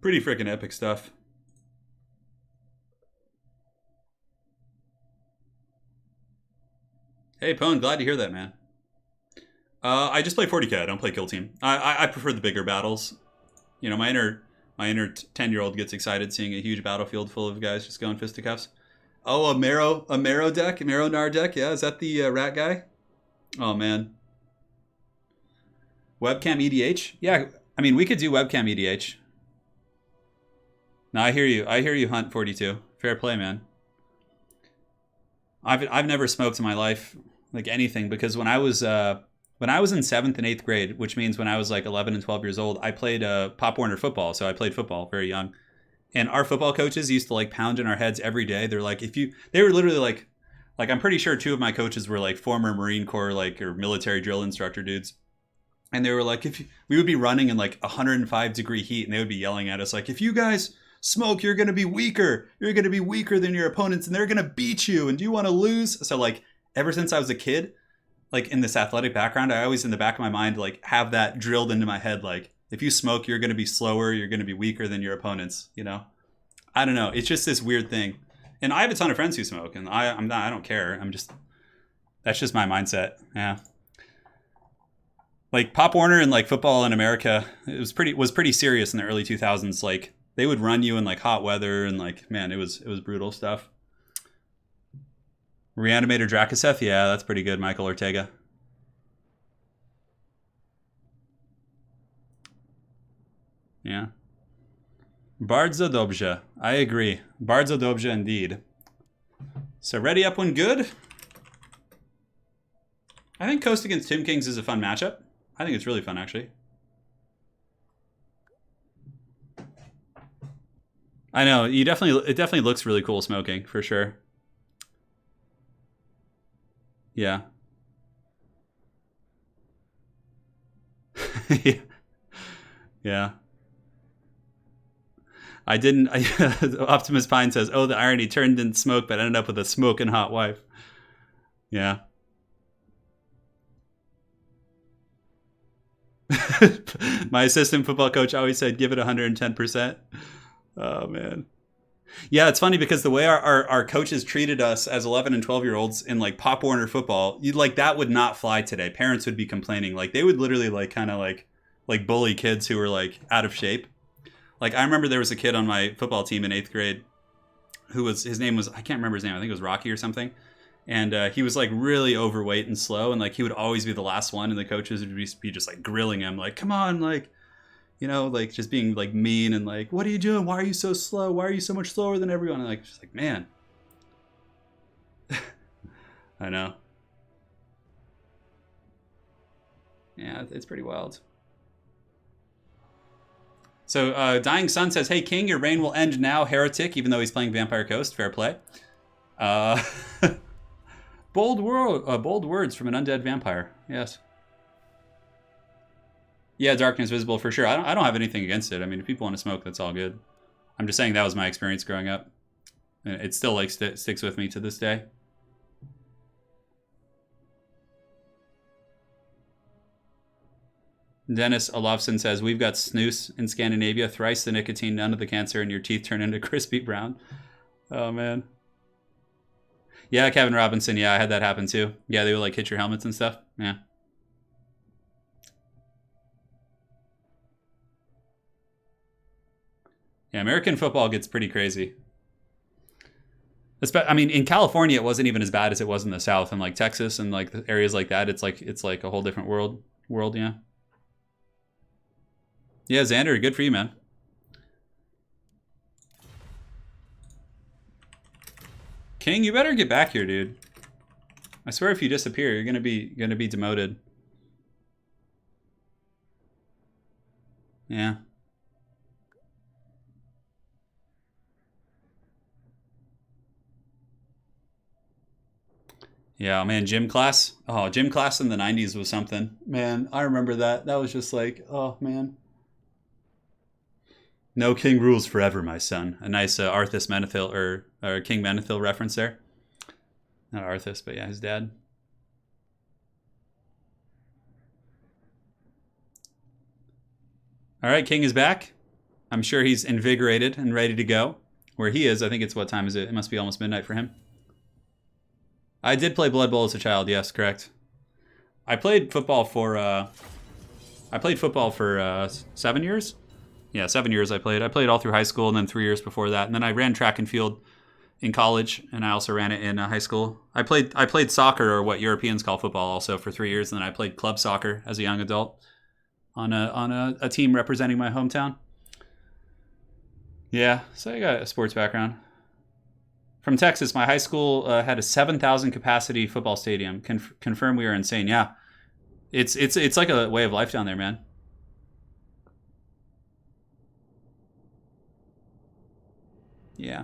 Pretty freaking epic stuff. Hey, Pone, glad to hear that, man. I just play 40k. I don't play Kill Team. I prefer the bigger battles. You know, my inner 10-year-old gets excited seeing a huge battlefield full of guys just going fisticuffs. Oh, a Marrow deck, a Marrow Gnar deck. Yeah, is that the rat guy? Oh man. Webcam EDH? Yeah, I mean we could do webcam EDH. No, I hear you. I hear you, Hunt 42. Fair play, man. I've never smoked in my life, like anything, because when I was in 7th and 8th grade, which means when I was like 11 and 12 years old, I played Pop Warner football. So I played football very young. And our football coaches used to like pound in our heads every day. They're like, they were literally like I'm pretty sure 2 of my coaches were like former Marine Corps, like, or military drill instructor dudes. And they were like, we would be running in like 105-degree heat and they would be yelling at us like, if you guys smoke, you're going to be weaker. You're going to be weaker than your opponents and they're going to beat you. And do you want to lose? So like ever since I was a kid, like in this athletic background, I always in the back of my mind, like have that drilled into my head. Like if you smoke, you're going to be slower. You're going to be weaker than your opponents. You know, I don't know. It's just this weird thing. And I have a ton of friends who smoke and I don't care. That's just my mindset. Yeah. Like Pop Warner and like football in America, it was pretty serious in the early 2000s. Like they would run you in like hot weather and like, man, it was brutal stuff. Reanimator Drakaseth, yeah, that's pretty good, Michael Ortega. Yeah. Bardzo dobrze. I agree. Bardzo dobrze indeed. So ready up when good. I think Coast against Tomb Kings is a fun matchup. I think it's really fun, actually. I know, it definitely looks really cool smoking, for sure. Yeah. Yeah. I didn't. Optimus Pine says, "Oh, the irony turned in smoke, but ended up with a smoking hot wife." Yeah. My assistant football coach always said, "Give it 110%." Oh man. Yeah, it's funny because the way our coaches treated us as 11 and 12-year-olds in like Pop Warner football, you like that would not fly today. Parents would be complaining. Like they would literally like kind of like bully kids who were like out of shape. Like I remember there was a kid on my football team in 8th grade who was, his name was, I can't remember his name. I think it was Rocky or something. And he was like really overweight and slow. And like he would always be the last one. And the coaches would be just like grilling him like, come on, like, you know, like just being like mean and like, what are you doing? Why are you so slow? Why are you so much slower than everyone? And like, just like, man, I know. Yeah, it's pretty wild. So Dying Sun says, hey, King, your reign will end now, heretic, even though he's playing Vampire Coast. Fair play. Bold words from an undead vampire. Yes. Yeah, darkness visible for sure. I don't have anything against it. I mean, if people want to smoke, that's all good. I'm just saying that was my experience growing up. And it still like sticks with me to this day. Dennis Olofsson says, we've got snus in Scandinavia, thrice the nicotine, none of the cancer, and your teeth turn into crispy brown. Oh, man. Yeah, Kevin Robinson. Yeah, I had that happen too. Yeah, they would like hit your helmets and stuff. Yeah. Yeah, American football gets pretty crazy. I mean, in California, it wasn't even as bad as it was in the South, and like Texas and like areas like that. It's like a whole different world. Yeah. Yeah, Xander, good for you, man. King, you better get back here, dude. I swear, if you disappear, you're gonna be demoted. Yeah. Yeah, man, gym class. Oh, gym class in the 90s was something. Man, I remember that. That was just like, oh, man. No king rules forever, my son. A nice Arthas Menethil, or King Menethil reference there. Not Arthas, but yeah, his dad. All right, King is back. I'm sure he's invigorated and ready to go. Where he is, I think it's, what time is it? It must be almost midnight for him. I did play Blood Bowl as a child, yes, correct. I played football for 7 years. Yeah, 7 years I played. I played all through high school and then 3 years before that. And then I ran track and field in college, and I also ran it in high school. I played soccer, or what Europeans call football, also for 3 years. And then I played club soccer as a young adult on a team representing my hometown. Yeah, so I got a sports background. From Texas, my high school had a 7,000 capacity football stadium. Confirm we are insane. Yeah, it's like a way of life down there, man. Yeah.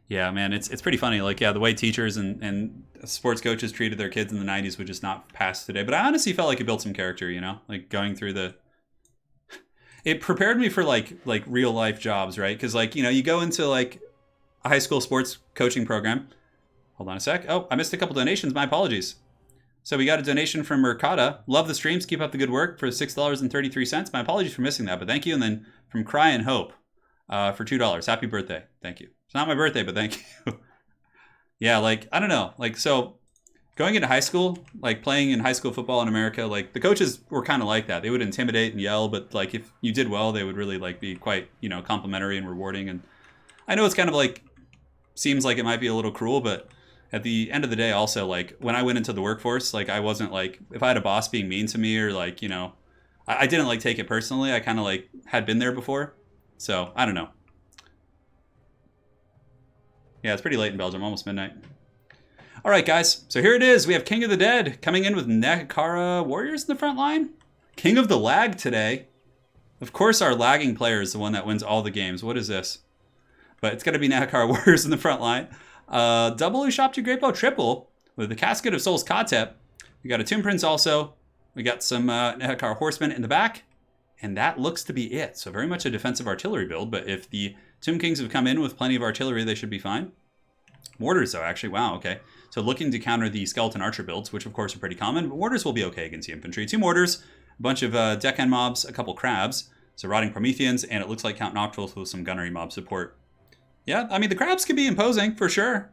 Yeah, man, it's pretty funny. Like, yeah, the way teachers and sports coaches treated their kids in the 90s would just not pass today. But I honestly felt like it built some character, you know? Like, going through it prepared me for, like real life jobs, right? Because, like, you know, you go into, like, a high school sports coaching program. Hold on a sec. Oh, I missed a couple donations. My apologies. So we got a donation from Mercata. Love the streams. Keep up the good work for $6.33. My apologies for missing that, but thank you. And then from Cry and Hope for $2. Happy birthday. Thank you. It's not my birthday, but thank you. Yeah, like, I don't know. Like, so going into high school, like playing in high school football in America, like the coaches were kind of like that. They would intimidate and yell, but like if you did well, they would really like be quite, you know, complimentary and rewarding. And I know it's kind of like, seems like it might be a little cruel, but at the end of the day, also, like, when I went into the workforce, like, I wasn't, like, if I had a boss being mean to me or, like, you know, I didn't, like, take it personally. I kind of, like, had been there before. So, I don't know. Yeah, it's pretty late in Belgium, almost midnight. All right, guys. So here it is. We have King of the Dead coming in with Nakara Warriors in the front line. King of the Lag today. Of course, our lagging player is the one that wins all the games. What is this? But it's going to be Nakara Warriors in the front line. Double Ushopti Great Bow triple with the Casket of Souls Katep. We got a Tomb Prince also. We got some Nehekar Horsemen in the back. And that looks to be it. So very much a defensive artillery build, but if the Tomb Kings have come in with plenty of artillery, they should be fine. Mortars, though, actually. Wow, okay. So looking to counter the skeleton archer builds, which of course are pretty common, but mortars will be okay against the infantry. 2 mortars, a bunch of deckhand mobs, a couple crabs, so rotting Prometheans, and it looks like Count Noctiluss with some gunnery mob support. Yeah, I mean, the crabs can be imposing, for sure.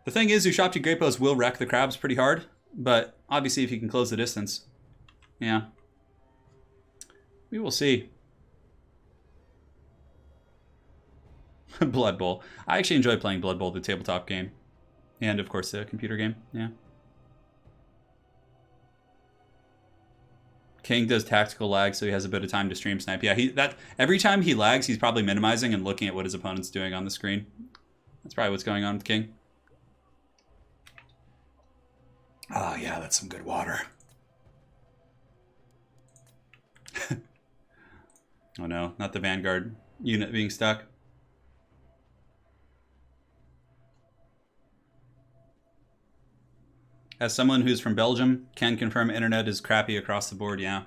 The thing is, Ushabti Great Bows will wreck the crabs pretty hard, but obviously if you can close the distance, yeah. We will see. Blood Bowl. I actually enjoy playing Blood Bowl, the tabletop game. And, of course, the computer game. Yeah. King does tactical lag, so he has a bit of time to stream snipe. Yeah, every time he lags, he's probably minimizing and looking at what his opponent's doing on the screen. That's probably what's going on with King. Oh, yeah, that's some good water. Oh, no, not the Vanguard unit being stuck. As someone who's from Belgium, can confirm internet is crappy across the board, yeah.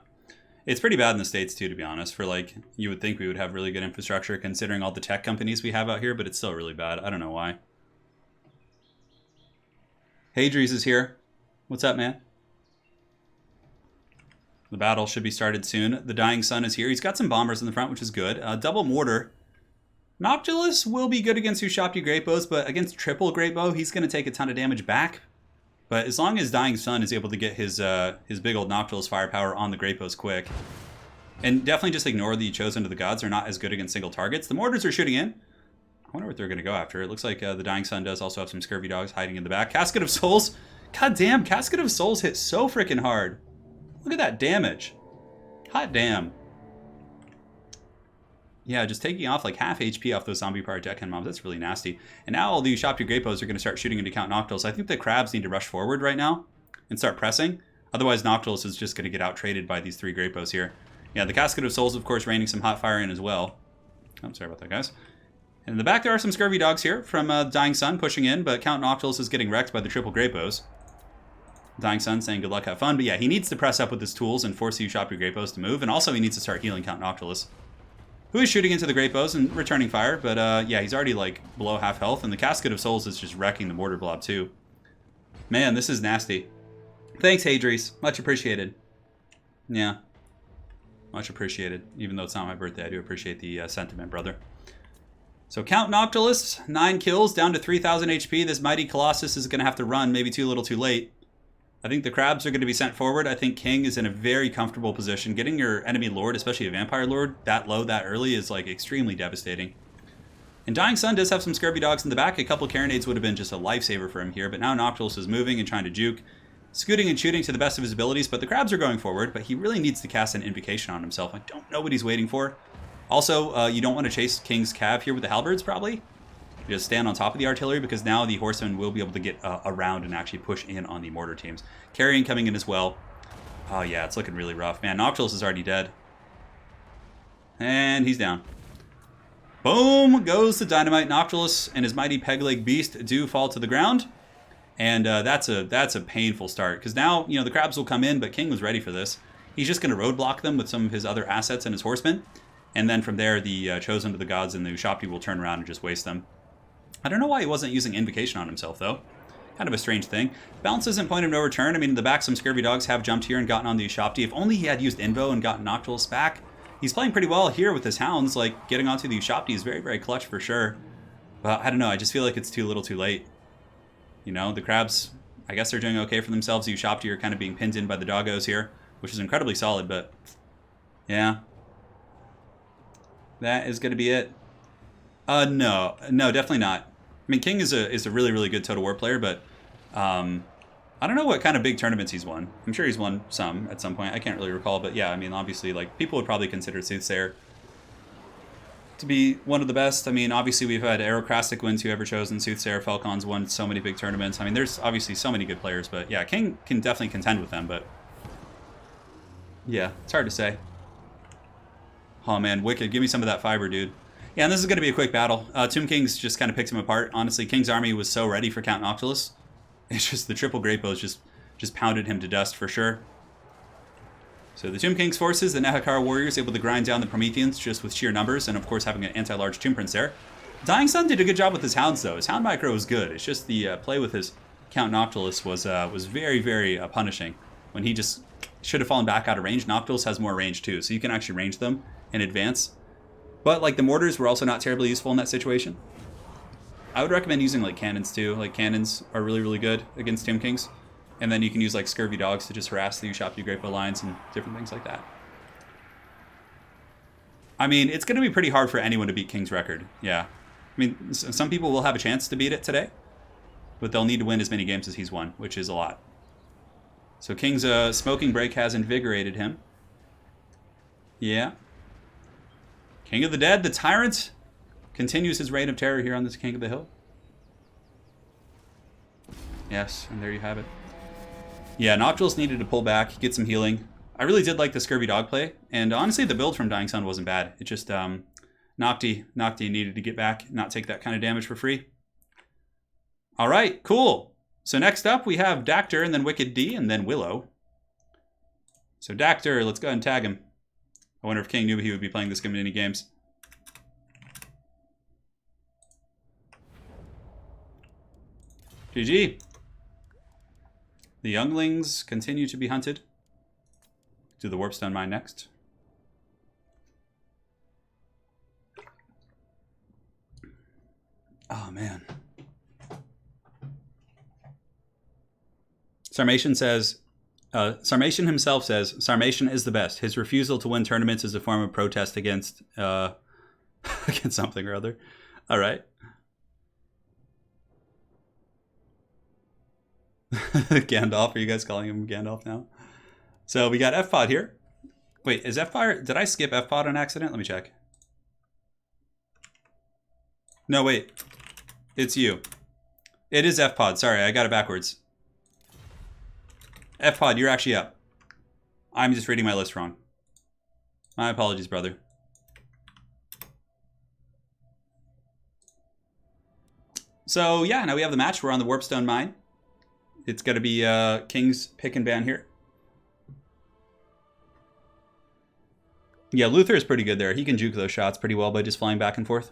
It's pretty bad in the States too, to be honest, for like, you would think we would have really good infrastructure considering all the tech companies we have out here, but it's still really bad. I don't know why. Hadries is here. What's up, man? The battle should be started soon. The Dying Sun is here. He's got some bombers in the front, which is good. Double mortar. Noctiluss will be good against Ushabti Great Bows, but against triple Great Bow, he's going to take a ton of damage back. But as long as Dying Sun is able to get his big old Noctiluss firepower on the Great Bows quick, and definitely just ignore the Chosen to the Gods. They're not as good against single targets. The mortars are shooting in. I wonder what they're going to go after. It looks like the Dying Sun does also have some Scurvy Dogs hiding in the back. Casket of Souls. God damn, Casket of Souls hit so freaking hard. Look at that damage. Hot damn. Yeah, just taking off like half HP off those zombie powered deckhand mobs. That's really nasty. And now all the Ushabti Great Bows are going to start shooting into Count Noctiluss. I think the crabs need to rush forward right now and start pressing. Otherwise, Noctiluss is just going to get out traded by these 3 Great Bows here. Yeah, the Casket of Souls, of course, raining some hot fire in as well. Oh, sorry about that, guys. And in the back, there are some Scurvy Dogs here from Dying Sun pushing in, but Count Noctiluss is getting wrecked by the triple Great Bows. Dying Sun saying good luck, have fun. But yeah, he needs to press up with his tools and force the Ushabti Great Bows to move. And also he needs to start healing Count Noctiluss, who is shooting into the Great Bows and returning fire. But yeah, he's already like below half health. And the Casket of Souls is just wrecking the mortar blob too. Man, this is nasty. Thanks, Hadries. Much appreciated. Yeah. Much appreciated. Even though it's not my birthday, I do appreciate the sentiment, brother. So Count Noctiluss, 9 kills, down to 3,000 HP. This mighty Colossus is going to have to run, maybe too little too late. I think the crabs are going to be sent forward. I think King is in a very comfortable position. Getting your enemy lord, especially a vampire lord, that low, that early is like extremely devastating. And Dying Sun does have some Scurvy Dogs in the back. A couple Carronades would have been just a lifesaver for him here, but now Noctiluss is moving and trying to juke. Scooting and shooting to the best of his abilities, but the crabs are going forward, but he really needs to cast an invocation on himself. I don't know what he's waiting for. Also, you don't want to chase King's Cav here with the halberds, probably. You just stand on top of the artillery, because now the horsemen will be able to get around and actually push in on the mortar teams. Carrion coming in as well. Oh yeah, it's looking really rough. Man, Noctiluss is already dead. And he's down. Boom goes the dynamite. Noctiluss and his mighty peg-leg beast do fall to the ground. And that's a painful start, because now, you know, the crabs will come in, but King was ready for this. He's just going to roadblock them with some of his other assets and his horsemen. And then from there, the Chosen to the Gods and the Ushabti will turn around and just waste them. I don't know why he wasn't using invocation on himself, though. Kind of a strange thing. Balance isn't point of no return. I mean, in the back, some Scurvy Dogs have jumped here and gotten on the Ushabti. If only he had used Invo and gotten Noctiluss back. He's playing pretty well here with his Hounds. Like, getting onto the Ushabti is very, very clutch for sure. But I don't know. I just feel like it's too little too late. You know, the crabs, I guess they're doing okay for themselves. The Ushabti are kind of being pinned in by the doggos here, which is incredibly solid, but yeah. That is going to be it. No, definitely not. I mean, King is a really, really good Total War player, but I don't know what kind of big tournaments he's won. I'm sure he's won some at some point. I can't really recall, but yeah, I mean, obviously, like, people would probably consider Soothsayer to be one of the best. I mean, obviously, we've had Aerocrastic wins, whoever chosen. Soothsayer, Falcon's won so many big tournaments. I mean, there's obviously so many good players, but yeah, King can definitely contend with them, but yeah, it's hard to say. Oh man, Wicked, give me some of that fiber, dude. Yeah, and this is going to be a quick battle. Tomb Kings just kind of picked him apart. Honestly, King's army was so ready for Count Noctiluss. It's just the triple Great Bows just pounded him to dust for sure. So the Tomb King's forces, the Nehakar warriors, able to grind down the Prometheans just with sheer numbers, and of course having an anti-large Tomb Prince there. Dying Sun did a good job with his Hounds, though. His Hound micro was good. It's just the play with his Count Noctilus was very, very punishing. When he just should have fallen back out of range. Noctilus has more range, too, so you can actually range them in advance. But, like, the mortars were also not terribly useful in that situation. I would recommend using, like, cannons, too. Like, cannons are really, really good against Tomb Kings. And then you can use, like, Scurvy Dogs to just harass the Ushopti Great Bow lines and different things like that. I mean, it's going to be pretty hard for anyone to beat King's record. Yeah. I mean, some people will have a chance to beat it today, but they'll need to win as many games as he's won, which is a lot. So King's smoking break has invigorated him. Yeah. King of the Dead, the Tyrant, continues his reign of terror here on this King of the Hill. Yes, and there you have it. Yeah, Noctilus needed to pull back, get some healing. I really did like the Scurvy Dog play, and honestly, the build from Dying Sun wasn't bad. It just, Nocti needed to get back, not take that kind of damage for free. All right, cool. So next up, we have Dactyr, and then Wicked D, and then Willow. So Dactyr, let's go ahead and tag him. I wonder if King knew he would be playing this game in any games. GG. The younglings continue to be hunted. Do the Warpstone Mine next. Oh, man. Sarmatian says, Sarmatian himself says, Sarmatian is the best. His refusal to win tournaments is a form of protest against, against something or other. All right. Gandalf, are you guys calling him Gandalf now? So we got F-Pod here. Wait, is F-Pod, did I skip F-Pod on accident? Let me check. No, wait. It's you. It is F-Pod. Sorry, I got it backwards. F-Pod, you're actually up. I'm just reading my list wrong. My apologies, brother. So, yeah, now we have the match. We're on the Warpstone Mine. It's going to be King's pick and ban here. Yeah, Luther is pretty good there. He can juke those shots pretty well by just flying back and forth.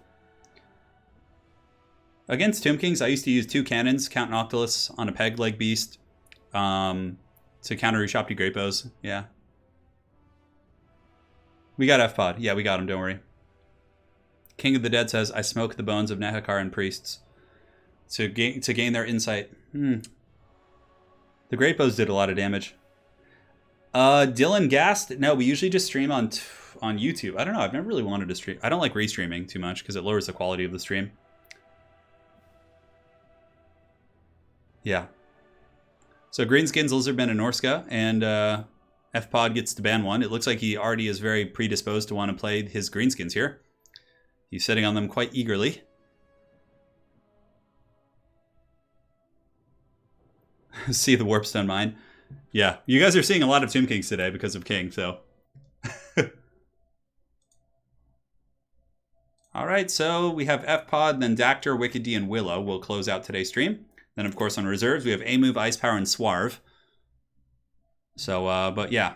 Against Tomb Kings, I used to use 2 cannons, Count Noctilus on a peg leg beast, to counter Ushopti Great Bows. Yeah. We got F-Pod. Yeah, we got him, don't worry. King of the Dead says, I smoke the bones of Nehakar and priests to gain their insight. The Great Bows did a lot of damage. Dylan Gast, no, we usually just stream on YouTube. I don't know, I've never really wanted to stream. I don't like restreaming too much because it lowers the quality of the stream. Yeah. So Greenskins, Lizardman, and Norska, and F-Pod gets to ban 1. It looks like he already is very predisposed to want to play his Greenskins here. He's sitting on them quite eagerly. See the Warpstone Mine. Yeah, you guys are seeing a lot of Tomb Kings today because of King, so. All right, so we have F-Pod, then Dactyr, Wicked D, and Willow will close out today's stream. Then, of course, on reserves, we have A-Move, Ice Power, and Swarve. So, but yeah.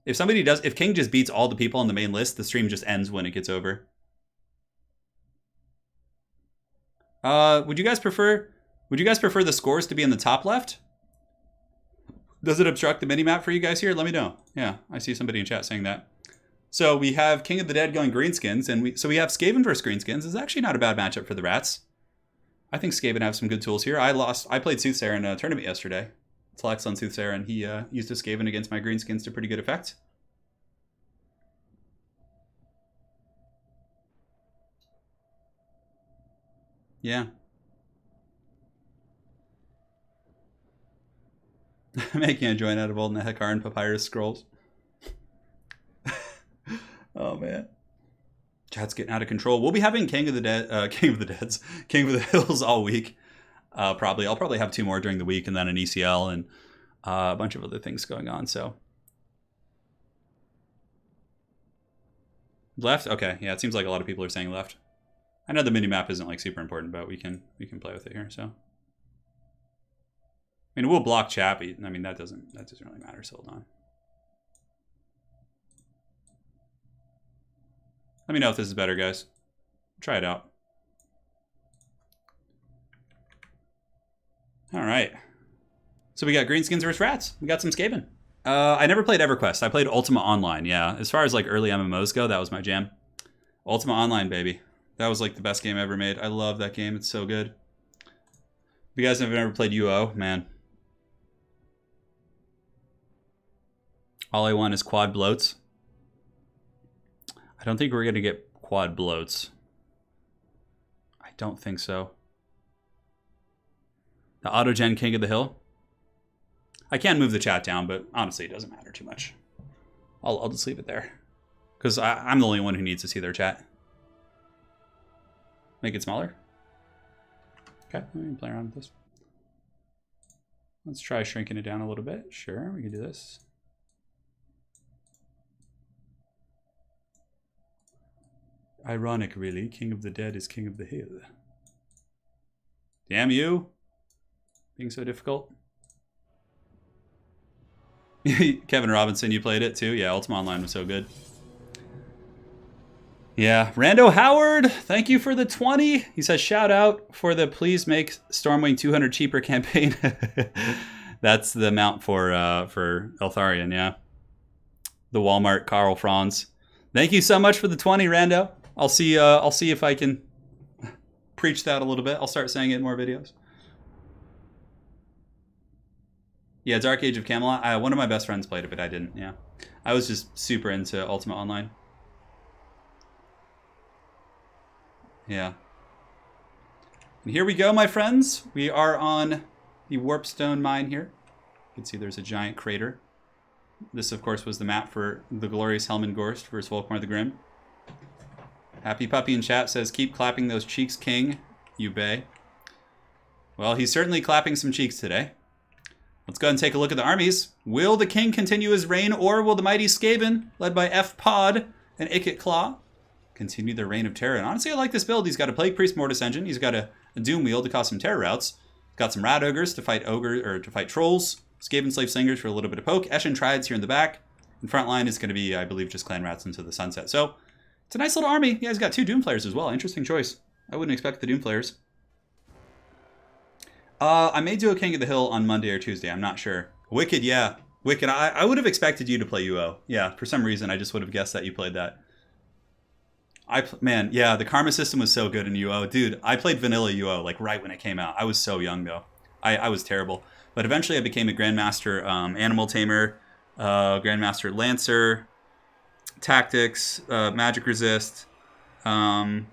If King just beats all the people on the main list, the stream just ends when it gets over. Would you guys prefer the scores to be in the top left? Does it obstruct the minimap for you guys here? Let me know. Yeah, I see somebody in chat saying that. So we have King of the Dead going Greenskins, and we have Skaven versus Greenskins. It's actually not a bad matchup for the Rats. I think Skaven have some good tools here. I played Soothsayer in a tournament yesterday. Flex on Soothsayer, and he used a Skaven against my Greenskins to pretty good effect. Yeah. Making a joint out of old Nehakar and Papyrus scrolls. Oh man, chat's getting out of control. We'll be having King of the Hills all week. Probably, I'll probably have 2 more during the week, and then an ECL and a bunch of other things going on. So left, okay, yeah. It seems like a lot of people are saying left. I know the minimap isn't like super important, but we can play with it here. So. I mean, we'll block chat, but I mean that doesn't really matter. So hold on. Let me know if this is better, guys. Try it out. All right. So we got greenskins versus rats. We got some Skaven. I never played EverQuest. I played Ultima Online, yeah. As far as like early MMOs go, that was my jam. Ultima Online, baby. That was like the best game ever made. I love that game. It's so good. If you guys have ever played UO, man. All I want is quad bloats. I don't think we're going to get quad bloats. I don't think so. The autogen king of the hill. I can move the chat down, but honestly, it doesn't matter too much. I'll just leave it there. Because I'm the only one who needs to see their chat. Make it smaller. Okay, let me play around with this. Let's try shrinking it down a little bit. Sure, we can do this. Ironic, really. King of the Dead is King of the Hill. Damn you. Being so difficult. Kevin Robinson, you played it too? Yeah, Ultima Online was so good. Yeah, Rando Howard, thank you for the 20. He says, shout out for the please make Stormwing 200 cheaper campaign. That's the amount for Eltharion, yeah. The Walmart Carl Franz. Thank you so much for the 20, Rando. I'll see if I can preach that a little bit. I'll start saying it in more videos. Yeah, Dark Age of Camelot. One of my best friends played it, but I didn't, yeah. I was just super into Ultima Online. Yeah. And here we go, my friends. We are on the Warpstone mine here. You can see there's a giant crater. This, of course, was the map for the glorious Helmengorst versus Volkmar the Grim. Happy Puppy in chat says, keep clapping those cheeks, King, you bay. Well, he's certainly clapping some cheeks today. Let's go ahead and take a look at the armies. Will the King continue his reign, or will the mighty Skaven, led by F-Pod and Ikit Claw, continue their reign of terror? And honestly, I like this build. He's got a Plague Priest Mortis Engine. He's got a Doom Wheel to cause some terror routes. Got some Rat Ogres to fight trolls. Skaven Slave Slingers for a little bit of poke. Eshin Triads here in the back. In front line is going to be, I believe, just Clan Rats into the sunset. So it's a nice little army. Yeah, he's got 2 Doom players as well. Interesting choice. I wouldn't expect the Doom players. I may do a King of the Hill on Monday or Tuesday. I'm not sure. Wicked, yeah. Wicked. I would have expected you to play UO. Yeah, for some reason, I just would have guessed that you played that. Man, yeah, the Karma system was so good in UO. Dude, I played vanilla UO, like, right when it came out. I was so young, though. I was terrible. But eventually I became a Grandmaster Animal Tamer, Grandmaster Lancer, Tactics, Magic Resist. God,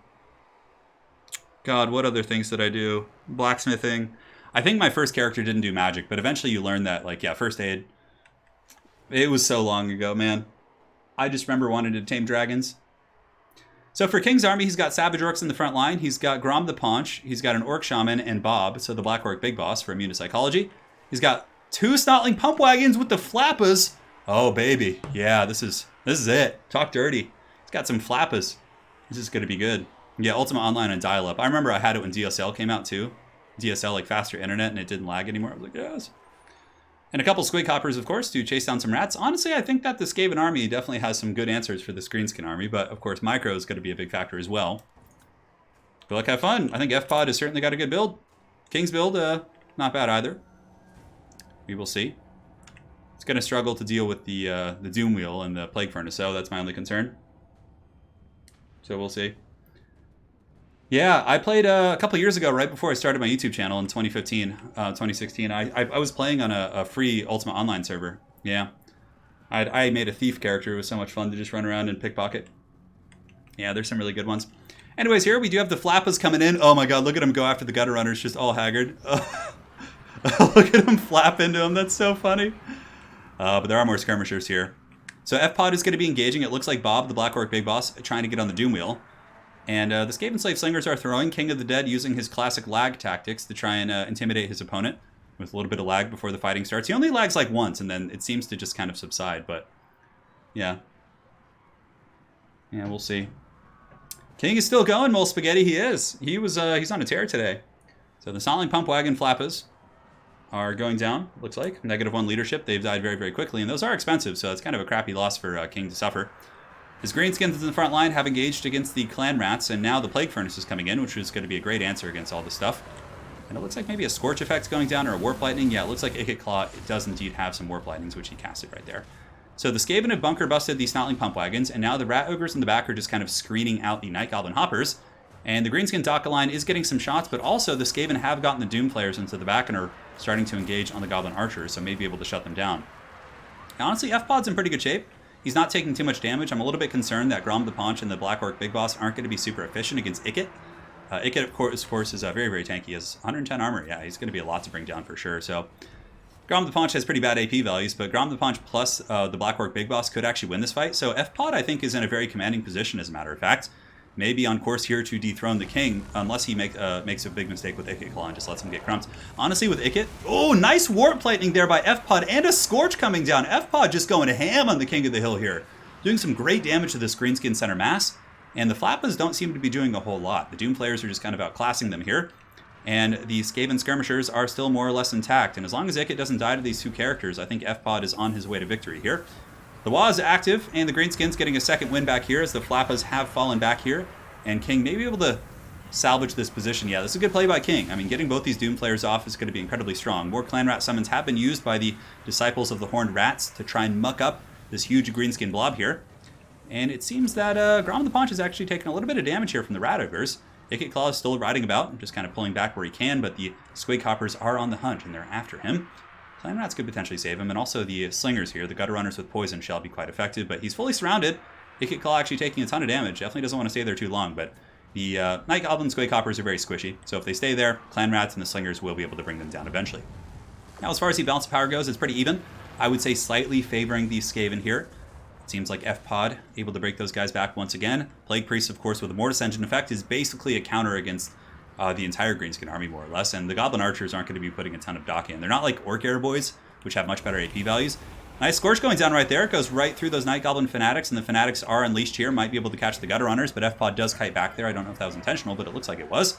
what other things did I do? Blacksmithing. I think my first character didn't do magic, but eventually you learn that, like, yeah, first aid. It was so long ago, man. I just remember wanting to tame dragons. So for King's army, he's got Savage Orcs in the front line. He's got Grom the Paunch. He's got an Orc Shaman and Bob, so the Black Orc Big Boss for immune to psychology. He's got 2 Snotling Pump Wagons with the Flappas. Oh, baby. Yeah, this is it. Talk dirty. He's got some Flappas. This is going to be good. Yeah, Ultima Online and dial-up. I remember I had it when DSL came out, too. DSL, like faster internet, and it didn't lag anymore. I was like, yes. And a couple Squig Hoppers, of course, to chase down some rats. Honestly, I think that the Skaven army definitely has some good answers for this Greenskin army, but of course, Micro is going to be a big factor as well. Feel like have fun. I think F-Pod has certainly got a good build. King's build, not bad either. We will see. It's going to struggle to deal with the Doom Wheel and the Plague Furnace, so that's my only concern. So we'll see. Yeah, I played a couple years ago, right before I started my YouTube channel in 2016. I was playing on a free Ultima Online server. Yeah. I made a thief character. It was so much fun to just run around and pickpocket. Yeah, there's some really good ones. Anyways, here we do have the Flappas coming in. Oh my god, look at them go after the Gutter Runners, just all haggard. Look at them flap into them. That's so funny. But there are more skirmishers here. So F-Pod is going to be engaging. It looks like Bob, the Black Orc Big Boss, trying to get on the Doom Wheel. And the Skaven Slave Slingers are throwing King of the Dead using his classic lag tactics to try and intimidate his opponent with a little bit of lag before the fighting starts. He only lags like once, and then it seems to just kind of subside, but yeah. Yeah, we'll see. King is still going, Mole Spaghetti. He is. He's on a tear today. So the Snotling Pump Wagon Flappas are going down, looks like. -1 leadership. They've died very, very quickly, and those are expensive, so it's kind of a crappy loss for King to suffer. His Greenskins in the front line have engaged against the Clan Rats, and now the Plague Furnace is coming in, which is going to be a great answer against all this stuff. And it looks like maybe a Scorch effect's going down, or a Warp Lightning. Yeah, it looks like Ikit Claw does indeed have some Warp Lightnings, which he casted right there. So the Skaven have bunker busted the Snotling Pump Wagons, and now the Rat Ogres in the back are just kind of screening out the Night Goblin Hoppers. And the Greenskin Daka line is getting some shots, but also the Skaven have gotten the Doom players into the back and are starting to engage on the Goblin Archers, so may be able to shut them down. Now, honestly, FPod's in pretty good shape. He's not taking too much damage. I'm a little bit concerned that Grom the Paunch and the Black Orc Big Boss aren't going to be super efficient against Ikit. Ikit, of course, is very, very tanky. He has 110 armor. Yeah, he's going to be a lot to bring down for sure. So Grom the Paunch has pretty bad AP values, but Grom the Paunch plus the Black Orc Big Boss could actually win this fight. So FPod, I think, is in a very commanding position, as a matter of fact. Maybe on course here to dethrone the king, unless he makes a big mistake with Ikit Claw and just lets him get crumped. Honestly, with Ikit, oh, nice Warp Lightning there by FPod, and a Scorch coming down. FPod just going ham on the King of the Hill here, doing some great damage to this Greenskin center mass, and the Flappas don't seem to be doing a whole lot. The Doom players are just kind of outclassing them here, and the Skaven Skirmishers are still more or less intact, and as long as Ikit doesn't die to these two characters, I think FPod is on his way to victory here. The Wa is active, and the Greenskins getting a second win back here as the Flappas have fallen back here. And King may be able to salvage this position. Yeah, this is a good play by King. I mean, getting both these Doom players off is going to be incredibly strong. More Clan Rat summons have been used by the Disciples of the Horned Rats to try and muck up this huge Greenskin blob here. And it seems that Grom the Paunch is actually taking a little bit of damage here from the Rat Ogres. Ikit Claw is still riding about, just kind of pulling back where he can, but the Squig Hoppers are on the hunt, and they're after him. Clan Rats could potentially save him, and also the Slingers here, the Gutter Runners with Poison, shall be quite effective, but he's fully surrounded. Ikit Claw actually taking a ton of damage. Definitely doesn't want to stay there too long, but the Night Goblin Squig Hoppers are very squishy, so if they stay there, Clan Rats and the Slingers will be able to bring them down eventually. Now, as far as the balance of power goes, it's pretty even. I would say slightly favoring the Skaven here. It seems like FPod able to break those guys back once again. Plague Priest, of course, with the Mortis Engine effect is basically a counter against the entire Greenskin army, more or less, and the Goblin Archers aren't going to be putting a ton of dock in. They're not like Orc Airboys, which have much better AP values. Nice Scorch going down right there. It goes right through those Night Goblin Fanatics, and the Fanatics are unleashed here. Might be able to catch the Gutter Runners, but FPod does kite back there. I don't know if that was intentional, but it looks like it was.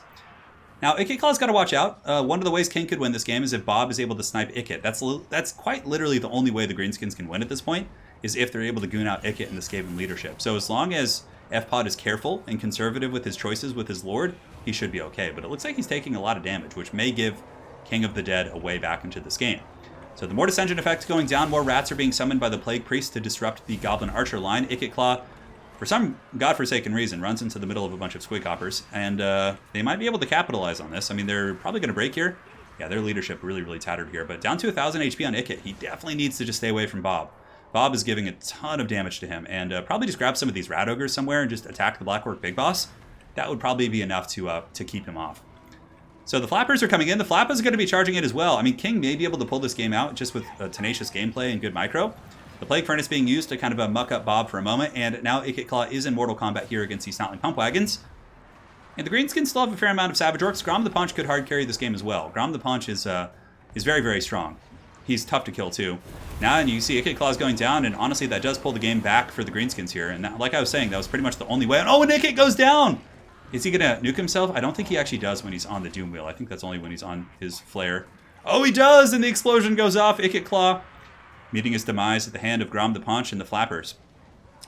Now, Ikit Claw's got to watch out. One of the ways King could win this game is if Bob is able to snipe Ikit. That's quite literally the only way the Greenskins can win at this point, is if they're able to goon out Ikit and the Skaven leadership. So as long as FPod is careful and conservative with his choices with his Lord, he should be okay. But it looks like he's taking a lot of damage, which may give King of the Dead a way back into this game. So the Mortis Engine effect going down. More rats are being summoned by the Plague Priest to disrupt the Goblin Archer line. Ikit Claw, for some godforsaken reason, runs into the middle of a bunch of Squig Hoppers, and they might be able to capitalize on this. I mean, they're probably going to break here. Yeah, their leadership really, really tattered here, but down to 1,000 HP on Ikit. He definitely needs to just stay away from Bob. Bob is giving a ton of damage to him, and probably just grab some of these Rat Ogres somewhere and just attack the Black Orc Big Boss. That would probably be enough to keep him off. So the Flappers are coming in. The Flappas are going to be charging it as well. I mean, King may be able to pull this game out just with tenacious gameplay and good micro. The Plague Furnace being used to kind of muck up Bob for a moment, and now Ikit Claw is in mortal combat here against these Snotling Pump Wagons. And the Greenskins still have a fair amount of Savage Orcs. Grom the Paunch could hard carry this game as well. Grom the Paunch is very, very strong. He's tough to kill too. Now, and you see Ikit Claw's going down, and honestly, that does pull the game back for the Greenskins here. And that, like I was saying, that was pretty much the only way. And oh, and Ikit goes down! Is he going to nuke himself? I don't think he actually does when he's on the Doom Wheel. I think that's only when he's on his flare. Oh, he does! And the explosion goes off. Ikit Claw meeting his demise at the hand of Grom the Paunch and the Flappers.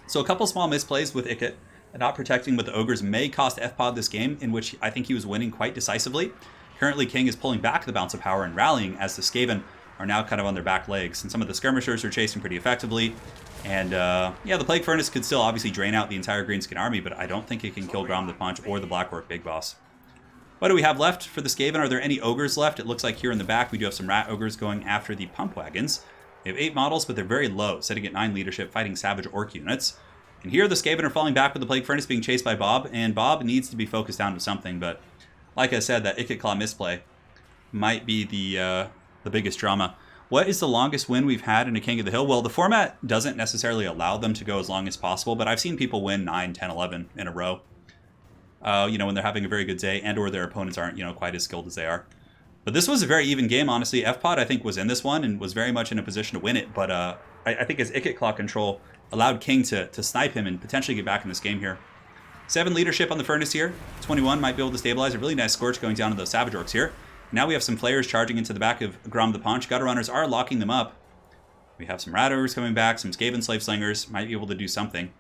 So a couple small misplays with Ikit. Not protecting with the Ogres may cost FPod this game, in which I think he was winning quite decisively. Currently, King is pulling back the bounce of power and rallying as the Skaven are now kind of on their back legs. And some of the Skirmishers are chasing pretty effectively. And yeah, the Plague Furnace could still obviously drain out the entire Greenskin army, but I don't think it can kill Grom the Paunch or the Black Orc Big Boss. What do we have left for the Skaven? Are there any Ogres left? It looks like here in the back we do have some Rat Ogres going after the Pump Wagons. They have 8 models, but they're very low, sitting at 9 leadership, fighting Savage Orc units. And here the Skaven are falling back with the Plague Furnace being chased by Bob, and Bob needs to be focused down to something, but like I said, that Ikit Claw misplay might be the biggest drama. What is the longest win we've had in a King of the Hill? Well, the format doesn't necessarily allow them to go as long as possible, but I've seen people win 9, 10, 11 in a row. You know, when they're having a very good day and or their opponents aren't, you know, quite as skilled as they are. But this was a very even game, honestly. FPod, I think, was in this one and was very much in a position to win it, but I think his Ikit Claw control allowed King to snipe him and potentially get back in this game here. 7 leadership on the Furnace here. 21 might be able to stabilize. A really nice Scorch going down to those Savage Orcs here. Now we have some Flayers charging into the back of Grom the Paunch. Gutter Runners are locking them up. We have some Rat Ogres coming back, some Skaven Slave Slingers. Might be able to do something.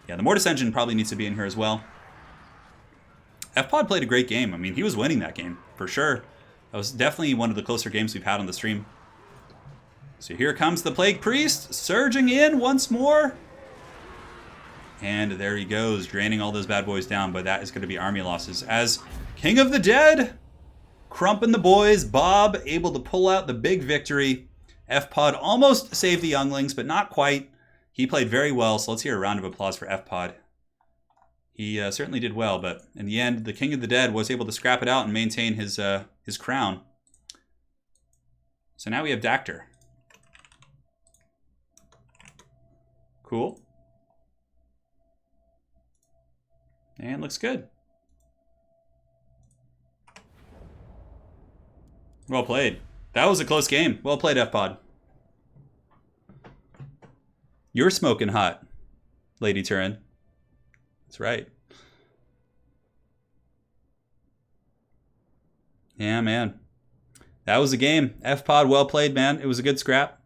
Yeah, the Mortis Engine probably needs to be in here as well. FPod played a great game. I mean, he was winning that game, for sure. That was definitely one of the closer games we've had on the stream. So here comes the Plague Priest, surging in once more. And there he goes, draining all those bad boys down, but that is going to be army losses. As King of the Dead, Crump and the boys, Bob able to pull out the big victory. FPod almost saved the younglings, but not quite. He played very well, so let's hear a round of applause for FPod. He certainly did well, but in the end, the King of the Dead was able to scrap it out and maintain his crown. So now we have Dactyr. Cool. And looks good. Well played. That was a close game. Well played, FPod. You're smoking hot, Lady Turin. That's right. Yeah, man. That was a game. FPod, well played, man. It was a good scrap.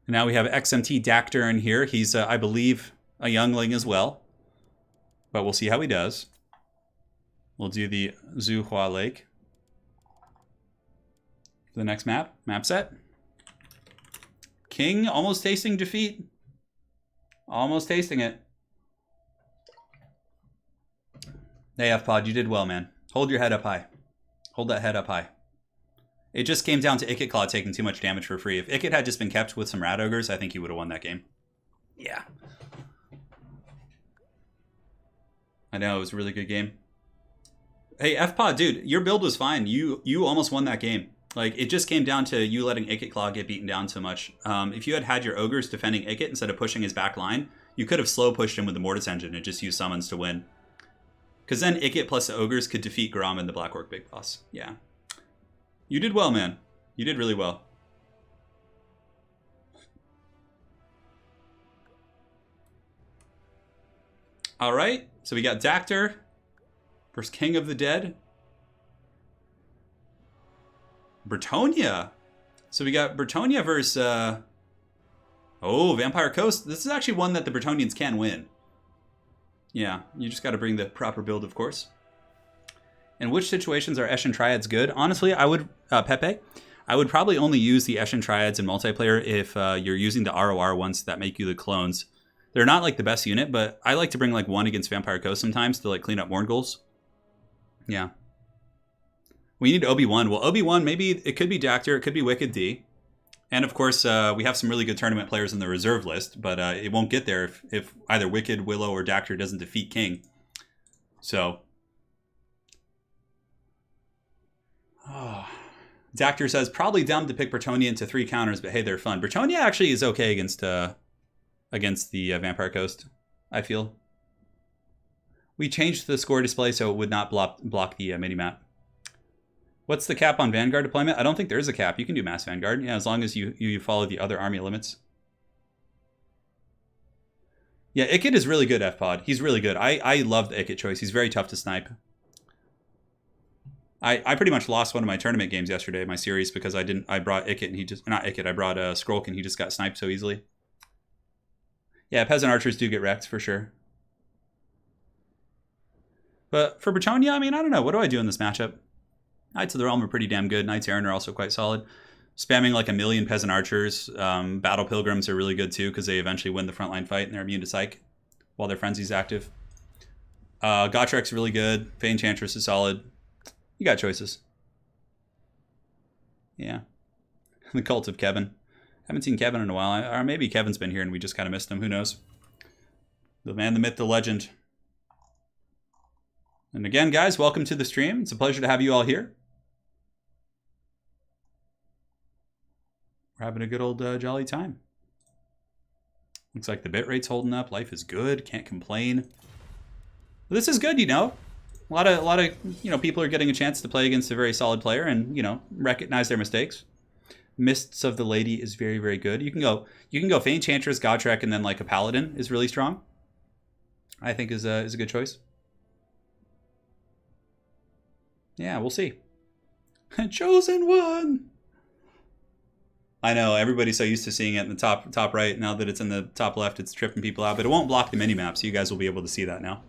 And now we have XMT Dactyr in here. He's, I believe, a youngling as well. But we'll see how he does. We'll do the Zuhua Lake. For the next map. Map set. King almost tasting defeat. Almost tasting it. Hey, FPod, you did well, man. Hold your head up high. Hold that head up high. It just came down to Ikit Claw taking too much damage for free. If Ikit had just been kept with some Rat Ogres, I think he would have won that game. Yeah. I know, it was a really good game. Hey, FPod, dude, your build was fine. You almost won that game. Like, it just came down to you letting Ikit Claw get beaten down so much. If you had had your Ogres defending Ikit instead of pushing his back line, you could have slow pushed him with the Mortis Engine and just used summons to win. Because then Ikit plus the Ogres could defeat Grom and the Black Orc Big Boss. Yeah. You did well, man. You did really well. Alright, so we got Dactyr versus King of the Dead. Bretonia. So we got Bretonia versus... Oh, Vampire Coast. This is actually one that the Bretonians can win. Yeah, you just got to bring the proper build, of course. In which situations are Eshin Triads good? Honestly, I would... Pepe, I would probably only use the Eshin Triads in multiplayer if you're using the ROR ones that make you the clones. They're not like the best unit, but I like to bring like one against Vampire Coast sometimes to like clean up Morgul's. Yeah. We need Obi-Wan. Well, Obi-Wan, maybe it could be Dactyr, it could be Wicked D. And of course, we have some really good tournament players in the reserve list, but it won't get there if either Wicked, Willow, or Dactyr doesn't defeat King. So. Oh. Dactyr says, probably dumb to pick Bretonia into 3 counters, but hey, they're fun. Bretonia actually is okay against the Vampire Coast, I feel. We changed the score display so it would not block the minimap. What's the cap on Vanguard deployment? I don't think there is a cap. You can do mass Vanguard, yeah, as long as you follow the other army limits. Yeah, Ikit is really good, FPod. He's really good. I love the Ikit choice. He's very tough to snipe. I pretty much lost one of my tournament games yesterday, my series, because I brought Ikit and he just... Not Ikit, I brought Skrulk and he just got sniped so easily. Yeah, Peasant Archers do get wrecked, for sure. But for Bretonia, I mean, I don't know. What do I do in this matchup? Knights of the Realm are pretty damn good. Knights Errant are also quite solid. Spamming like 1,000,000 Peasant Archers. Battle Pilgrims are really good too because they eventually win the frontline fight and they're immune to Psych while their Frenzy's active. Gotrek's really good. Fey Enchantress is solid. You got choices. Yeah. The Cult of Kevin. Haven't seen Kevin in a while. Or maybe Kevin's been here and we just kind of missed him. Who knows? The man, the myth, the legend. And again, guys, welcome to the stream. It's a pleasure to have you all here. We're having a good old jolly time. Looks like the bitrate's holding up. Life is good. Can't complain. This is good, you know. A lot of people are getting a chance to play against a very solid player and, recognize their mistakes. Mists of the Lady is very, very good. You can go Fey Enchantress, Gotrek, and then like a Paladin is really strong. I think is a good choice. Yeah, we'll see. Chosen one. I know, everybody's so used to seeing it in the top right. Now that it's in the top left, it's tripping people out. But it won't block the mini-map, so you guys will be able to see that now.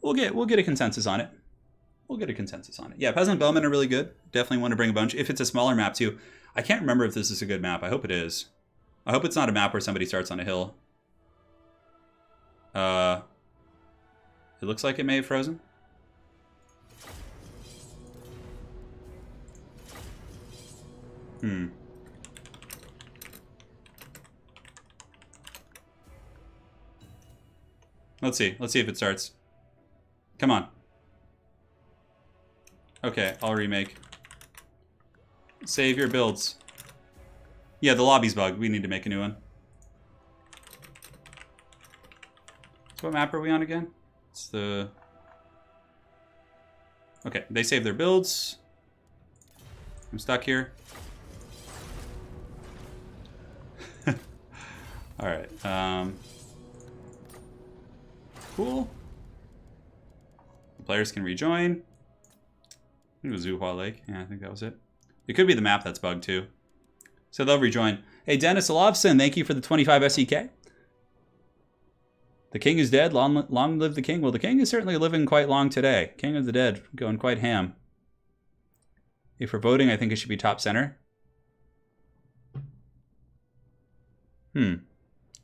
We'll get a consensus on it. We'll get a consensus on it. Yeah, Peasant Bowmen are really good. Definitely want to bring a bunch. If it's a smaller map, too. I can't remember if this is a good map. I hope it is. I hope it's not a map where somebody starts on a hill. It looks like it may have frozen. Let's see. Let's see if it starts. Come on. Okay, I'll remake. Save your builds. Yeah, the lobby's bugged. We need to make a new one. So what map are we on again? It's the... Okay, they saved their builds. I'm stuck here. Alright, cool. The players can rejoin. I think it was Zuhua Lake. Yeah, I think that was it. It could be the map that's bugged too. So they'll rejoin. Hey, Dennis Olovson, thank you for the 25 SEK. The king is dead. Long live the king. Well, the king is certainly living quite long today. King of the dead, going quite ham. If we're voting, I think it should be top center.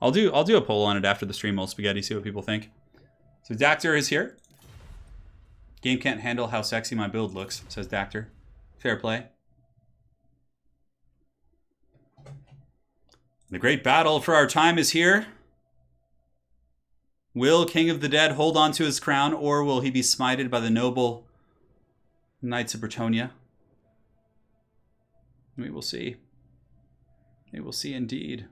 I'll do a poll on it after the stream, Old Spaghetti, see what people think. So Dactor is here. Game can't handle how sexy my build looks, says Dactor. Fair play. The great battle for our time is here. Will King of the Dead hold on to his crown, or will he be smited by the noble Knights of Bretonnia? We will see. We will see indeed.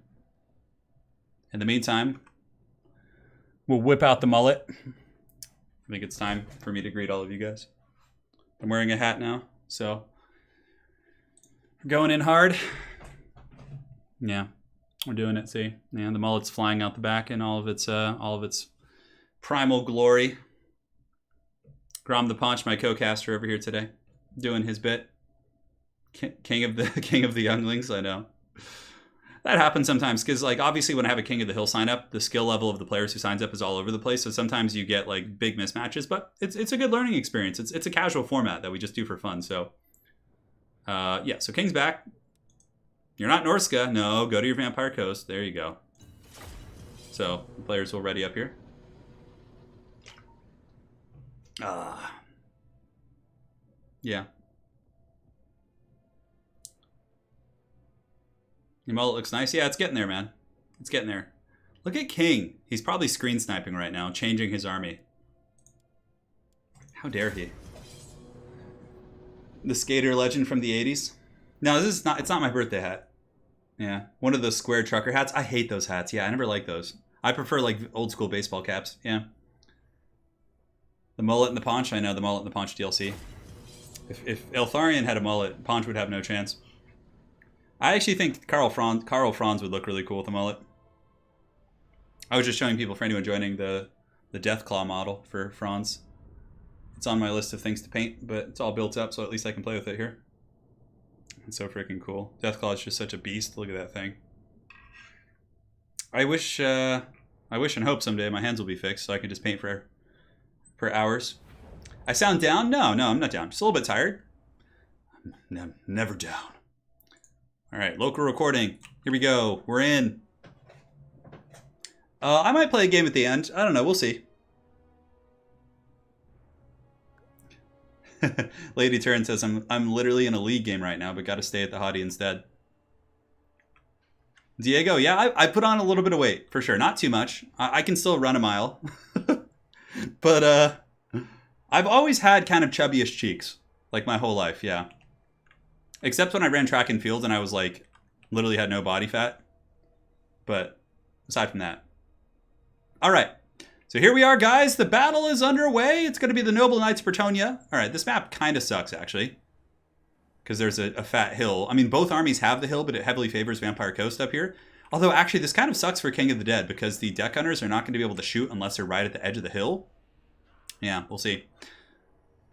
In the meantime, we'll whip out the mullet. I think it's time for me to greet all of you guys. I'm wearing a hat now, so we're going in hard. Yeah, we're doing it. See, yeah, the mullet's flying out the back in all of its primal glory. Grom the Paunch, my co-caster over here today, doing his bit. King of the younglings. I know. That happens sometimes because, like, obviously when I have a King of the Hill sign up, the skill level of the players who signs up is all over the place. So sometimes you get like big mismatches, but it's a good learning experience. It's a casual format that we just do for fun. So yeah, so King's back. You're not Norska. No, go to your Vampire Coast. There you go. So the players will ready up here. Yeah. Your mullet looks nice. Yeah, it's getting there, man. It's getting there. Look at King. He's probably screen sniping right now, changing his army. How dare he? The skater legend from the 80s. No, this is not. It's not my birthday hat. Yeah, one of those square trucker hats. I hate those hats. Yeah, I never like those. I prefer like old school baseball caps. Yeah. The mullet and the paunch. I know the mullet and the paunch DLC. If Eltharion had a mullet, Paunch would have no chance. I actually think Karl Franz would look really cool with a mullet. I was just showing people, for anyone joining, the Deathclaw model for Franz. It's on my list of things to paint, but it's all built up, so at least I can play with it here. It's so freaking cool. Deathclaw is just such a beast. Look at that thing. I wish and hope someday my hands will be fixed so I can just paint for hours. I sound down? No, I'm not down. Just a little bit tired. I'm never down. All right, local recording. Here we go. We're in. I might play a game at the end. I don't know. We'll see. Lady Turin says, I'm literally in a league game right now, but got to stay at the hottie instead. Diego, yeah, I put on a little bit of weight, for sure. Not too much. I can still run a mile. But I've always had kind of chubbyish cheeks, like my whole life, yeah. Except when I ran track and field and I was like, literally had no body fat. But aside from that. All right. So here we are, guys. The battle is underway. It's going to be the Noble Knights of Bretonnia. All right, this map kind of sucks, actually. Because there's a fat hill. I mean, both armies have the hill, but it heavily favors Vampire Coast up here. Although, actually, this kind of sucks for King of the Dead because the Deck Hunters are not going to be able to shoot unless they're right at the edge of the hill. Yeah, we'll see.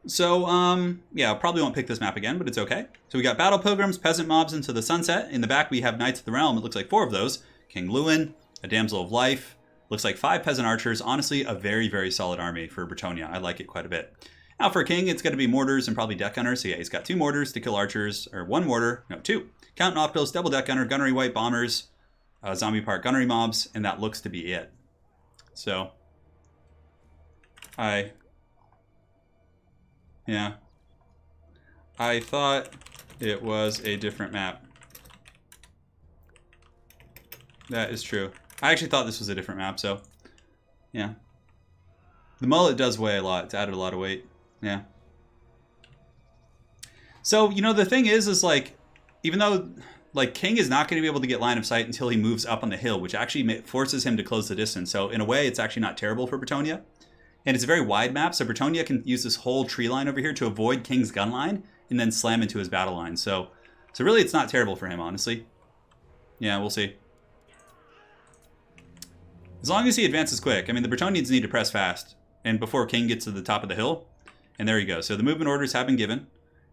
So, yeah, probably won't pick this map again, but it's okay. So we got Battle Pilgrims, Peasant Mobs into the Sunset. In the back, we have Knights of the Realm. It looks like 4 of those. King Lewin, a Damsel of Life. Looks like 5 Peasant Archers. Honestly, a very, very solid army for Bretonnia. I like it quite a bit. Now for King, it's going to be Mortars and probably Deck Gunners. So yeah, he's got 2 Mortars to kill Archers, or 1 Mortar, no, 2. Count Noctiles, Double Deck Gunner, Gunnery White Bombers, Zombie Park Gunnery Mobs, and that looks to be it. So, yeah. I thought it was a different map. That is true. I actually thought this was a different map, so yeah. The mullet does weigh a lot. It's added a lot of weight. Yeah. So, you know, the thing is like, even though, like, King is not going to be able to get line of sight until he moves up on the hill, which actually forces him to close the distance. So, in a way, it's actually not terrible for Bretonnia. And it's a very wide map, so Bretonnia can use this whole tree line over here to avoid King's gun line and then slam into his battle line. So really, it's not terrible for him, honestly. Yeah, we'll see. As long as he advances quick. I mean, the Bretonnians need to press fast. And before King gets to the top of the hill. And there you go. So the movement orders have been given.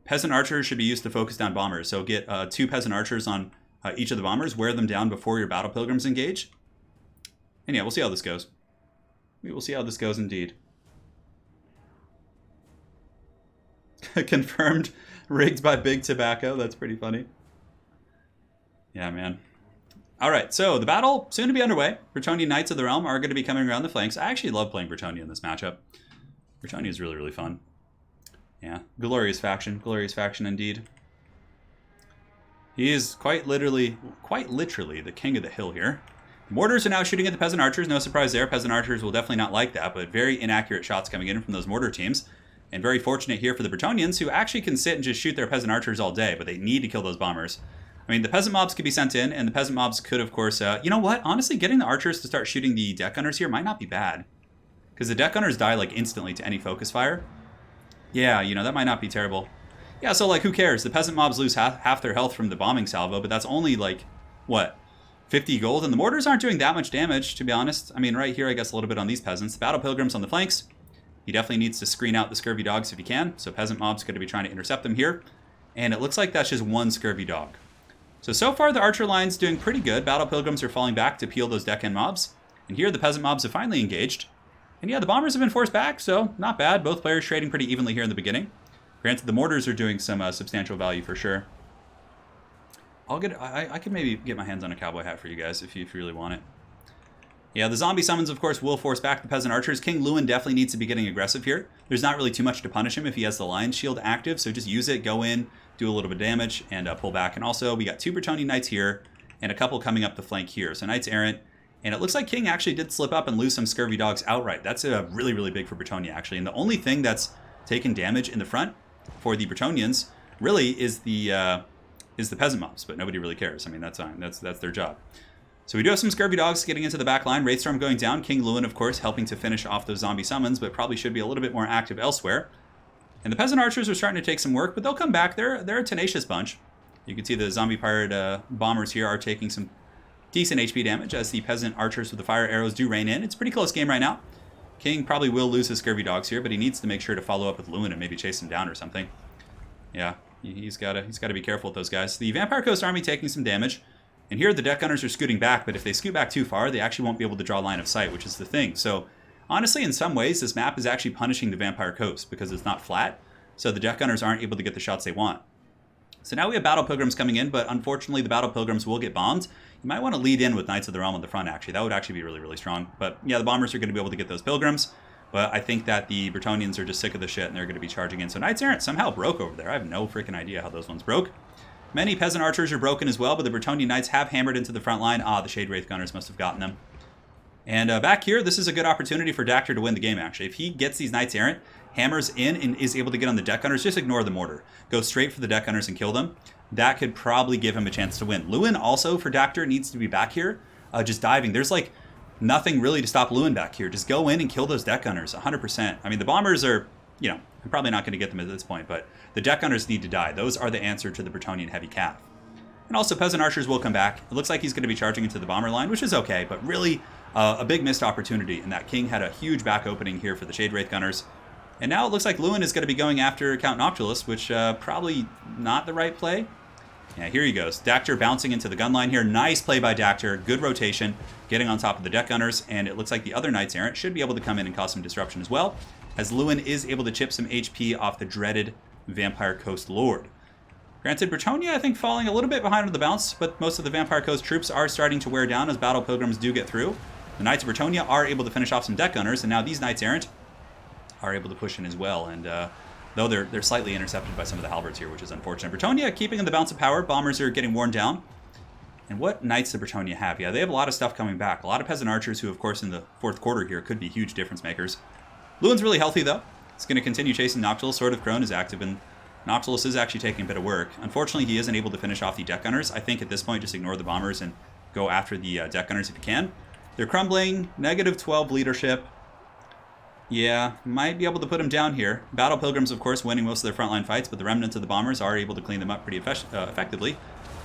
Peasant Archers should be used to focus down bombers. So get 2 Peasant Archers on each of the bombers. Wear them down before your Battle Pilgrims engage. And yeah, we'll see how this goes. We will see how this goes indeed. Confirmed. Rigged by Big Tobacco. That's pretty funny. Yeah, man. All right, so the battle soon to be underway. Bretonnia Knights of the Realm are going to be coming around the flanks. I actually love playing Bretonnia in this matchup. Bretonnia is really, really fun. Yeah, glorious faction indeed. He is quite literally the king of the hill here. Mortars are now shooting at the Peasant Archers. No surprise there. Peasant Archers will definitely not like that, but very inaccurate shots coming in from those mortar teams. And very fortunate here for the Bretonnians, who actually can sit and just shoot their Peasant Archers all day, but they need to kill those bombers. I mean, the Peasant Mobs could be sent in, and the Peasant Mobs could, of course... you know what? Honestly, getting the Archers to start shooting the Deck Gunners here might not be bad. Because the Deck Gunners die, like, instantly to any focus fire. Yeah, you know, that might not be terrible. Yeah, so, like, who cares? The Peasant Mobs lose half their health from the bombing salvo, but that's only, like, what? 50 gold? And the Mortars aren't doing that much damage, to be honest. I mean, right here, I guess a little bit on these Peasants. Battle Pilgrims on the flanks. He definitely needs to screen out the Scurvy Dogs if he can. So Peasant Mob's going to be trying to intercept them here. And it looks like that's just 1 Scurvy Dog. So far the Archer line's doing pretty good. Battle Pilgrims are falling back to peel those deck end mobs. And here the Peasant Mobs have finally engaged. And yeah, the Bombers have been forced back, so not bad. Both players trading pretty evenly here in the beginning. Granted, the Mortars are doing some substantial value for sure. I could maybe get my hands on a cowboy hat for you guys if you really want it. Yeah, the zombie summons, of course, will force back the Peasant Archers. King Lewin definitely needs to be getting aggressive here. There's not really too much to punish him if he has the Lion's Shield active, so just use it, go in, do a little bit of damage, and pull back. And also, we got 2 Bretonnian Knights here, and a couple coming up the flank here. So Knights Errant, and it looks like King actually did slip up and lose some Scurvy Dogs outright. That's really, really big for Bretonnia, actually. And the only thing that's taken damage in the front for the Bretonnians really is the Peasant Mobs, but nobody really cares. I mean, that's fine. That's their job. So we do have some Scurvy Dogs getting into the back line. Wraithstorm going down. King Lewin, of course, helping to finish off those zombie summons, but probably should be a little bit more active elsewhere. And the Peasant Archers are starting to take some work, but they'll come back. They're a tenacious bunch. You can see the Zombie Pirate Bombers here are taking some decent HP damage as the Peasant Archers with the fire arrows do rain in. It's a pretty close game right now. King probably will lose his Scurvy Dogs here, but he needs to make sure to follow up with Lewin and maybe chase him down or something. Yeah, he's got to be careful with those guys. The Vampire Coast Army taking some damage. And here the Deck Gunners are scooting back, but if they scoot back too far, they actually won't be able to draw line of sight, which is the thing. So honestly, in some ways, this map is actually punishing the Vampire Coast because it's not flat, so the Deck Gunners aren't able to get the shots they want. So now we have Battle Pilgrims coming in, but unfortunately the Battle Pilgrims will get bombed. You might want to lead in with Knights of the Realm on the front, actually. That would actually be really, really strong. But yeah, the Bombers are going to be able to get those Pilgrims, but I think that the Bretonnians are just sick of the shit and they're going to be charging in. So Knights Errant somehow broke over there. I have no freaking idea how those ones broke. Many Peasant Archers are broken as well, but the Bretonnian Knights have hammered into the front line. Ah, the Shade Wraith Gunners must have gotten them. And back here, this is a good opportunity for Dactyr to win the game, actually. If he gets these Knights Errant, hammers in, and is able to get on the Deck Gunners, just ignore the Mortar. Go straight for the Deck Gunners and kill them. That could probably give him a chance to win. Lewin also, for Dactyr, needs to be back here, just diving. There's, like, nothing really to stop Lewin back here. Just go in and kill those Deck Gunners, 100%. I mean, the Bombers are... You know, I'm probably not going to get them at this point, but the Deck Gunners need to die. Those are the answer to the Bretonnian Heavy Cav. And also, Peasant Archers will come back. It looks like he's going to be charging into the Bomber line, which is okay, but really a big missed opportunity in that King had a huge back opening here for the Shade Wraith Gunners. And now it looks like Lewin is going to be going after Count Noctilus, which probably not the right play. Yeah, here he goes. Dactyr bouncing into the gun line here. Nice play by Dactyr. Good rotation. Getting on top of the deck gunners. And it looks like the other Knights Errant should be able to come in and cause some disruption as well, as Lewin is able to chip some HP off the dreaded Vampire Coast Lord. Granted, Bretonnia, I think, falling a little bit behind on the bounce, but most of the Vampire Coast troops are starting to wear down as Battle Pilgrims do get through. The Knights of Bretonnia are able to finish off some deck gunners, and now these Knights Errant are able to push in as well. And though they're slightly intercepted by some of the halberds here, which is unfortunate. Bretonnia keeping in the bounce of power. Bombers are getting worn down. And what Knights of Bretonnia have? Yeah, they have a lot of stuff coming back. A lot of Peasant Archers who, of course, in the fourth quarter here could be huge difference makers. Lewin's really healthy, though. He's going to continue chasing Noctilus. Sword of Crone is active, and Noctilus is actually taking a bit of work. Unfortunately, he isn't able to finish off the deck gunners. I think at this point, just ignore the bombers and go after the deck gunners if you can. They're crumbling. -12 leadership. Yeah, might be able to put him down here. Battle Pilgrims, of course, winning most of their frontline fights, but the remnants of the bombers are able to clean them up pretty effectively.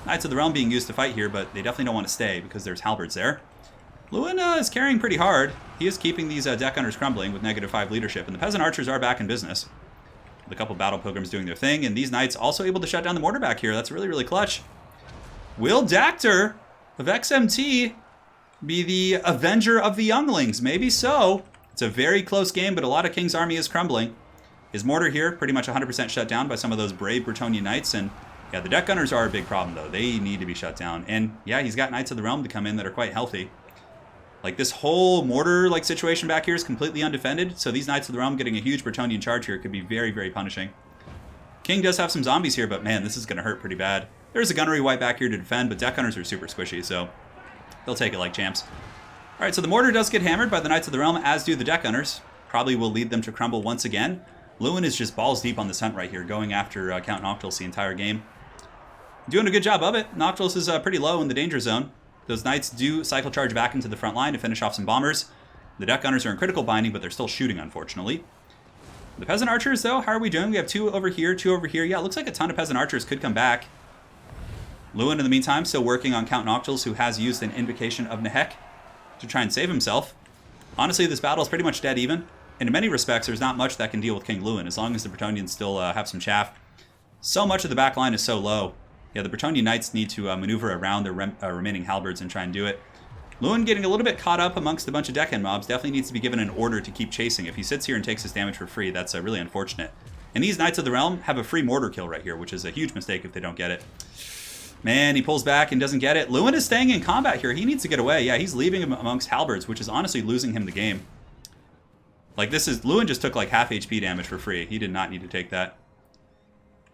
Knights of the Realm being used to fight here, but they definitely don't want to stay because there's halberds there. Lewin is carrying pretty hard. He is keeping these deck gunners crumbling with -5 leadership, and the Peasant Archers are back in business. With a couple Battle Pilgrims doing their thing, and these Knights also able to shut down the mortar back here. That's really, really clutch. Will Dactyr of XMT be the Avenger of the Younglings? Maybe so. It's a very close game, but a lot of King's army is crumbling. His mortar here pretty much 100% shut down by some of those brave Bretonnian Knights, and yeah, the deck gunners are a big problem, though. They need to be shut down. And yeah, he's got Knights of the Realm to come in that are quite healthy. Like, this whole mortar-like situation back here is completely undefended, so these Knights of the Realm getting a huge Bretonnian charge here could be very, very punishing. King does have some zombies here, but man, this is going to hurt pretty bad. There's a gunnery wipe back here to defend, but deck gunners are super squishy, so they'll take it like champs. Alright, so the mortar does get hammered by the Knights of the Realm, as do the deck gunners. Probably will lead them to crumble once again. Lewin is just balls deep on this hunt right here, going after Count Noctilus the entire game. Doing a good job of it. Noctilus is pretty low in the danger zone. Those Knights do cycle charge back into the front line to finish off some bombers. The deck gunners are in critical binding, but they're still shooting, unfortunately. The Peasant Archers, though, how are we doing? We have 2 over here, 2 over here. Yeah, it looks like a ton of Peasant Archers could come back. Lewin, in the meantime, still working on Count Noctilus, who has used an Invocation of Nehek to try and save himself. Honestly, this battle is pretty much dead even. And in many respects, there's not much that can deal with King Lewin, as long as the Bretonnians still have some chaff. So much of the back line is so low. Yeah, the Bretonnian Knights need to maneuver around their remaining halberds and try and do it. Lewin getting a little bit caught up amongst a bunch of deckhand mobs. Definitely needs to be given an order to keep chasing. If he sits here and takes his damage for free, that's really unfortunate. And these Knights of the Realm have a free mortar kill right here, which is a huge mistake if they don't get it. Man, he pulls back and doesn't get it. Lewin is staying in combat here. He needs to get away. Yeah, he's leaving him amongst halberds, which is honestly losing him the game. Like, Lewin just took like half HP damage for free. He did not need to take that.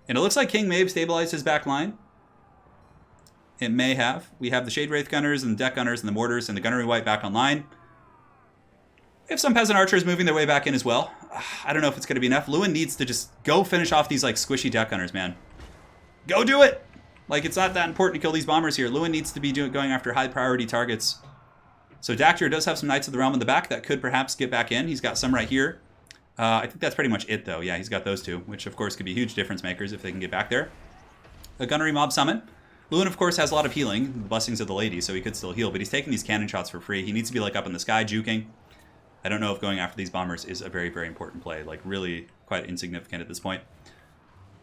And it looks like King may have stabilized his back line. It may have. We have the Shade Wraith Gunners and the Deck Gunners and the Mortars and the Gunnery Wipe back online. We have some Peasant Archers moving their way back in as well. I don't know if it's going to be enough. Lewin needs to just go finish off these like squishy Deck Gunners, man. Go do it! Like, it's not that important to kill these bombers here. Lewin needs to be going after high priority targets. So Dactyr does have some Knights of the Realm in the back that could perhaps get back in. He's got some right here. I think that's pretty much it, though. Yeah, he's got those 2, which of course could be huge difference makers if they can get back there. A Gunnery Mob Summon. Lewin, of course, has a lot of healing, the Blessings of the Lady, so he could still heal, but he's taking these cannon shots for free. He needs to be, like, up in the sky, juking. I don't know if going after these bombers is a very, very important play. Like, really quite insignificant at this point.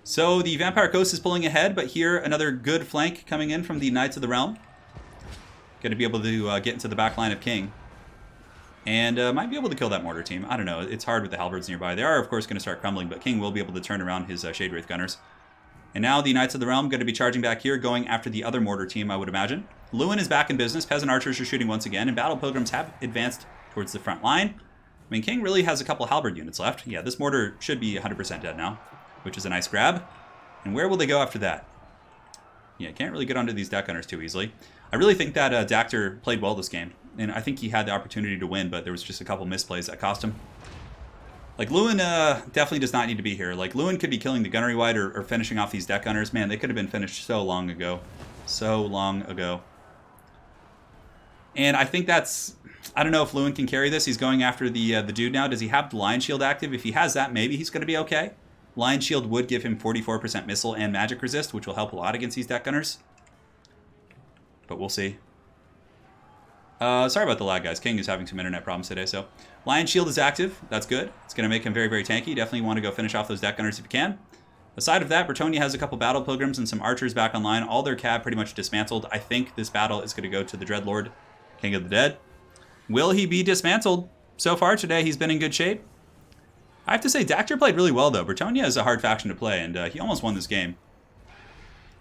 So, the Vampire Coast is pulling ahead, but here, another good flank coming in from the Knights of the Realm. Going to be able to get into the back line of King. And might be able to kill that mortar team. I don't know. It's hard with the halberds nearby. They are, of course, going to start crumbling, but King will be able to turn around his Shade Wraith Gunners. And now the Knights of the Realm going to be charging back here, going after the other mortar team, I would imagine. Lewin is back in business. Peasant Archers are shooting once again, and Battle Pilgrims have advanced towards the front line. I mean, King really has a couple halberd units left. Yeah, this mortar should be 100% dead now, which is a nice grab. And where will they go after that? Yeah, can't really get onto these Deck Gunners too easily. I really think that Dactyr played well this game, and I think he had the opportunity to win, but there was just a couple misplays that cost him. Like, Lewin definitely does not need to be here. Like, Lewin could be killing the Gunnery Wipe or finishing off these Deck Gunners. Man, they could have been finished so long ago. So long ago. And I think that's... I don't know if Lewin can carry this. He's going after the dude now. Does he have the Lion Shield active? If he has that, maybe he's going to be okay. Lion Shield would give him 44% missile and magic resist, which will help a lot against these Deck Gunners. But we'll see. Sorry about the lag, guys. King is having some internet problems today, so... Lion Shield is active. That's good. It's going to make him very, very tanky. Definitely want to go finish off those deck gunners if you can. Aside of that, Bretonnia has a couple Battle Pilgrims and some Archers back online. All their cab pretty much dismantled. I think this battle is going to go to the Dreadlord, King of the Dead. Will he be dismantled? So far today, he's been in good shape. I have to say, Dactyr played really well, though. Bretonnia is a hard faction to play, and he almost won this game.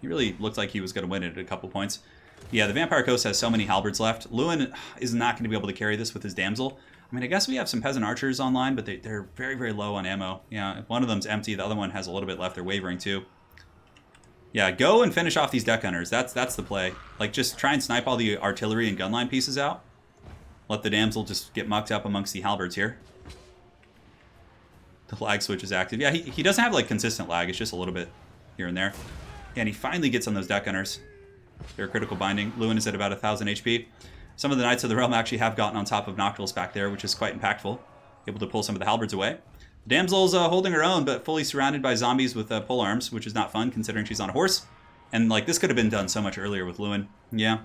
He really looked like he was going to win it at a couple points. Yeah, the Vampire Coast has so many halberds left. Lewin is not going to be able to carry this with his Damsel. I mean, I guess we have some Peasant Archers online, but they're very, very low on ammo. Yeah, if one of them's empty, the other one has a little bit left. They're wavering, too. Yeah, go and finish off these deck gunners. That's the play. Like, just try and snipe all the artillery and gunline pieces out. Let the Damsel just get mucked up amongst the halberds here. The lag switch is active. Yeah, he doesn't have, like, consistent lag. It's just a little bit here and there. And he finally gets on those deck gunners. They're critical binding. Lewin is at about 1,000 HP. Some of the Knights of the Realm actually have gotten on top of Noctilus back there, which is quite impactful. Able to pull some of the halberds away. The Damsel's holding her own, but fully surrounded by zombies with pole arms, which is not fun considering she's on a horse. And like this could have been done so much earlier with Lewin. Yeah.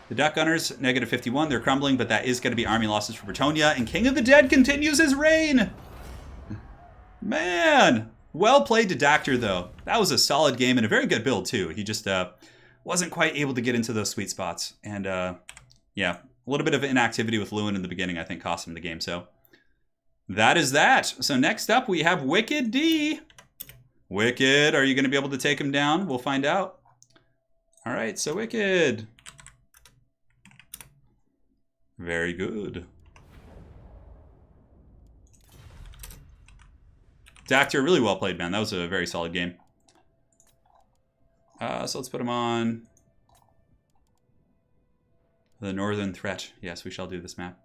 The deck gunners, -51. They're crumbling, but that is going to be army losses for Bretonnia. And King of the Dead continues his reign. Man. Well played to Dactyr, though. That was a solid game and a very good build, too. He just wasn't quite able to get into those sweet spots. And, yeah, a little bit of inactivity with Lewin in the beginning, I think, cost him the game. So that is that. So next up, we have Wicked D. Wicked, are you going to be able to take him down? We'll find out. All right, so Wicked. Very good. Dactyr, really well played, man. That was a very solid game. So let's put him on the Northern Threat. Yes, we shall do this map.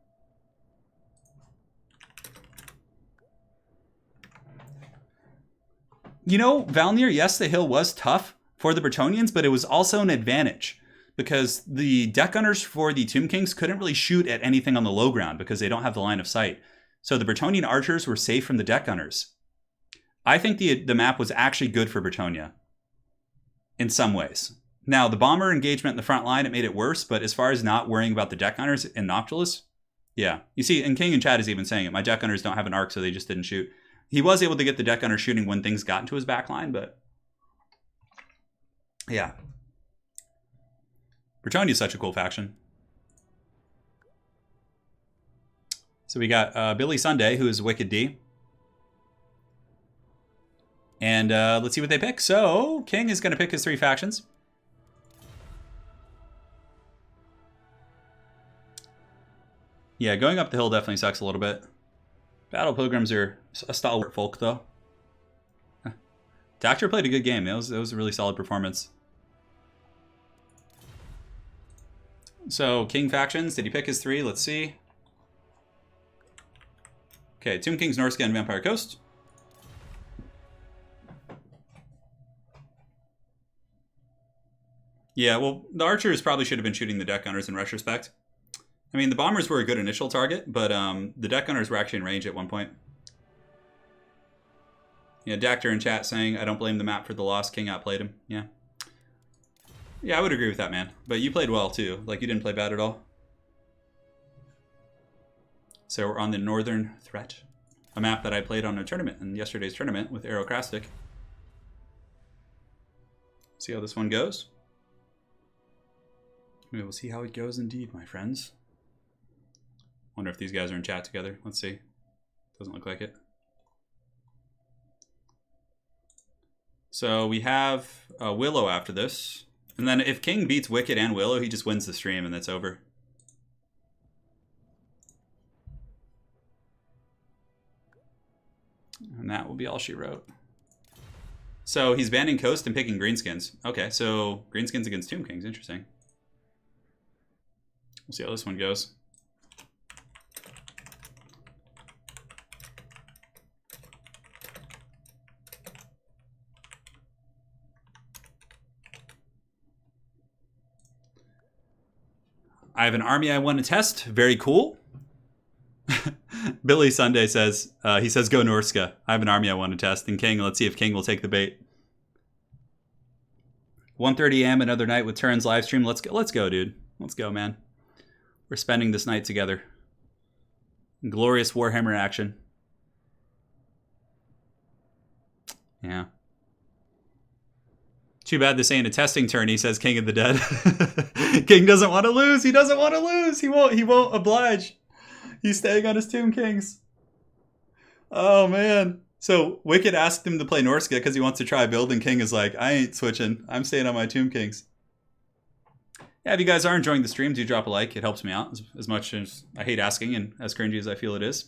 You know, Valnir, yes, the hill was tough for the Bretonnians, but it was also an advantage because the deck gunners for the Tomb Kings couldn't really shoot at anything on the low ground because they don't have the line of sight. So the Bretonnian archers were safe from the deck gunners. I think the map was actually good for Bretonnia in some ways. Now, the bomber engagement in the front line, it made it worse, but as far as not worrying about the deck gunners in Noctilus, yeah. You see, and King in chat is even saying it. My deck gunners don't have an arc, so they just didn't shoot. He was able to get the deck gunner shooting when things got into his back line, but yeah. Bretonnia is such a cool faction. So we got Billy Sunday, who is Wicked D. And let's see what they pick. So, King is going to pick his 3 factions. Yeah, going up the hill definitely sucks a little bit. Battle Pilgrims are a stalwart folk, though. Dactyr played a good game. It was a really solid performance. So, King factions. Did he pick his 3? Let's see. Okay, Tomb Kings, Norsca, and Vampire Coast. Yeah, well, the archers probably should have been shooting the deck gunners in retrospect. I mean, the bombers were a good initial target, but the deck gunners were actually in range at one point. Yeah, Dactyr in chat saying, I don't blame the map for the loss. King outplayed him. Yeah. Yeah, I would agree with that, man. But you played well, too. Like, you didn't play bad at all. So we're on the Northern Threat, a map that I played on a tournament, in yesterday's tournament with Aerocrastic. See how this one goes? We will see how it goes indeed, my friends. Wonder if these guys are in chat together. Let's see. Doesn't look like it. So we have Willow after this. And then if King beats Wicked and Willow, he just wins the stream and that's over. And that will be all she wrote. So he's banning Coast and picking Greenskins. Okay, so Greenskins against Tomb Kings. Interesting. We'll see how this one goes. I have an army I want to test. Very cool. Billy Sunday says, he says, go Norska. I have an army I want to test. And King, let's see if King will take the bait. 1:30 a.m. another night with Turin's live stream. Let's go, dude. Let's go, man. We're spending this night together. Glorious Warhammer action. Yeah. Too bad this ain't a testing turn, he says King of the Dead. King doesn't want to lose. He doesn't want to lose. He won't oblige. He's staying on his Tomb Kings. Oh, man. So Wicked asked him to play Norska because he wants to try a build, and King is like, I ain't switching. I'm staying on my Tomb Kings. Yeah, if you guys are enjoying the stream, do drop a like. It helps me out as much as I hate asking and as cringy as I feel it is.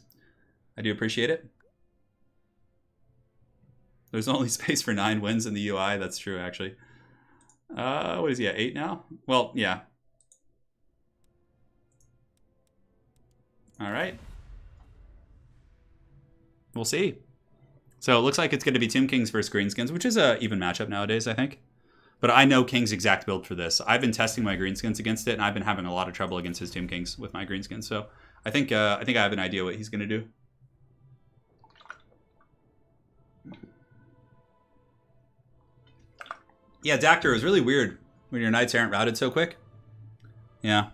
I do appreciate it. There's only space for 9 wins in the UI. That's true, actually. What is he at? 8 now? Well, yeah. All right. We'll see. So it looks like it's going to be Tomb Kings versus Greenskins, which is an even matchup nowadays, I think. But I know King's exact build for this. I've been testing my Greenskins against it, and I've been having a lot of trouble against his Tomb Kings with my Greenskins. So I think I have an idea what he's going to do. Yeah, Dactyr is really weird when your knights aren't routed so quick. Yeah.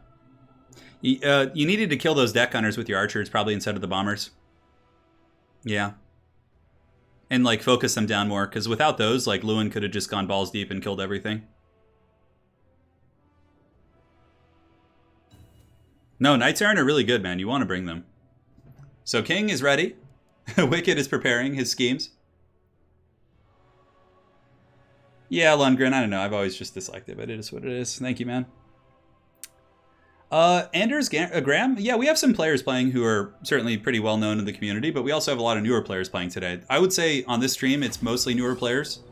You needed to kill those deck gunners with your archers probably instead of the bombers. Yeah. And, like, focus them down more, because without those, like, Lewin could have just gone balls deep and killed everything. No, Knights Errant are really good, man. You want to bring them. So King is ready. Wicked is preparing his schemes. Yeah, Lundgren, I don't know. I've always just disliked it, but it is what it is. Thank you, man. Anders Graham, yeah, we have some players playing who are certainly pretty well known in the community, but we also have a lot of newer players playing today. I would say on this stream, it's mostly newer players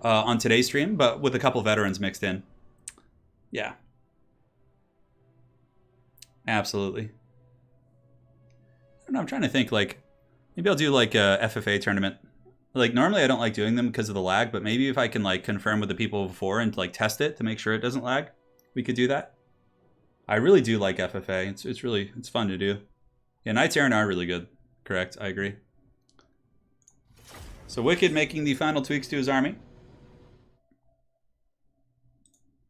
on today's stream, but with a couple veterans mixed in. Yeah. Absolutely. I don't know, I'm trying to think, like, maybe I'll do like a FFA tournament. Like, normally I don't like doing them because of the lag, but maybe if I can, like, confirm with the people before and, like, test it to make sure it doesn't lag, we could do that. I really do like FFA. It's fun to do. Yeah, Knights Errant are really good. Correct, I agree. So Wicked making the final tweaks to his army.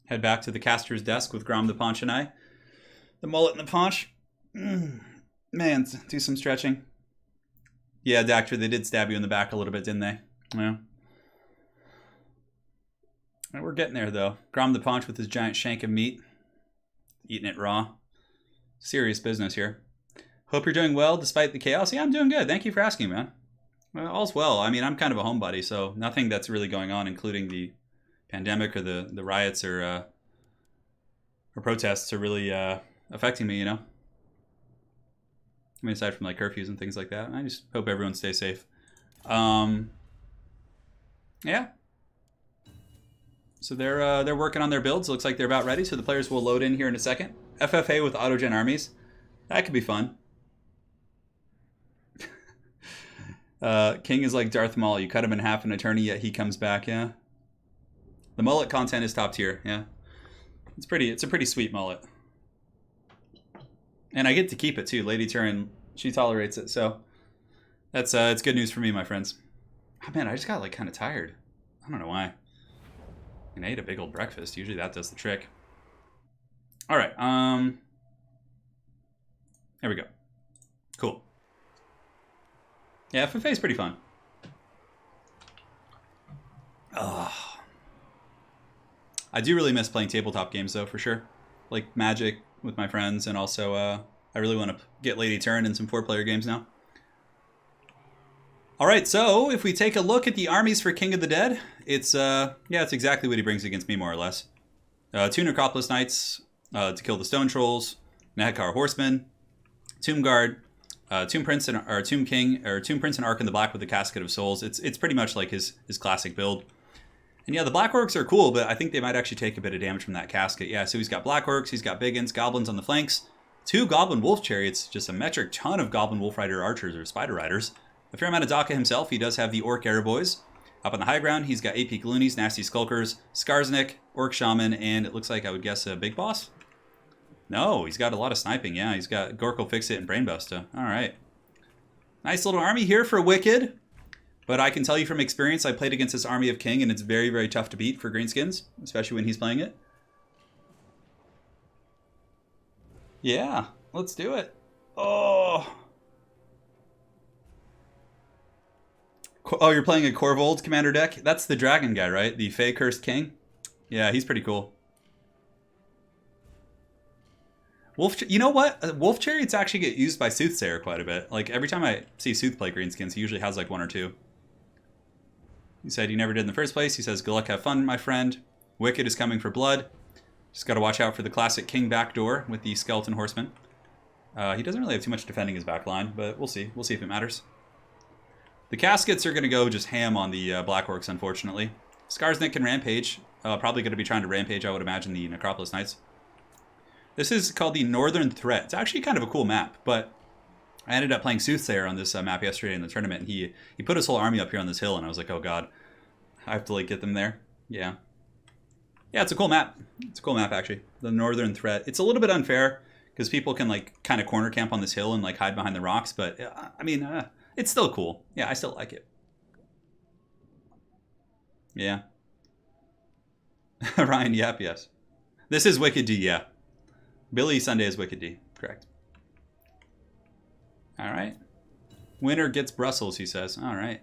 Head back to the caster's desk with Grom the Paunch and I. The mullet and the paunch. Man, do some stretching. Yeah, Doctor, they did stab you in the back a little bit, didn't they? Yeah. We're getting there, though. Grom the Paunch with his giant shank of meat. Eating it raw. Serious business here. Hope you're doing well despite the chaos. Yeah, I'm doing good. Thank you for asking, man. Well, all's well. I mean, I'm kind of a homebody, so nothing that's really going on, including the pandemic or the riots or protests, are really affecting me, you know? I mean, aside from like curfews and things like that. I just hope everyone stays safe. Yeah. So they're working on their builds. Looks like they're about ready. So the players will load in here in a second. FFA with autogen armies. That could be fun. King is like Darth Maul. You cut him in half in a tourney, yet he comes back. Yeah. The mullet content is top tier. Yeah. It's a pretty sweet mullet. And I get to keep it too. Lady Turin, she tolerates it. So that's it's good news for me, my friends. Oh, man, I just got like kind of tired. I don't know why. And I ate a big old breakfast. Usually that does the trick. All right. There we go. Cool. Yeah, FFA is pretty fun. Oh. I do really miss playing tabletop games, though, for sure. Like Magic with my friends, and also I really want to get Lady Turin in some 4-player games now. All right, so if we take a look at the armies for King of the Dead, it's exactly what he brings against me, more or less. 2 Necropolis Knights to kill the Stone Trolls, Nahekar Horsemen, Tomb Guard, Tomb Prince or Tomb King, or Tomb Prince and Ark in the Black with the Casket of Souls. It's pretty much like his classic build. And yeah, the Black Orcs are cool, but I think they might actually take a bit of damage from that casket. Yeah, so he's got Black Orcs, he's got Biggins, Goblins on the flanks, 2 Goblin Wolf Chariots, just a metric ton of Goblin Wolf Rider Archers or Spider Riders. A fair amount of Daka himself. He does have the Orc Airboys. Up on the high ground, he's got AP Gloonies, Nasty Skulkers, Skarsnik, Orc Shaman, and it looks like I would guess a Big Boss? No, he's got a lot of sniping. Yeah, he's got Gorkle Fix-It and Brainbuster. All right. Nice little army here for Wicked. But I can tell you from experience, I played against this army of King, and it's very, very tough to beat for Greenskins, especially when he's playing it. Yeah, let's do it. Oh. Oh, you're playing a Corvold commander deck? That's the dragon guy, right? The Fey Cursed King? Yeah, he's pretty cool. You know what? Wolf Chariots actually get used by Soothsayer quite a bit. Like, every time I see Sooth play Greenskins, he usually has like one or two. He said he never did in the first place. He says, good luck, have fun, my friend. Wicked is coming for blood. Just got to watch out for the classic King backdoor with the Skeleton Horseman. He doesn't really have too much defending his back line, but we'll see. We'll see if it matters. The Caskets are going to go just ham on the Black Orcs, unfortunately. Skarsnik can Rampage. Probably going to be trying to Rampage, I would imagine, the Necropolis Knights. This is called the Northern Threat. It's actually kind of a cool map, but I ended up playing Soothsayer on this map yesterday in the tournament, and he put his whole army up here on this hill, and I was like, oh god, I have to like get them there. Yeah. Yeah, it's a cool map. It's a cool map, actually. The Northern Threat. It's a little bit unfair, because people can like kind of corner camp on this hill and like hide behind the rocks, but I mean, it's still cool. Yeah, I still like it. Yeah. Ryan, yep, yes. This is Wicked D, yeah. Billy Sunday is Wicked D, correct. All right. Winner gets Brussels, he says. All right.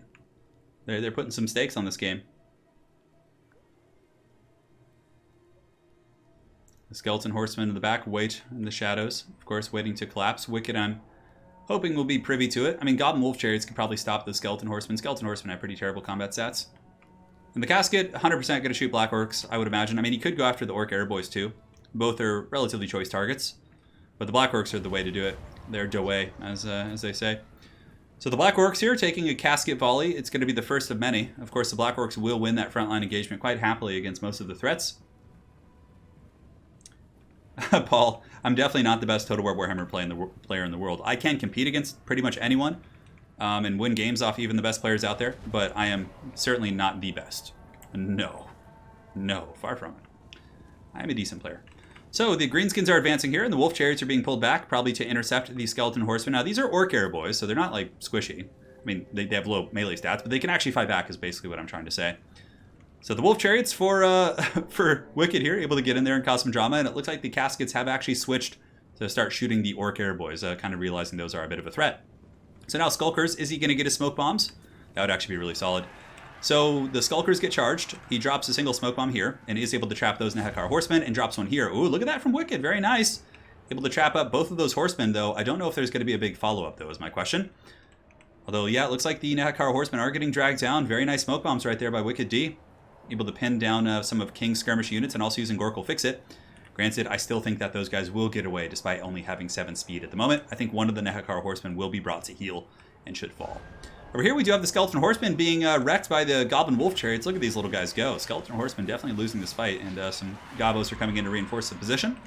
They're putting some stakes on this game. The Skeleton Horseman in the back, wait in the shadows. Of course, waiting to collapse. Wicked, I'm hoping we'll be privy to it. I mean, Goblin Wolf Chariots could probably stop the Skeleton Horseman. Skeleton Horseman have pretty terrible combat stats. And the Casket, 100% going to shoot Black Orcs, I would imagine. I mean, he could go after the Orc Airboys too. Both are relatively choice targets. But the Black Orcs are the way to do it. They're the way, as they say. So the Black Orcs here taking a Casket volley. It's going to be the first of many. Of course, the Black Orcs will win that frontline engagement quite happily against most of the threats. Paul, I'm definitely not the best Total War Warhammer player in the world. I can compete against pretty much anyone and win games off even the best players out there, but I am certainly not the best. No. No, far from it. I am a decent player. So the Greenskins are advancing here, and the Wolf Chariots are being pulled back, probably to intercept the Skeleton Horsemen. Now, these are Orc Airboys, so they're not, like, squishy. I mean, they have low melee stats, but they can actually fight back is basically what I'm trying to say. So the Wolf Chariots for Wicked here, able to get in there and cause some drama, and it looks like the Caskets have actually switched to start shooting the Orc Airboys, kind of realizing those are a bit of a threat. So now Skulkers, is he going to get his smoke bombs? That would actually be really solid. So the Skulkers get charged. He drops a single smoke bomb here and is able to trap those Nehekar Horsemen and drops one here. Ooh, look at that from Wicked. Very nice. Able to trap up both of those Horsemen, though. I don't know if there's going to be a big follow-up, though, is my question. Although, yeah, it looks like the Nehekar Horsemen are getting dragged down. Very nice smoke bombs right there by Wicked D. Able to pin down some of King's skirmish units and also using Gork'll fix it. Granted, I still think that those guys will get away despite only having 7 speed at the moment. I think one of the Nehekar Horsemen will be brought to heel and should fall. Over here we do have the Skeleton Horsemen being wrecked by the Goblin Wolf Chariots. Look at these little guys go. Skeleton Horsemen definitely losing this fight, and some Gobos are coming in to reinforce the position.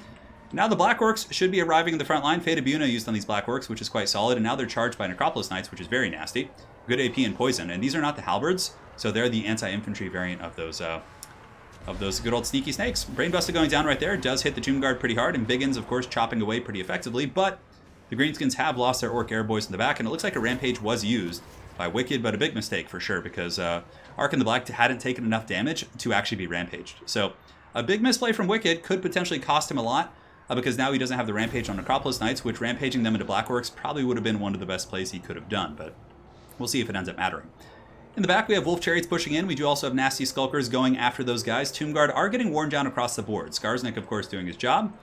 Now the Black Orcs should be arriving in the front line. Fate of Buna used on these Black Orcs, which is quite solid, and now they're charged by Necropolis Knights, which is very nasty. Good AP and poison, and these are not the Halberds, so they're the anti-infantry variant of those good old sneaky snakes. Brainbuster going down right there does hit the Tomb Guard pretty hard, and Biggins, of course, chopping away pretty effectively, but the Greenskins have lost their Orc Airboys in the back, and it looks like a Rampage was used by Wicked, but a big mistake for sure, because Ark in the Black hadn't taken enough damage to actually be Rampaged. So a big misplay from Wicked could potentially cost him a lot, because now he doesn't have the Rampage on Necropolis Knights, which Rampaging them into Black Orcs probably would have been one of the best plays he could have done, but we'll see if it ends up mattering. In the back, we have Wolf Chariots pushing in. We do also have nasty Skulkers going after those guys. Tomb Guard are getting worn down across the board. Skarsnik, of course, doing his job.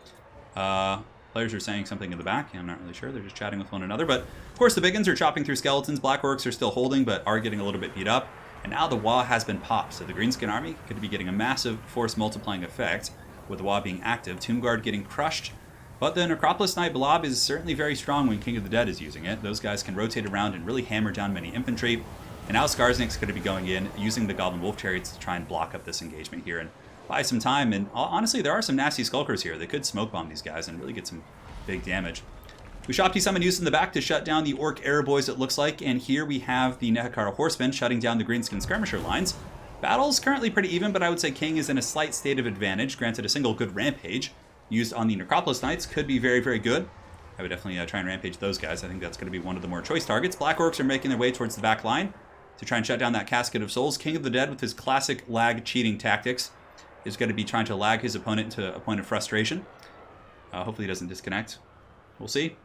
Players are saying something in the back. I'm not really sure. They're just chatting with one another. But, of course, the Biggins are chopping through skeletons. Black Orcs are still holding, but are getting a little bit beat up. And now the Waaagh has been popped. So the Greenskin army could be getting a massive force multiplying effect with the Waaagh being active. Tomb Guard getting crushed. But the Necropolis Knight Blob is certainly very strong when King of the Dead is using it. Those guys can rotate around and really hammer down many infantry. And now Skarsnik's going to be going in, using the Goblin Wolf Chariots to try and block up this engagement here and buy some time. And honestly, there are some nasty Skulkers here. They could smoke bomb these guys and really get some big damage. We Shopti Summon used in the back to shut down the Orc Airboys, it looks like. And here we have the Nehekar Horsemen shutting down the Greenskin Skirmisher lines. Battle's currently pretty even, but I would say King is in a slight state of advantage. Granted, a single good Rampage used on the Necropolis Knights could be very, very good. I would definitely try and Rampage those guys. I think that's going to be one of the more choice targets. Black Orcs are making their way towards the back line to try and shut down that Casket of Souls. King of the Dead, with his classic lag cheating tactics, is going to be trying to lag his opponent to a point of frustration. Hopefully he doesn't disconnect. We'll see.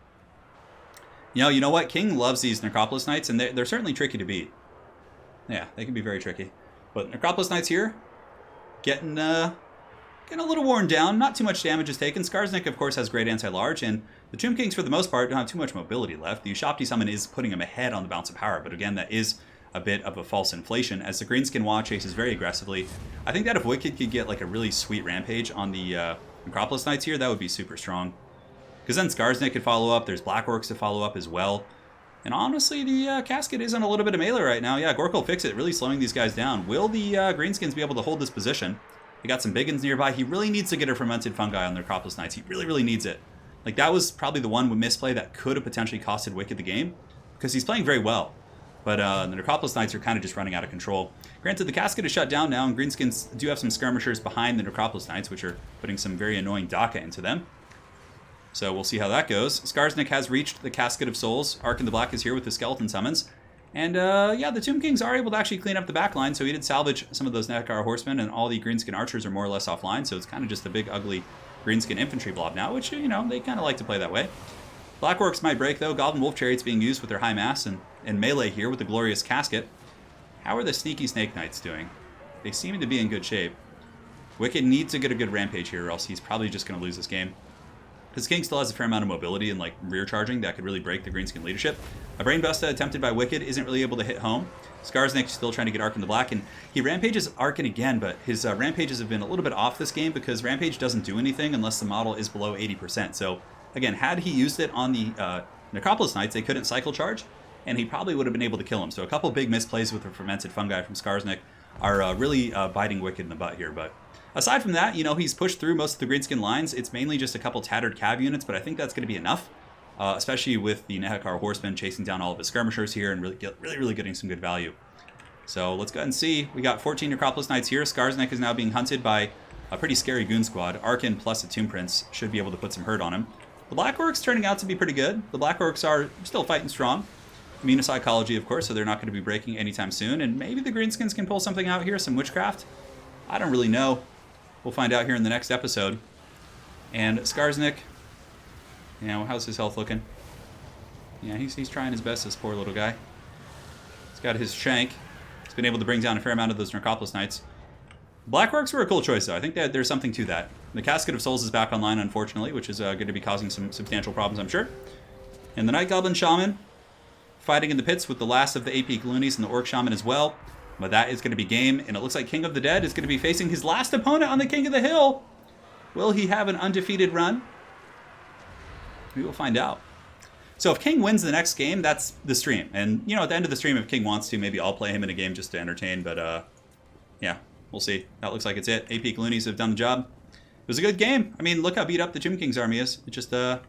You know what? King loves these Necropolis Knights, and they're certainly tricky to beat. Yeah, they can be very tricky. But Necropolis Knights here, getting a little worn down. Not too much damage is taken. Skarsnik, of course, has great anti-large, and the Tomb Kings, for the most part, don't have too much mobility left. The Ushapti Summon is putting him ahead on the bounce of power, but again, that is a bit of a false inflation, as the Greenskin Wa chases very aggressively. I think that if Wicked could get like a really sweet rampage on the Necropolis Knights here, that would be super strong. Because then Skarsnik could follow up, there's Black Orcs to follow up as well. And honestly, the Casket is on a little bit of melee right now. Yeah, Gork will fix it, really slowing these guys down. Will the Greenskins be able to hold this position? He got some big ones nearby. He really needs to get a Fermented Fungi on the Necropolis Knights. He really, really needs it. Like, that was probably the one misplay that could have potentially costed Wicked the game, because he's playing very well. But the Necropolis Knights are kind of just running out of control. Granted, the Casket is shut down now, and Greenskins do have some skirmishers behind the Necropolis Knights, which are putting some very annoying Daka into them. So we'll see how that goes. Skarsnik has reached the Casket of Souls. Ark in the Black is here with the Skeleton Summons. And yeah, the Tomb Kings are able to actually clean up the back line, so he did salvage some of those Nekar Horsemen, and all the Greenskin Archers are more or less offline, so it's kind of just a big, ugly Greenskin Infantry blob now, which, you know, they kind of like to play that way. Black Orcs might break, though. Goblin Wolf Chariots being used with their high mass, and melee here with the Glorious Casket. How are the Sneaky Snake Knights doing? They seem to be in good shape. Wicked needs to get a good rampage here, or else he's probably just going to lose this game. Because King still has a fair amount of mobility and like rear charging that could really break the Greenskin leadership. A Brain Buster attempted by Wicked isn't really able to hit home. Skarsnik still trying to get Ark in the Black, and he rampages Arkin again, but his rampages have been a little bit off this game because Rampage doesn't do anything unless the model is below 80%. So again, had he used it on the Necropolis Knights, they couldn't cycle charge, and he probably would have been able to kill him. So a couple big misplays with the Fermented Fungi from Skarsnik are really biting Wicked in the butt here, but aside from that, you know, he's pushed through most of the Greenskin lines. It's mainly just a couple tattered cav units, but I think that's going to be enough, especially with the Nehekar Horsemen chasing down all of his skirmishers here and really getting some good value. So let's go ahead and see. We got 14 Necropolis Knights here. Skarsnik is now being hunted by a pretty scary goon squad. Arkin plus a Tomb Prince should be able to put some hurt on him. The Black Orcs turning out to be pretty good. The Black Orcs are still fighting strong. Immune to psychology, of course, so they're not going to be breaking anytime soon. And maybe the Greenskins can pull something out here, some witchcraft. I don't really know. We'll find out here in the next episode. And Skarsnik, you know, how's his health looking? Yeah, he's trying his best, this poor little guy. He's got his shank. He's been able to bring down a fair amount of those Necropolis Knights. Black Orcs were a cool choice, though. I think that there's something to that. The Casket of Souls is back online, unfortunately, which is going to be causing some substantial problems, I'm sure. And the Night Goblin Shaman, fighting in the pits with the last of the AP Loonies and the Orc Shaman as well. But that is going to be game, and it looks like King of the Dead is going to be facing his last opponent on the King of the Hill. Will he have an undefeated run? We will find out. So if King wins the next game, that's the stream. And, you know, at the end of the stream, if King wants to, maybe I'll play him in a game just to entertain. But, yeah, we'll see. That looks like it's it. AP Loonies have done the job. It was a good game. I mean, look how beat up the Tomb King's army is. It just, the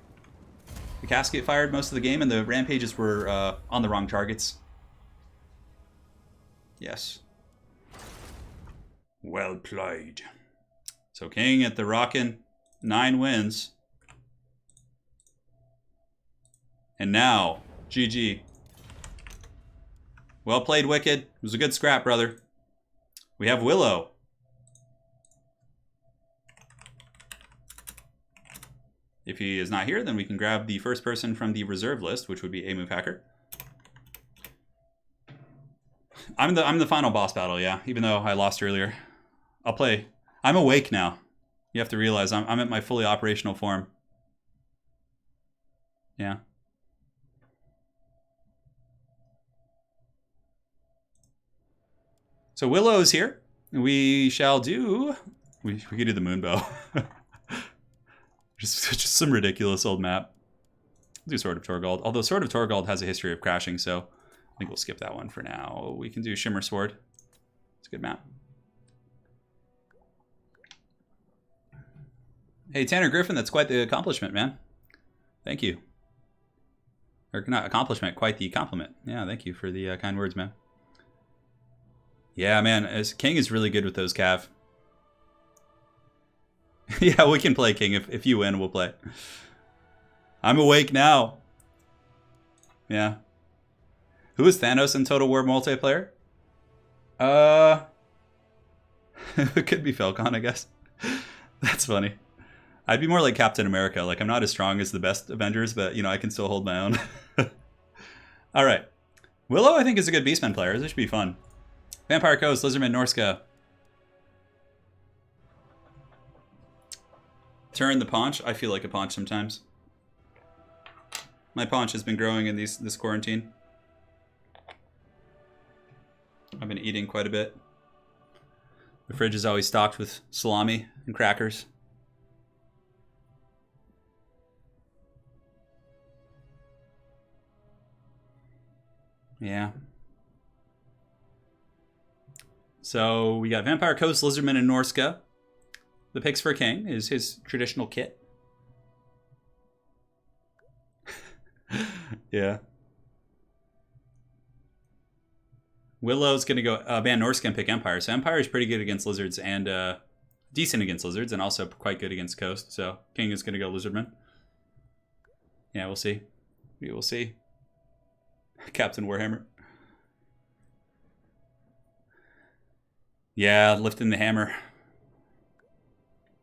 Casket fired most of the game, and the Rampages were on the wrong targets. Yes. Well played. So King at the Rockin', 9 wins. And now, GG. Well played, Wicked. It was a good scrap, brother. We have Willow. If he is not here, then we can grab the first person from the reserve list, which would be Emu Packer. I'm the final boss battle, yeah. Even though I lost earlier, I'll play. I'm awake now. You have to realize I'm at my fully operational form. Yeah. So Willow is here. We shall do. We could do the Moonbow. just some ridiculous old map. We'll do Sword of Torgald. Although Sword of Torgald has a history of crashing, so I think we'll skip that one for now. We can do Shimmer Sword. It's a good map. Hey, Tanner Griffin, that's quite the accomplishment, man. Thank you. Or not accomplishment, quite the compliment. Yeah, thank you for the kind words, man. Yeah, man, King is really good with those cav. Yeah, we can play King. If you win, we'll play. I'm awake now. Yeah. Who is Thanos in Total War multiplayer? It could be Falcon, I guess. That's funny. I'd be more like Captain America. Like, I'm not as strong as the best Avengers, but, you know, I can still hold my own. All right. Willow, I think, is a good Beastman player. This should be fun. Vampire Coast, Lizardman, Norska. Turin the Paunch. I feel like a paunch sometimes. My paunch has been growing in this quarantine. I've been eating quite a bit. The fridge is always stocked with salami and crackers. Yeah. So we got Vampire Coast, Lizardman, and Norska. The picks for King is his traditional kit. Yeah. Willow's going to go... Van Norska can pick Empire. So Empire is pretty good against Lizards and... decent against Lizards and also quite good against Coast. So King is going to go Lizardman. Yeah, we'll see. We will see. Captain Warhammer. Yeah, lifting the hammer.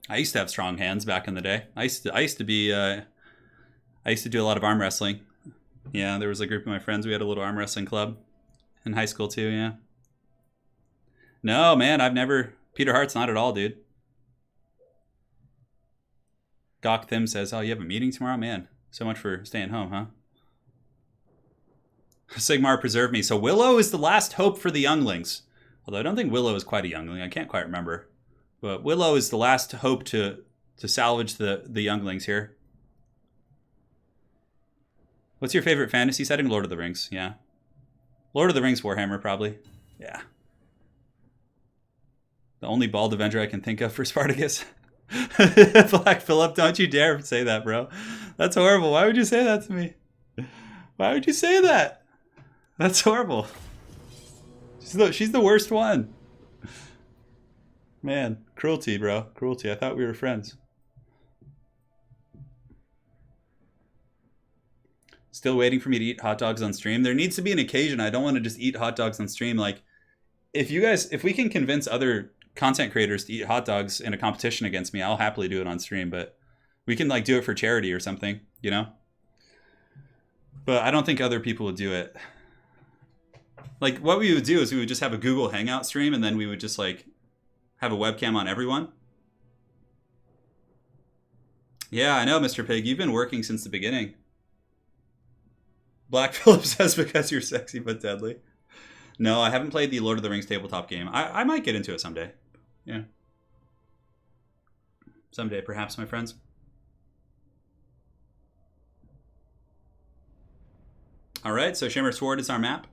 I used to have strong hands back in the day. I used to do a lot of arm wrestling. Yeah, there was a group of my friends. We had a little arm wrestling club in high school too. Yeah. No, man, I've never. Peter Hart's not at all, dude. Gok Thim says, "Oh, you have a meeting tomorrow, man. So much for staying home, huh?" Sigmar preserve me. So Willow is the last hope for the younglings. Although I don't think Willow is quite a youngling. I can't quite remember. But Willow is the last hope to salvage the younglings here. What's your favorite fantasy setting? Lord of the Rings, yeah. Lord of the Rings Warhammer, probably. Yeah. The only bald Avenger I can think of for Spartacus. Black Phillip, don't you dare say that, bro. That's horrible. Why would you say that to me? Why would you say that? That's horrible. She's the worst one. Man, cruelty, bro. Cruelty. I thought we were friends. Still waiting for me to eat hot dogs on stream. There needs to be an occasion. I don't want to just eat hot dogs on stream. Like, if we can convince other content creators to eat hot dogs in a competition against me, I'll happily do it on stream. But we can like do it for charity or something, you know? But I don't think other people would do it. Like, what we would do is we would just have a Google Hangout stream, and then we would just like have a webcam on everyone. Yeah, I know, Mr. Pig. You've been working since the beginning. Black Phillip says because you're sexy but deadly. No, I haven't played the Lord of the Rings tabletop game. I might get into it someday. Yeah. Someday, perhaps, my friends. All right, so Shimmer Sword is our map.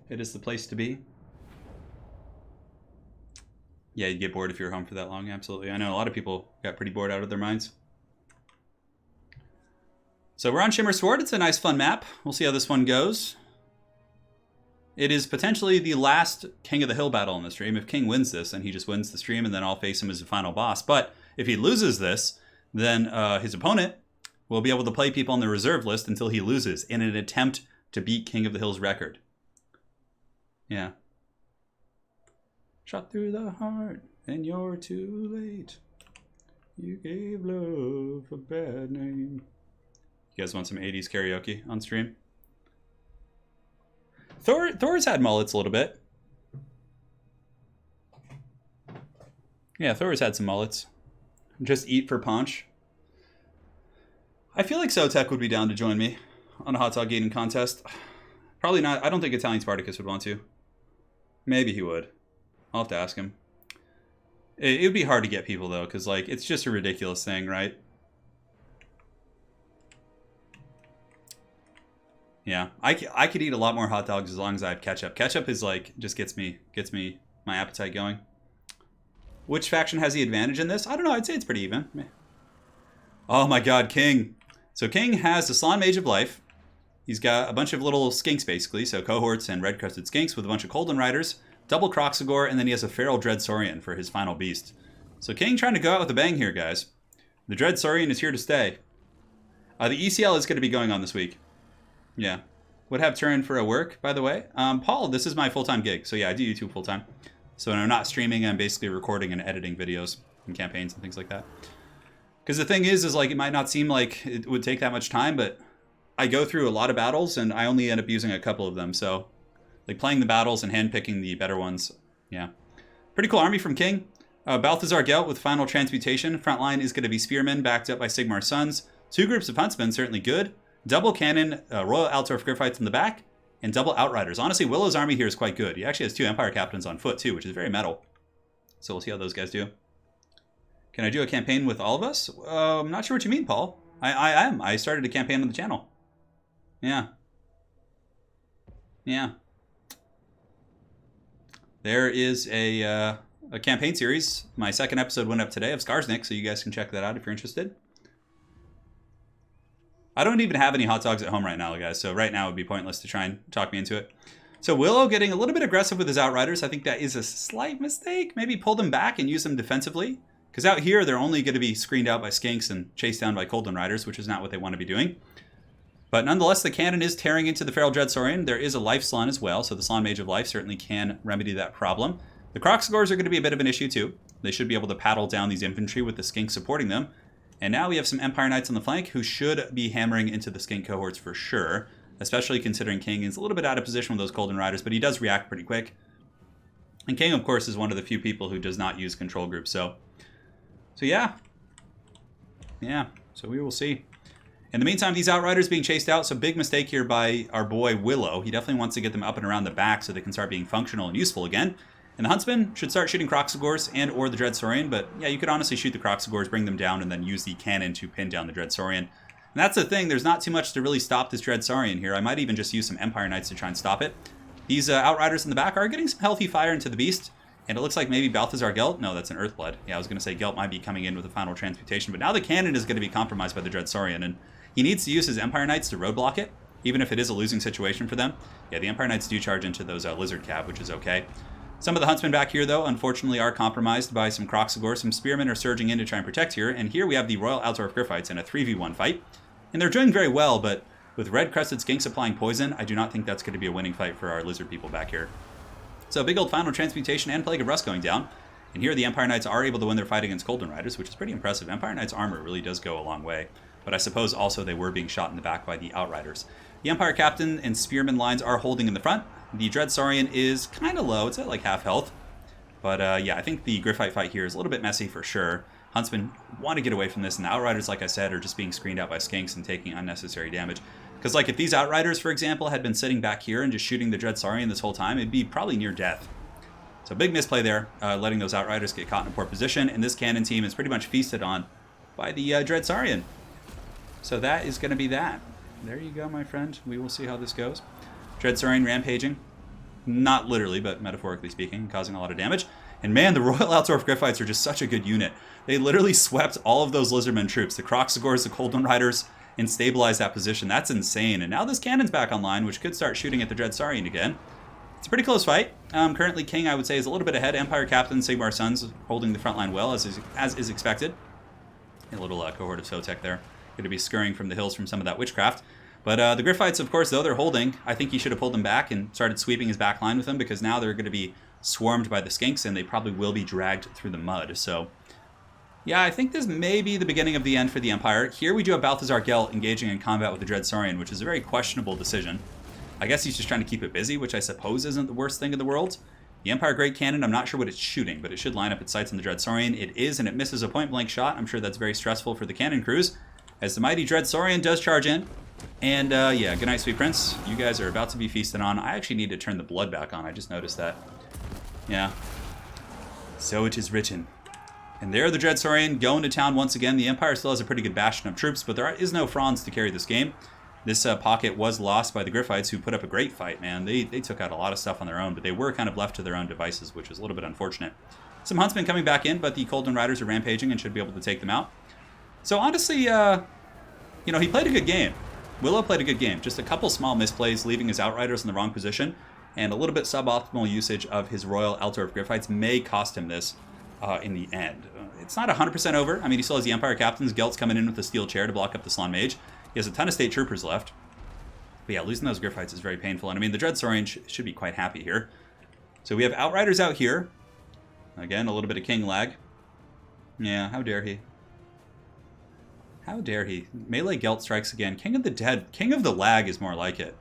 It is the place to be. Yeah, you'd get bored if you were home for that long. Absolutely. I know a lot of people got pretty bored out of their minds. So we're on Shimmer Sword. It's a nice, fun map. We'll see how this one goes. It is potentially the last King of the Hill battle in the stream. If King wins this, then he just wins the stream, and then I'll face him as the final boss. But if he loses this, then his opponent will be able to play people on the reserve list until he loses in an attempt to beat King of the Hill's record. Yeah. Shot through the heart, and you're too late. You gave love a bad name. You guys want some 80s karaoke on stream? Thor's had mullets a little bit. Yeah, Thor's had some mullets. Just eat for Paunch. I feel like Sotek would be down to join me on a hot dog eating contest. Probably not. I don't think Italian Spartacus would want to. Maybe he would. I'll have to ask him. It would be hard to get people, though, because like it's just a ridiculous thing, right? Yeah, I could eat a lot more hot dogs as long as I have ketchup. Ketchup is like, just gets me my appetite going. Which faction has the advantage in this? I don't know, I'd say it's pretty even. Oh my god, King. So King has the Slan Mage of Life. He's got a bunch of little skinks, basically. So cohorts and red-crested skinks with a bunch of Colden Riders, double Croxagore, and then he has a Feral Dread Saurian for his final beast. So King trying to go out with a bang here, guys. The Dread Saurian is here to stay. The ECL is going to be going on this week. Yeah. Would have Turin for a work, by the way. Paul, this is my full-time gig. So yeah, I do YouTube full-time. So when I'm not streaming, I'm basically recording and editing videos and campaigns and things like that. Because the thing is like, it might not seem like it would take that much time, but I go through a lot of battles, and I only end up using a couple of them. So, like, playing the battles and handpicking the better ones. Yeah. Pretty cool army from King. Balthazar Gelt with Final Transmutation. Front line is going to be Spearmen, backed up by Sigmar's Sons. 2 groups of Huntsmen, certainly good. Double Cannon, Royal Altorf Gryphites in the back, and double Outriders. Honestly, Willow's army here is quite good. He actually has 2 Empire Captains on foot, too, which is very metal. So we'll see how those guys do. Can I do a campaign with all of us? I'm not sure what you mean, Paul. I am. I started a campaign on the channel. Yeah. Yeah. There is a campaign series. My 2nd episode went up today of Skarsnik, so you guys can check that out if you're interested. I don't even have any hot dogs at home right now, guys, so right now it would be pointless to try and talk me into it. So Willow getting a little bit aggressive with his Outriders. I think that is a slight mistake. Maybe pull them back and use them defensively. Because out here, they're only going to be screened out by Skinks and chased down by Coldon Riders, which is not what they want to be doing. But nonetheless, the cannon is tearing into the Feral Dreadsaurian. There is a Life Slon as well, so the Slon Mage of Life certainly can remedy that problem. The Croxagores are going to be a bit of an issue too. They should be able to paddle down these infantry with the Skink supporting them. And now we have some Empire Knights on the flank who should be hammering into the Skink cohorts for sure, especially considering King is a little bit out of position with those Coldon Riders, but he does react pretty quick. And King, of course, is one of the few people who does not use control groups, so yeah. Yeah, so we will see. In the meantime, these Outriders being chased out, so big mistake here by our boy Willow. He definitely wants to get them up and around the back so they can start being functional and useful again. And the Huntsmen should start shooting Croxagores and or the Dreadsaurian, but yeah, you could honestly shoot the Croxagores, bring them down, and then use the cannon to pin down the Dreadsaurian. And that's the thing, there's not too much to really stop this Dreadsaurian here. I might even just use some Empire Knights to try and stop it. These Outriders in the back are getting some healthy fire into the beast, and it looks like maybe Balthazar Gelt. No, that's an Earthblood. Yeah, I was going to say Gelt might be coming in with a Final Transmutation, but now the cannon is going to be compromised by the Dreadsaurian, and he needs to use his Empire Knights to roadblock it, even if it is a losing situation for them. Yeah, the Empire Knights do charge into those Lizard Cab, which is okay. Some of the Huntsmen back here, though, unfortunately are compromised by some Croxagores. Some Spearmen are surging in to try and protect here, and here we have the Royal Altorf Gryphites in a 3v1 fight. And they're doing very well, but with red-crested Skinks applying poison, I do not think that's going to be a winning fight for our Lizard people back here. So big old Final Transmutation and Plague of Rust going down. And here the Empire Knights are able to win their fight against Coldon Riders, which is pretty impressive. Empire Knights' armor really does go a long way. But I suppose also they were being shot in the back by the Outriders. The Empire Captain and Spearman lines are holding in the front. The Dreadsaurian is kind of low. It's at like half health. But yeah, I think the Gryphite fight here is a little bit messy for sure. Huntsmen want to get away from this, and the Outriders, like I said, are just being screened out by Skinks and taking unnecessary damage. Because like if these Outriders, for example, had been sitting back here and just shooting the Dreadsaurian this whole time, it'd be probably near death. So big misplay there, letting those Outriders get caught in a poor position, and this cannon team is pretty much feasted on by the Dreadsaurian. So that is going to be that. There you go, my friend. We will see how this goes. Dreadsaurian rampaging. Not literally, but metaphorically speaking, causing a lot of damage. And man, the Royal Altorf Gryphites are just such a good unit. They literally swept all of those Lizardmen troops, the Croxagores, the Coldon Riders, and stabilized that position. That's insane. And now this cannon's back online, which could start shooting at the Dreadsaurian again. It's a pretty close fight. Currently, King, I would say, is a little bit ahead. Empire Captain, Sigmar's Sons, holding the front line well, as is expected. A little cohort of Sotek there. Going to be scurrying from the hills from some of that witchcraft. But the Gryphites, of course, though they're holding, I think he should have pulled them back and started sweeping his back line with them, because now they're going to be swarmed by the Skinks, and they probably will be dragged through the mud. So, yeah, I think this may be the beginning of the end for the Empire. Here we do have Balthazar Gelt engaging in combat with the Dreadsaurian, which is a very questionable decision. I guess he's just trying to keep it busy, which I suppose isn't the worst thing in the world. The Empire Great Cannon, I'm not sure what it's shooting, but it should line up its sights on the Dreadsaurian. It is, and it misses a point-blank shot. I'm sure that's very stressful for the cannon crews, as the mighty Dreadsaurian does charge in. And yeah, good night, sweet prince. You guys are about to be feasted on. I actually need to turn the blood back on. I just noticed that. Yeah. So it is written. And there the Dreadsaurian going to town once again. The Empire still has a pretty good bastion of troops, but there is no Franz to carry this game. This pocket was lost by the Gryphites, who put up a great fight, man. They took out a lot of stuff on their own, but they were kind of left to their own devices, which is a little bit unfortunate. Some Huntsmen coming back in, but the Coldon Riders are rampaging and should be able to take them out. So honestly, you know, he played a good game. Willow played a good game. Just a couple small misplays, leaving his Outriders in the wrong position, and a little bit suboptimal usage of his Royal Altorf Gryphites may cost him this in the end. It's not 100% over. I mean, he still has the Empire Captains. Gelt's coming in with the Steel Chair to block up the Slon Mage. He has a ton of State Troopers left. But yeah, losing those Gryphites is very painful. And I mean, the Dreadsaurian should be quite happy here. So we have Outriders out here. Again, a little bit of King lag. Yeah, how dare he. How dare he? Melee Gelt strikes again. King of the Dead. King of the Lag is more like it.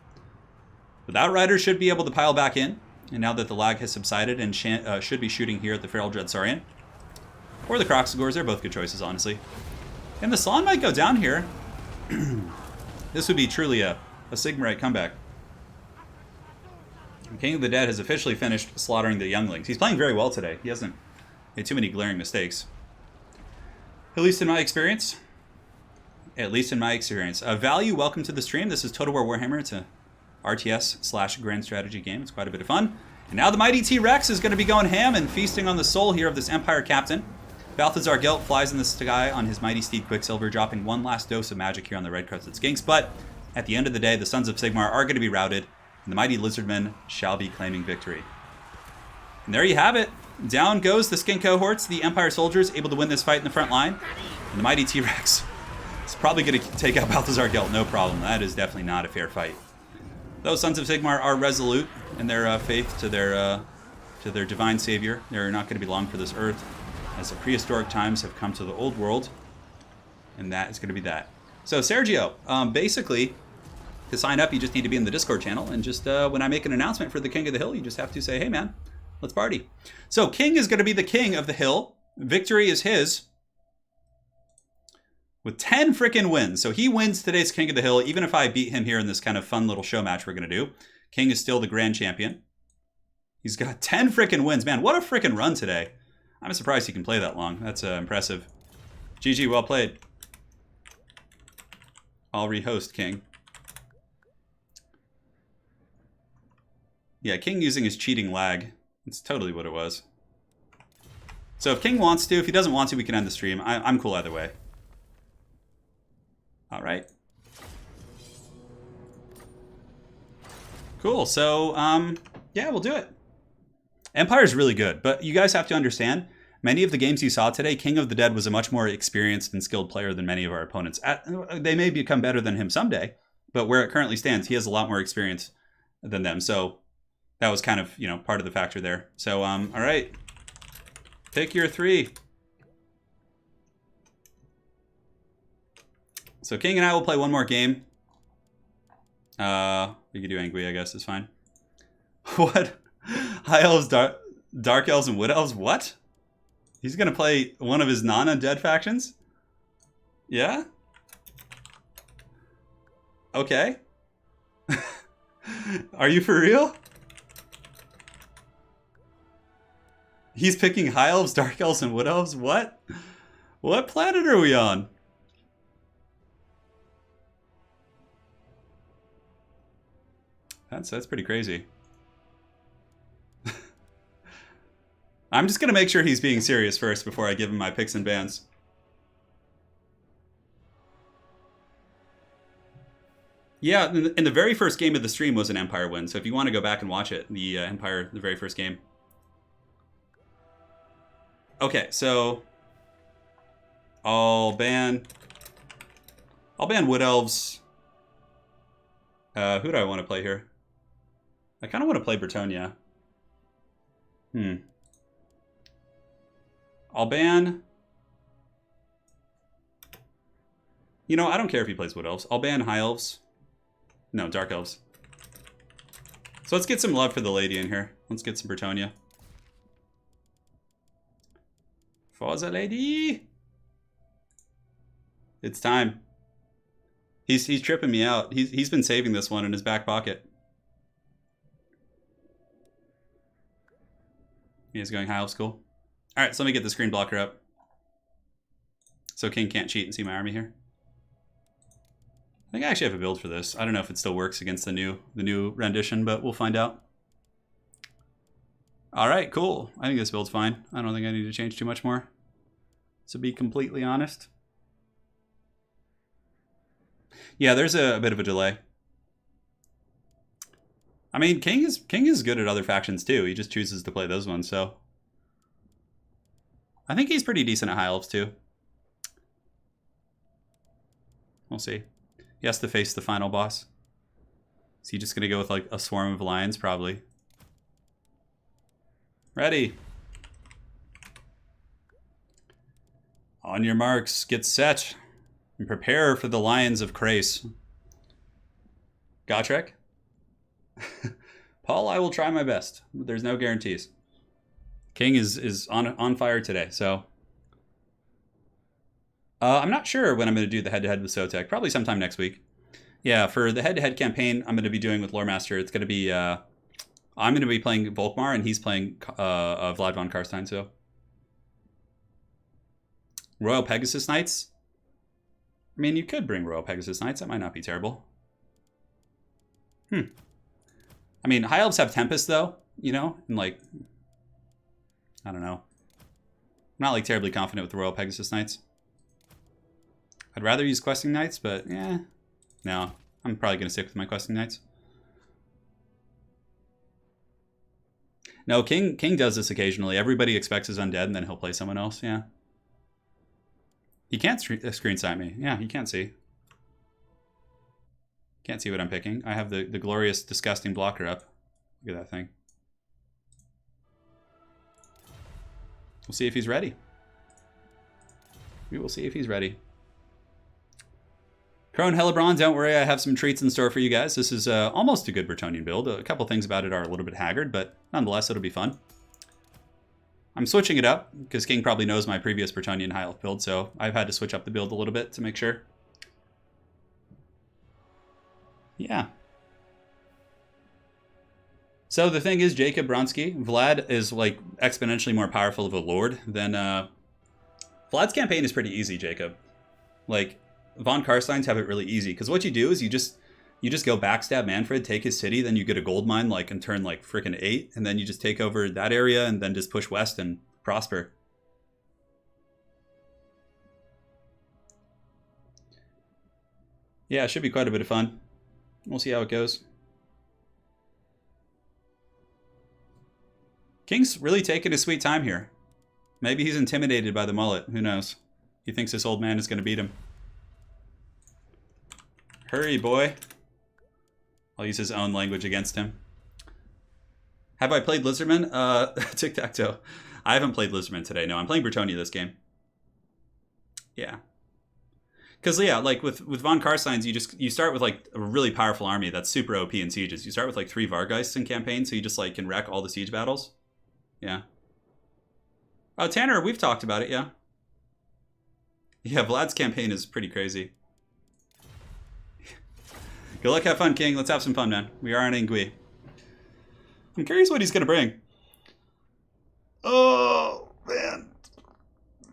But that rider should be able to pile back in. And now that the lag has subsided and should be shooting here at the Feral Dreadsaurian. Or the Croxagores. They're both good choices, honestly. And the Slan might go down here. This would be truly a Sigmarite comeback. King of the Dead has officially finished slaughtering the younglings. He's playing very well today. He hasn't made too many glaring mistakes. At least in my experience. At least in my experience. Value, welcome to the stream. This is Total War Warhammer. It's a RTS / grand strategy game. It's quite a bit of fun. And now the mighty T-Rex is going to be going ham and feasting on the soul here of this Empire captain. Balthazar Gelt flies in the sky on his mighty steed Quicksilver, dropping one last dose of magic here on the red-crested skinks. But at the end of the day, the Sons of Sigmar are going to be routed, and the mighty Lizardmen shall be claiming victory. And there you have it. Down goes the skink cohorts. The Empire soldiers able to win this fight in the front line. And the mighty T-Rex is probably going to take out Balthazar Gelt, no problem. That is definitely not a fair fight. Those Sons of Sigmar are resolute in their faith to their divine savior. They're not going to be long for this earth, as the prehistoric times have come to the old world, and that is going to be that. So Sergio, basically, to sign up, you just need to be in the Discord channel, and just when I make an announcement for the King of the Hill, you just have to say, hey man, let's party. So King is going to be the King of the Hill. Victory is his, with 10 freaking wins. So he wins today's King of the Hill, even if I beat him here in this kind of fun little show match we're going to do. King is still the grand champion. He's got 10 freaking wins. Man, what a freaking run today. I'm surprised he can play that long. That's impressive. GG, well played. I'll rehost King. Yeah, King using his cheating lag. That's totally what it was. So if King wants to, if he doesn't want to, we can end the stream. I'm cool either way. All right. Cool. So, yeah, we'll do it. Empire's really good, but you guys have to understand, many of the games you saw today, King of the Dead was a much more experienced and skilled player than many of our opponents. They may become better than him someday, but where it currently stands, he has a lot more experience than them. So that was kind of, you know, part of the factor there. So, all right. Pick your 3. So King and I will play one more game. We could do Angry, I guess, is fine. What? High Elves, Dark Elves, and Wood Elves? What? He's going to play one of his non-undead factions? Yeah? Okay. Are you for real? He's picking High Elves, Dark Elves, and Wood Elves? What? What planet are we on? That's pretty crazy. I'm just going to make sure he's being serious first before I give him my picks and bans. Yeah, in the very first game of the stream was an Empire win, so if you want to go back and watch it, the Empire, the very first game. Okay, so I'll ban Wood Elves. Who do I want to play here? I kind of want to play Bretonia. I'll ban... You know, I don't care if he plays Wood Elves. I'll ban High Elves. No, Dark Elves. So let's get some love for the lady in here. Let's get some Bretonia. For the lady! It's time. He's tripping me out. He's been saving this one in his back pocket. He's going High Elf School. Alright, so let me get the screen blocker up. So King can't cheat and see my army here. I think I actually have a build for this. I don't know if it still works against the new rendition, but we'll find out. Alright, cool. I think this build's fine. I don't think I need to change too much more, to be completely honest. Yeah, there's a bit of a delay. I mean, King is good at other factions too. He just chooses to play those ones, so I think he's pretty decent at High Elves too. We'll see. He has to face the final boss. Is he just gonna go with like a swarm of lions? Probably. Ready. On your marks, get set. And prepare for the Lions of Crace. Gotrek? Paul, I will try my best. There's no guarantees. King is on fire today, so... I'm not sure when I'm going to do the head-to-head with Sotek. Probably sometime next week. Yeah, for the head-to-head campaign I'm going to be doing with Loremaster, it's going to be... I'm going to be playing Volkmar, and he's playing Vlad von Karstein, so... Royal Pegasus Knights? I mean, you could bring Royal Pegasus Knights. That might not be terrible. I mean, High Elves have Tempest, though, you know? And, like... I don't know. I'm not, like, terribly confident with the Royal Pegasus Knights. I'd rather use Questing Knights, but, yeah. No, I'm probably going to stick with my Questing Knights. No, King does this occasionally. Everybody expects his undead, and then he'll play someone else, yeah. He can't screen sight me. Yeah, he can't see. Can't see what I'm picking. I have the glorious, disgusting blocker up. Look at that thing. We'll see if he's ready. We will see if he's ready. Crone Hellebron, don't worry, I have some treats in store for you guys. This is almost a good Bretonnian build. A couple things about it are a little bit haggard, but nonetheless, it'll be fun. I'm switching it up, because King probably knows my previous Bretonnian High Elf build, so I've had to switch up the build a little bit to make sure. Yeah. So the thing is, Jacob Bronsky, Vlad is like exponentially more powerful of a lord than... Vlad's campaign is pretty easy, Jacob. Like, Von Karstein's have it really easy, because what you do is you just go backstab Manfred, take his city, then you get a gold mine like and turn like freaking 8, and then you just take over that area and then just push west and prosper. Yeah, it should be quite a bit of fun. We'll see how it goes. King's really taking his sweet time here. Maybe he's intimidated by the mullet. Who knows? He thinks this old man is going to beat him. Hurry, boy. I'll use his own language against him. Have I played Lizardman? Tic-tac-toe. I haven't played Lizardman today. No, I'm playing Bretonnia this game. Yeah. Because, yeah, like with Von Karstein's, you start with like a really powerful army that's super OP in sieges. You start with like 3 Vargeists in campaign, so you just like can wreck all the siege battles. Yeah. Oh, Tanner, we've talked about it, yeah. Yeah, Vlad's campaign is pretty crazy. Good luck, have fun, King. Let's have some fun, man. We are on Ingui. I'm curious what he's going to bring. Oh, man.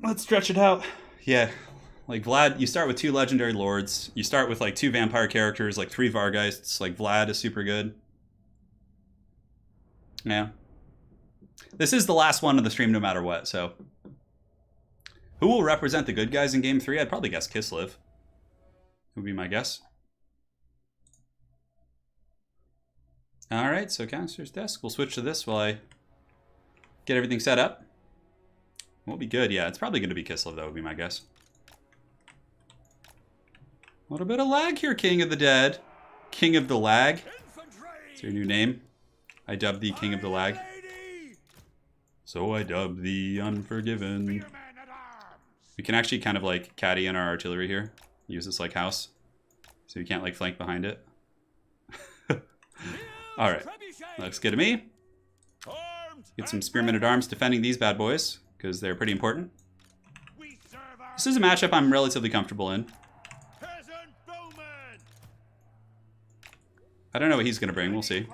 Let's stretch it out. Yeah. Like, Vlad, you start with 2 legendary lords. You start with, like, 2 vampire characters, like 3 Vargeists. Like, Vlad is super good. Yeah. This is the last one of the stream no matter what, so. Who will represent the good guys in Game 3? I'd probably guess Kislev. Would be my guess. Alright, so Counselor's Desk. We'll switch to this while I get everything set up. Won't be good, yeah. It's probably going to be Kislev, though, would be my guess. A little bit of lag here, King of the Dead. King of the Lag. That's your new name. I dubbed thee King of the Lag. So I dub thee Unforgiven. We can actually kind of like caddy in our artillery here. Use this like house. So you can't like flank behind it. Alright. Looks good to me. Get some Spearmen at Arms defending these bad boys, because they're pretty important. This is a matchup I'm relatively comfortable in. I don't know what he's gonna bring, we'll see.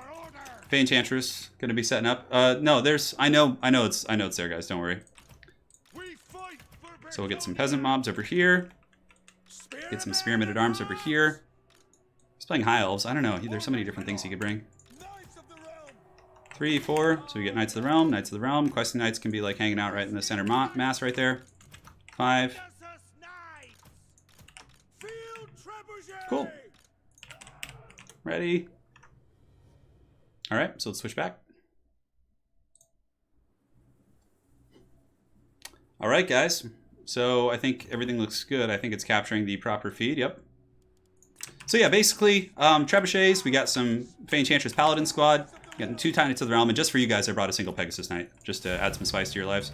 Fey Enchantress gonna be setting up. No, there's I know it's there, guys, don't worry. So we'll get some peasant mobs over here. Get some Spearmen at Arms over here. He's playing High Elves. I don't know. There's so many different things he could bring. 3, 4. So we get Knights of the Realm. Knights of the Realm. Questing Knights can be like hanging out right in the center mass right there. 5. Cool. Ready. Alright, so let's switch back. Alright, guys. So I think everything looks good. I think it's capturing the proper feed. Yep. So yeah, basically, trebuchets. We got some Fey Enchantress Paladin squad. Getting 2 Knights of the Realm, and just for you guys, I brought a single Pegasus Knight, just to add some spice to your lives.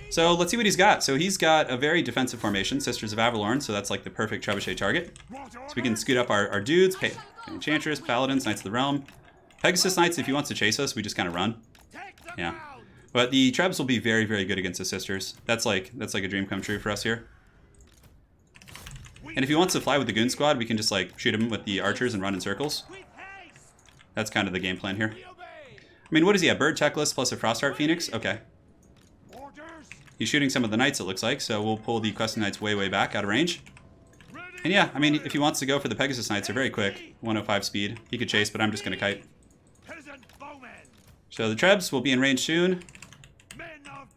So let's see what he's got. So he's got a very defensive formation, Sisters of Avalorn, so that's like the perfect trebuchet target. So we can scoot up our dudes, Enchantress, Paladins, Knights of the Realm. Pegasus Knights, if he wants to chase us, we just kind of run. Yeah. But the Trebs will be very, very good against the Sisters. That's like a dream come true for us here. And if he wants to fly with the Goon Squad, we can just like shoot him with the archers and run in circles. That's kind of the game plan here. I mean, what does he have? Bird Techless plus a Frostheart Phoenix? Okay. He's shooting some of the Knights, it looks like, so we'll pull the Questing Knights way, way back out of range. And yeah, I mean, if he wants to go for the Pegasus Knights, they're very quick. 105 speed. He could chase, but I'm just going to kite. So the Trebs will be in range soon.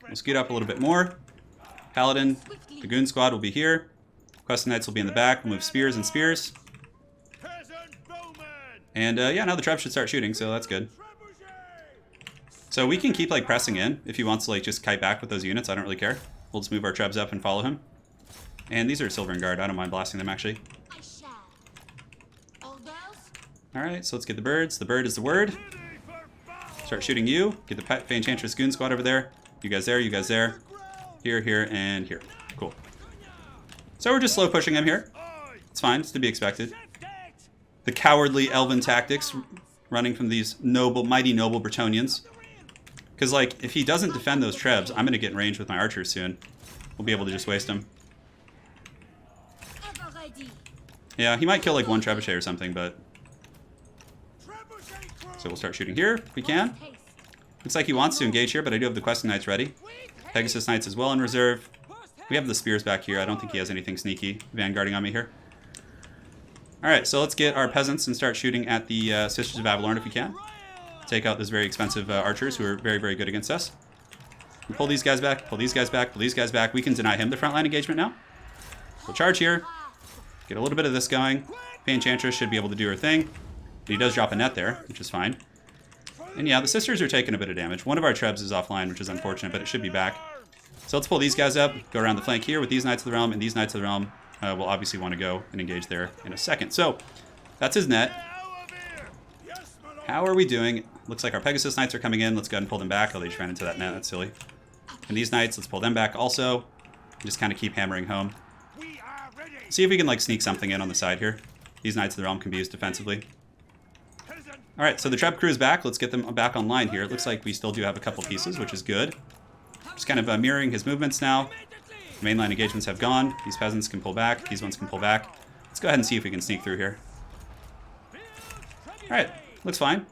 We'll scoot up a little bit more. Paladin, the Goon Squad will be here. Questing Knights will be in the back. We'll move spears and spears. And yeah, now the Trebs should start shooting, so that's good. So we can keep like pressing in. If he wants to like just kite back with those units, I don't really care. We'll just move our Trebs up and follow him. And these are Silver and Guard. I don't mind blasting them actually. Alright, so let's get the birds. The bird is the word. Start shooting you. Get the Fey Enchantress Goon Squad over there. You guys there, you guys there. Here, here, and here. Cool. So we're just slow pushing him here. It's fine, it's to be expected. The cowardly elven tactics running from these noble, mighty noble Bretonnians. Because, like, if he doesn't defend those Trebs, I'm going to get in range with my archers soon. We'll be able to just waste them. Yeah, he might kill, like, one Trebuchet or something, but... So we'll start shooting here, if we can. Looks like he wants to engage here, but I do have the Questing Knights ready. Pegasus Knights as well in reserve. We have the Spears back here. I don't think he has anything sneaky vanguarding on me here. Alright, so let's get our Peasants and start shooting at the Sisters of Avalorn if we can. Take out those very expensive archers who are very, very good against us. We pull these guys back, pull these guys back, pull these guys back. We can deny him the frontline engagement now. We'll charge here. Get a little bit of this going. Fey Enchantress should be able to do her thing. He does drop a net there, which is fine. And yeah, the Sisters are taking a bit of damage. One of our Trebs is offline, which is unfortunate, but it should be back. So let's pull these guys up, go around the flank here with these Knights of the Realm, and these Knights of the Realm will obviously want to go and engage there in a second. So that's his net. How are we doing? Looks like our Pegasus Knights are coming in. Let's go ahead and pull them back. Oh, they just ran into that net. That's silly. And these Knights, let's pull them back also. Just kind of keep hammering home. See if we can like sneak something in on the side here. These Knights of the Realm can be used defensively. Alright, so the Treb crew is back. Let's get them back online here. It looks like we still do have a couple pieces, which is good. Just kind of mirroring his movements now. The mainline engagements have gone. These Peasants can pull back. These ones can pull back. Let's go ahead and see if we can sneak through here. Alright, looks fine.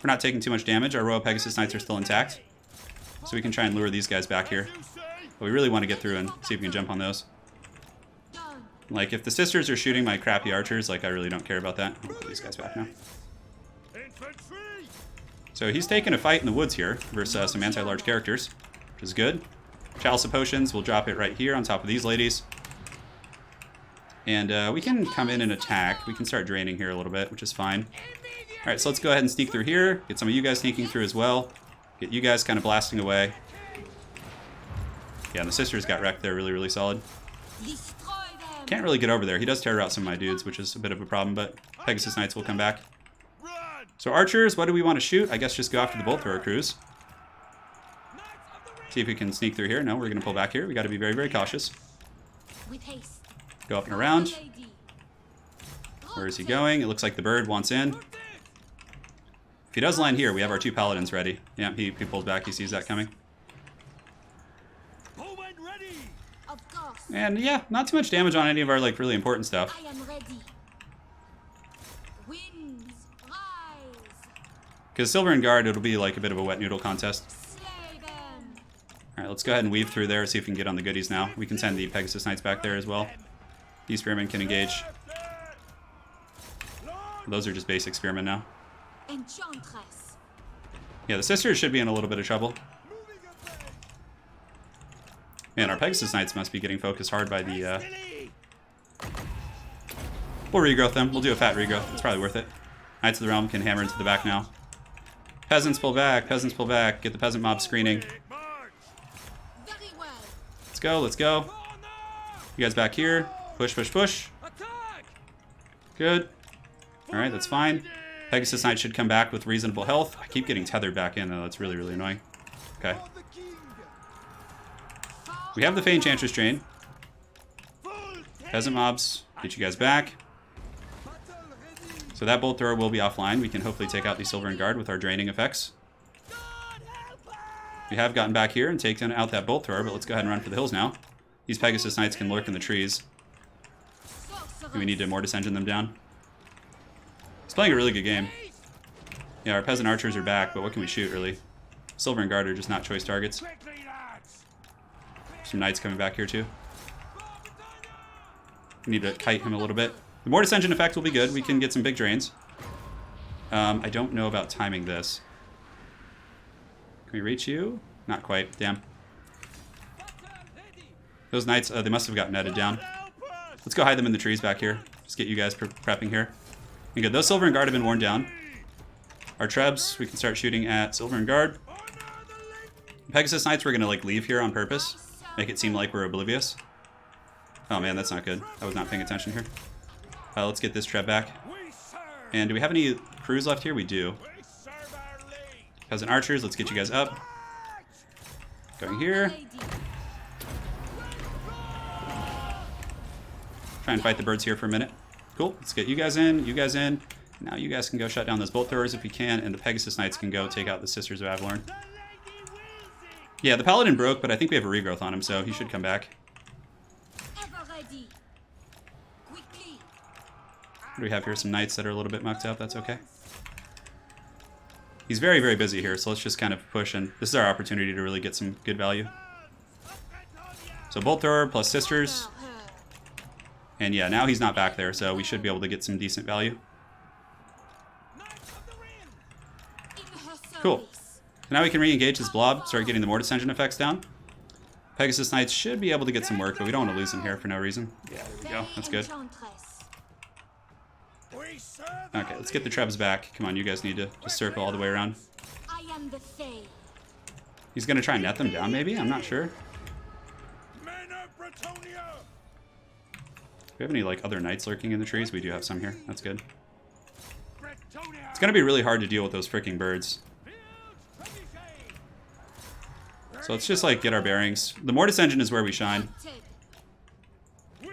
We're not taking too much damage. Our Royal Pegasus Knights are still intact. So we can try and lure these guys back here. But we really want to get through and see if we can jump on those. Like, if the Sisters are shooting my crappy archers, like, I really don't care about that. I'll put these guys back now. So he's taking a fight in the woods here versus some anti-large characters, which is good. Chalice of Potions, we'll drop it right here on top of these ladies. And we can come in and attack. We can start draining here a little bit, which is fine. Alright, so let's go ahead and sneak through here. Get some of you guys sneaking through as well. Get you guys kind of blasting away. Yeah, and the Sisters got wrecked there really, really solid. Can't really get over there. He does tear out some of my dudes, which is a bit of a problem, but Pegasus Knights will come back. So archers, what do we want to shoot? I guess just go after the bolt thrower crews. See if we can sneak through here. No, we're going to pull back here. We got to be very, very cautious. Go up and around. Where is he going? It looks like the bird wants in. If he does land here, we have our two paladins ready. Yeah, he pulls back. He sees that coming. And yeah, not too much damage on any of our like really important stuff. Because Silver and Guard, it'll be like a bit of a wet noodle contest. Alright, let's go ahead and weave through there, see if we can get on the goodies now. We can send the Pegasus Knights back there as well. These Spearmen can engage. Those are just basic Spearmen now. Yeah, the Sisters should be in a little bit of trouble. Man, our Pegasus Knights must be getting focused hard by the... We'll regrowth them. We'll do a fat regrowth. It's probably worth it. Knights of the Realm can hammer into the back now. Peasants pull back. Peasants pull back. Get the peasant mob screening. Let's go. Let's go. You guys back here. Push, push, push. Good. Alright, that's fine. Pegasus Knight should come back with reasonable health. I keep getting tethered back in, though. That's really, really annoying. Okay. We have the Fey Enchantress Drain. Peasant mobs, get you guys back. So that bolt thrower will be offline. We can hopefully take out the Silver and Guard with our draining effects. We have gotten back here and taken out that bolt thrower, but let's go ahead and run for the hills now. These Pegasus Knights can lurk in the trees. Do we need to Mortis Engine them down? He's playing a really good game. Yeah, our Peasant Archers are back, but what can we shoot, really? Silver and Guard are just not choice targets. Some Knights coming back here, too. We need to kite him a little bit. The Mortis Engine effect will be good. We can get some big drains. I don't know about timing this. Can we reach you? Not quite. Damn. Those Knights, they must have got netted down. Let's go hide them in the trees back here. Just get you guys prepping here. Okay, good. Those Silver and Guard have been worn down. Our Trebs, we can start shooting at Silver and Guard. Pegasus Knights, we're going to like leave here on purpose. Make it seem like we're oblivious. Oh man, that's not good. I was not paying attention here. Let's get this Treb back. And do we have any crews left here? We do. Peasant Archers, let's get you guys up. Going here. Try and fight the birds here for a minute. Cool, let's get you guys in, you guys in. Now you guys can go shut down those bolt throwers if we can, and the Pegasus Knights can go take out the Sisters of Avalorn. Yeah, the Paladin broke, but I think we have a regrowth on him, so he should come back. What do we have here? Some Knights that are a little bit mucked up. That's okay. He's very, very busy here, so let's just kind of push, and this is our opportunity to really get some good value. So Bolt Thrower plus Sisters. And yeah, now he's not back there, so we should be able to get some decent value. Cool. Now we can re-engage this blob, start getting the Mortis Engine effects down. Pegasus Knights should be able to get some work, but we don't want to lose them here for no reason. Yeah, there we go. That's good. Okay, let's get the Trebs back. Come on, you guys need to just circle all the way around. He's going to try and net them down, maybe? I'm not sure. Do we have any like other Knights lurking in the trees? We do have some here. That's good. It's going to be really hard to deal with those freaking birds. So let's just like get our bearings. The Mortis Engine is where we shine.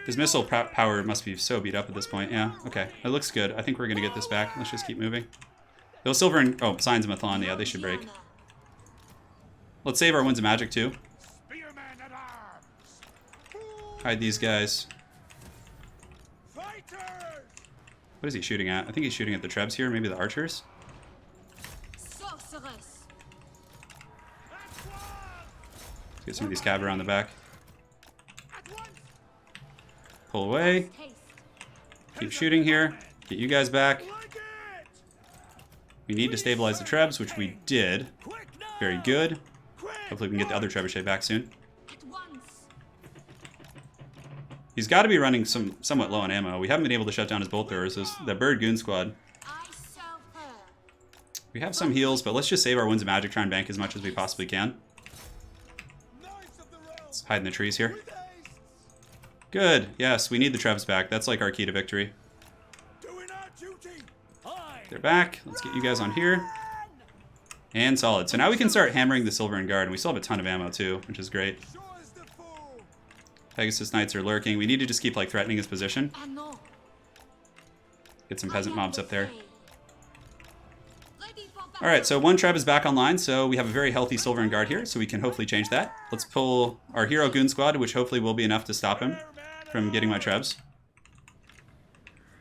His missile power must be so beat up at this point. Yeah, okay. It looks good. I think we're going to get this back. Let's just keep moving. Those Silver and... Oh, Signs of Mathon. Yeah, they should break. Let's save our Winds of Magic, too. Hide these guys. What is he shooting at? I think he's shooting at the Trebs here. Maybe the Archers. Let's get some of these Cav around the back. Pull away. Keep shooting here. Get you guys back. We need to stabilize the Trebs, which we did. Very good. Hopefully we can get the other Trebuchet back soon. He's got to be running somewhat low on ammo. We haven't been able to shut down his bolt throwers. The Bird Goon Squad. We have some heals, but let's just save our Winds of Magic, try and bank as much as we possibly can. Let's hide in the trees here. Good. Yes, we need the Trebs back. That's like our key to victory. They're back. Let's get you guys on here. And solid. So now we can start hammering the Silver and Guard, and we still have a ton of ammo too, which is great. Pegasus Knights are lurking. We need to just keep like threatening his position. Get some peasant mobs up there. Alright, so one Treb is back online, so we have a very healthy Silver and Guard here, so we can hopefully change that. Let's pull our Hero Goon Squad, which hopefully will be enough to stop him from getting my Trebs.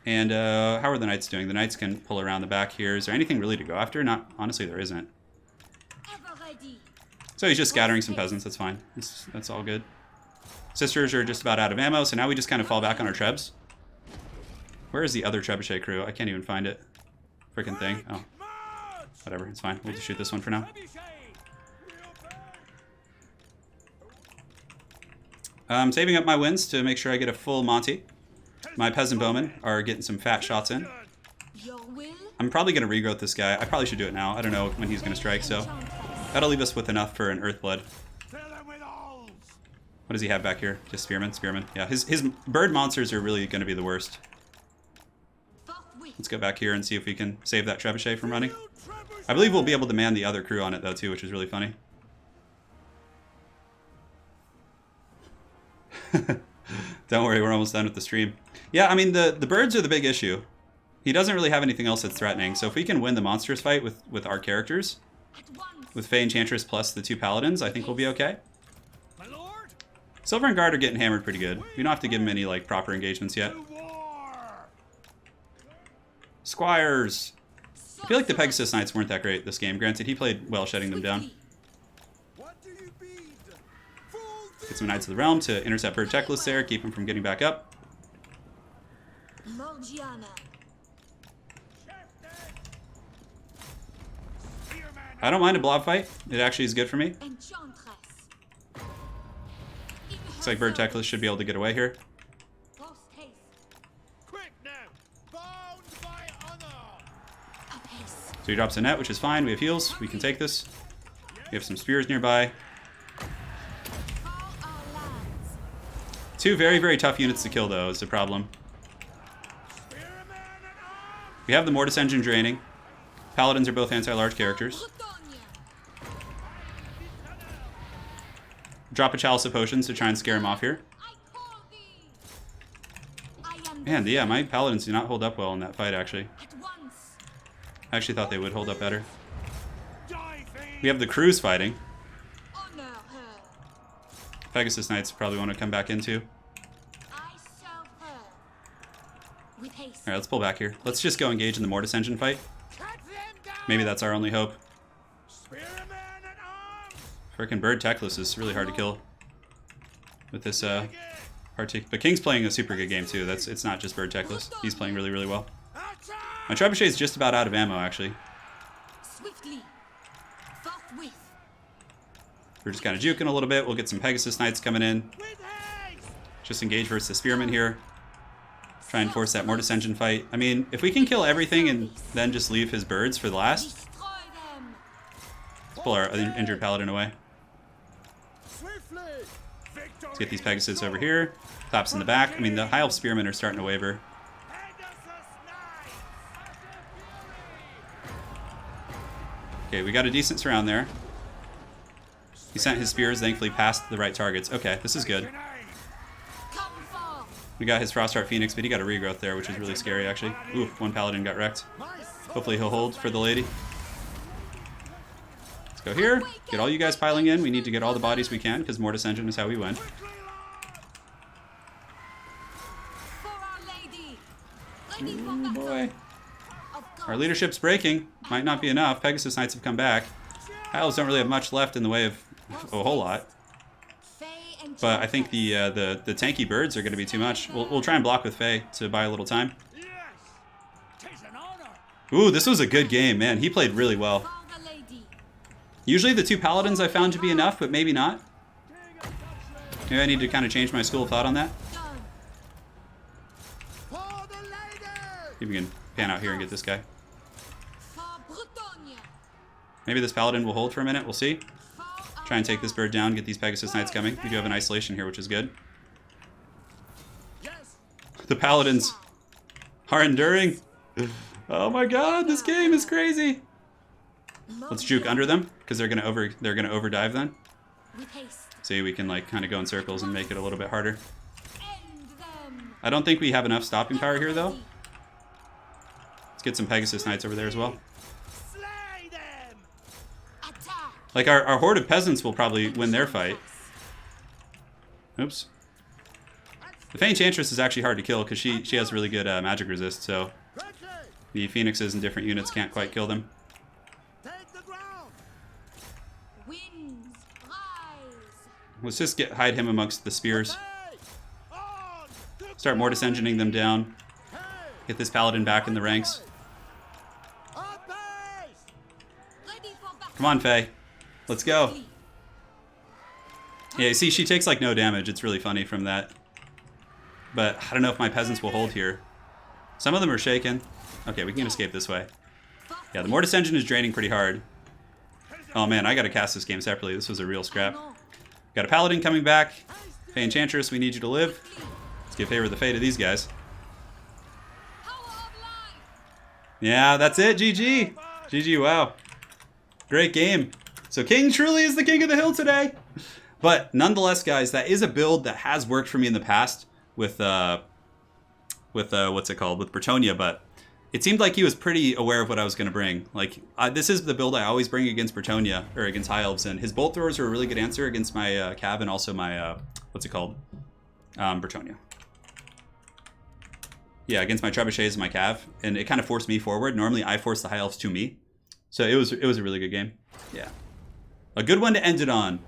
And how are the Knights doing? The Knights can pull around the back here. Is there anything really to go after? Not, honestly, there isn't. So he's just scattering some peasants, that's fine. That's all good. Sisters are just about out of ammo, so now we just kind of fall back on our Trebs. Where is the other Trebuchet crew? I can't even find it. Freaking thing. Oh. Whatever, it's fine. We'll just shoot this one for now. I'm saving up my wins to make sure I get a full Monty. My Peasant Bowmen are getting some fat shots in. I'm probably going to regrowth this guy. I probably should do it now. I don't know when he's going to strike, so that'll leave us with enough for an Earthblood. What does he have back here? Just Spearmen? Spearmen. Yeah, his bird monsters are really going to be the worst. Let's go back here and see if we can save that Trebuchet from running. I believe we'll be able to man the other crew on it, though, too, which is really funny. Don't worry, we're almost done with the stream. Yeah, I mean, the birds are the big issue. He doesn't really have anything else that's threatening, so if we can win the monsters fight with our characters, with Fae Enchantress plus the 2 paladins, I think we'll be okay. Silver and Guard are getting hammered pretty good. We don't have to give them any, like, proper engagements yet. Squires! I feel like the Pegasus Knights weren't that great this game. Granted, he played well shutting them down. Get some Knights of the Realm to intercept Bird Checklist there, keep him from getting back up. I don't mind a blob fight. It actually is good for me. Looks like Bird Checklist should be able to get away here. So he drops a net, which is fine. We have heals. We can take this. We have some spears nearby. 2 very, very tough units to kill, though, is the problem. We have the Mortis Engine draining. Paladins are both anti-large characters. Drop a Chalice of Potions to try and scare him off here. Man, yeah, my Paladins do not hold up well in that fight, actually. I actually thought they would hold up better. We have the crews fighting. Pegasus Knights probably want to come back into. Alright, let's pull back here. Let's just go engage in the Mortis Engine fight. Maybe that's our only hope. Frickin' Bird Techless is really hard to kill with this but King's playing a super good game too. It's not just Bird Techless. He's playing really, really well. My Trebuchet is just about out of ammo, actually. We're just kind of juking a little bit. We'll get some Pegasus Knights coming in. Just engage versus the Spearman here. Try and force that Mortis Engine fight. I mean, if we can kill everything and then just leave his birds for the last. Let's pull our injured Paladin away. Let's get these Pegasus over here. Claps in the back. I mean, the High Elf Spearmen are starting to waver. Okay, we got a decent surround there. He sent his spears, thankfully, past the right targets. Okay, this is good. We got his Frostheart Phoenix, but he got a regrowth there, which is really scary, actually. Oof, 1 Paladin got wrecked. Hopefully he'll hold for the lady. Let's go here. Get all you guys piling in. We need to get all the bodies we can, because Mortis Engine is how we win. Oh boy. Our leadership's breaking. Might not be enough. Pegasus Knights have come back. Hiles don't really have much left in the way of a whole lot. But I think the tanky birds are going to be too much. We'll try and block with Fae to buy a little time. Ooh, this was a good game, man. He played really well. Usually the 2 paladins I found to be enough, but maybe not. Maybe I need to kind of change my school of thought on that. Maybe we can pan out here and get this guy. Maybe this paladin will hold for a minute. We'll see. Try and take this bird down, get these Pegasus Knights coming. We do have an isolation here, which is good. The paladins are enduring. Oh my god, this game is crazy. Let's juke under them, because they're gonna overdive then. See, we can like kind of go in circles and make it a little bit harder. I don't think we have enough stopping power here though. Let's get some Pegasus Knights over there as well. Like, our horde of peasants will probably win their fight. Oops. The Fae Enchantress is actually hard to kill because she has really good magic resist, so the Phoenixes and different units can't quite kill them. Let's just hide him amongst the spears. Start Mortis Engineing them down. Get this Paladin back in the ranks. Come on, Fae. Let's go. Yeah, you see, she takes like no damage. It's really funny from that. But I don't know if my peasants will hold here. Some of them are shaken. Okay, we can escape this way. Yeah, the Mortis Engine is draining pretty hard. Oh man, I gotta cast this game separately. This was a real scrap. Got a Paladin coming back. Fae Enchantress, we need you to live. Let's give favor the fate of these guys. Yeah, that's it. GG. GG, wow. Great game. So King truly is the king of the hill today. But nonetheless, guys, that is a build that has worked for me in the past with what's it called, with Bretonnia, but it seemed like he was pretty aware of what I was going to bring. Like, this is the build I always bring against Bretonnia, or against High Elves, and his Bolt Throwers are a really good answer against my Cav and also my, what's it called? Bretonnia. Yeah, against my Trebuchets and my Cav, and it kind of forced me forward. Normally, I force the High Elves to me. So it was a really good game. Yeah. A good one to end it on.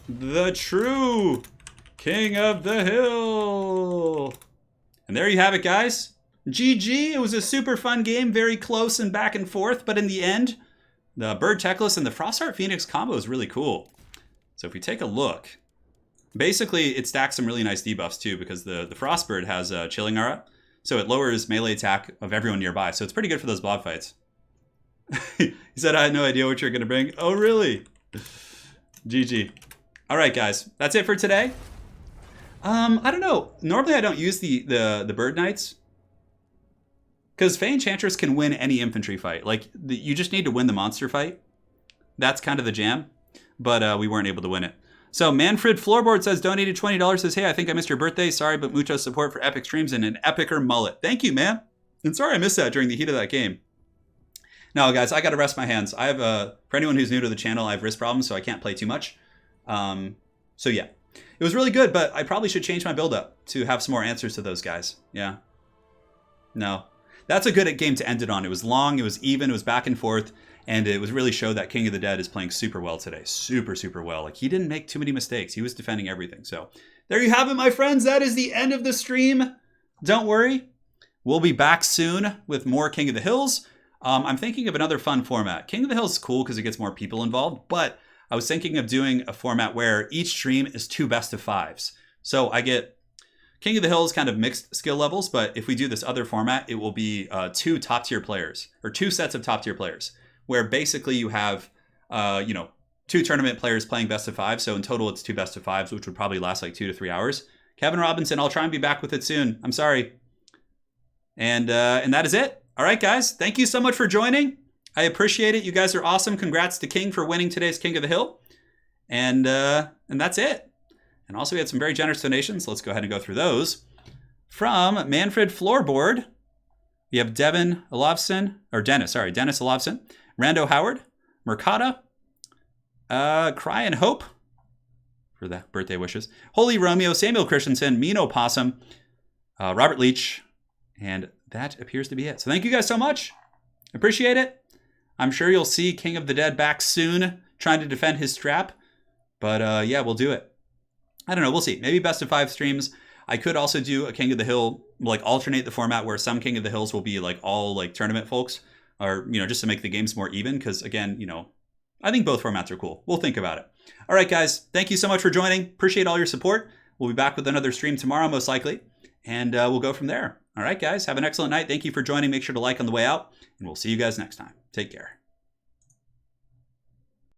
The true King of the Hill. And there you have it, guys. GG. It was a super fun game, very close and back and forth, but in the end, the Bird Teclis and the Frostheart Phoenix combo is really cool. So if we take a look, basically it stacks some really nice debuffs too, because the Frostbird has a Chilling Aura, so it lowers melee attack of everyone nearby, so it's pretty good for those blob fights. He said, I had no idea what you're going to bring. Oh, really? GG. All right, guys. That's it for today. I don't know. Normally, I don't use the Bird Knights, because Fey Enchantress can win any infantry fight. Like, you just need to win the monster fight. That's kind of the jam, but we weren't able to win it. So Manfred Floorboard says, donated $20, says, hey, I think I missed your birthday. Sorry, but mucho support for epic streams and an epicer mullet. Thank you, man. And sorry I missed that during the heat of that game. No, guys, I got to rest my hands. I have for anyone who's new to the channel, I have wrist problems, so I can't play too much. So yeah, it was really good, but I probably should change my build up to have some more answers to those guys. Yeah. No, that's a good game to end it on. It was long, it was even, it was back and forth, and it was really showed that King of the Dead is playing super well today. Super, super well. Like, he didn't make too many mistakes. He was defending everything. So there you have it, my friends. That is the end of the stream. Don't worry. We'll be back soon with more King of the Hills. I'm thinking of another fun format. King of the Hill is cool because it gets more people involved, but I was thinking of doing a format where each stream is 2 best of 5s. So I get King of the Hill is kind of mixed skill levels, but if we do this other format, it will be 2 top tier players, or 2 sets of top tier players, where basically you have, 2 tournament players playing best of 5. So in total, it's 2 best of 5s, which would probably last like 2 to 3 hours. Kevin Robinson, I'll try and be back with it soon. I'm sorry. And that is it. All right, guys. Thank you so much for joining. I appreciate it. You guys are awesome. Congrats to King for winning today's King of the Hill. And that's it. And also, we had some very generous donations. Let's go ahead and go through those. From Manfred Floorboard, we have Dennis Olovson, Rando Howard, Mercata, Cry and Hope for the birthday wishes, Holy Romeo, Samuel Christensen, Mino Possum, Robert Leach, and that appears to be it. So thank you guys so much. Appreciate it. I'm sure you'll see King of the Dead back soon, trying to defend his strap. But yeah, we'll do it. I don't know. We'll see. Maybe best of 5 streams. I could also do a King of the Hill, like alternate the format where some King of the Hills will be like all like tournament folks, or, just to make the games more even. Because again, I think both formats are cool. We'll think about it. All right, guys. Thank you so much for joining. Appreciate all your support. We'll be back with another stream tomorrow, most likely. And we'll go from there. All right, guys. Have an excellent night. Thank you for joining. Make sure to like on the way out. And we'll see you guys next time. Take care.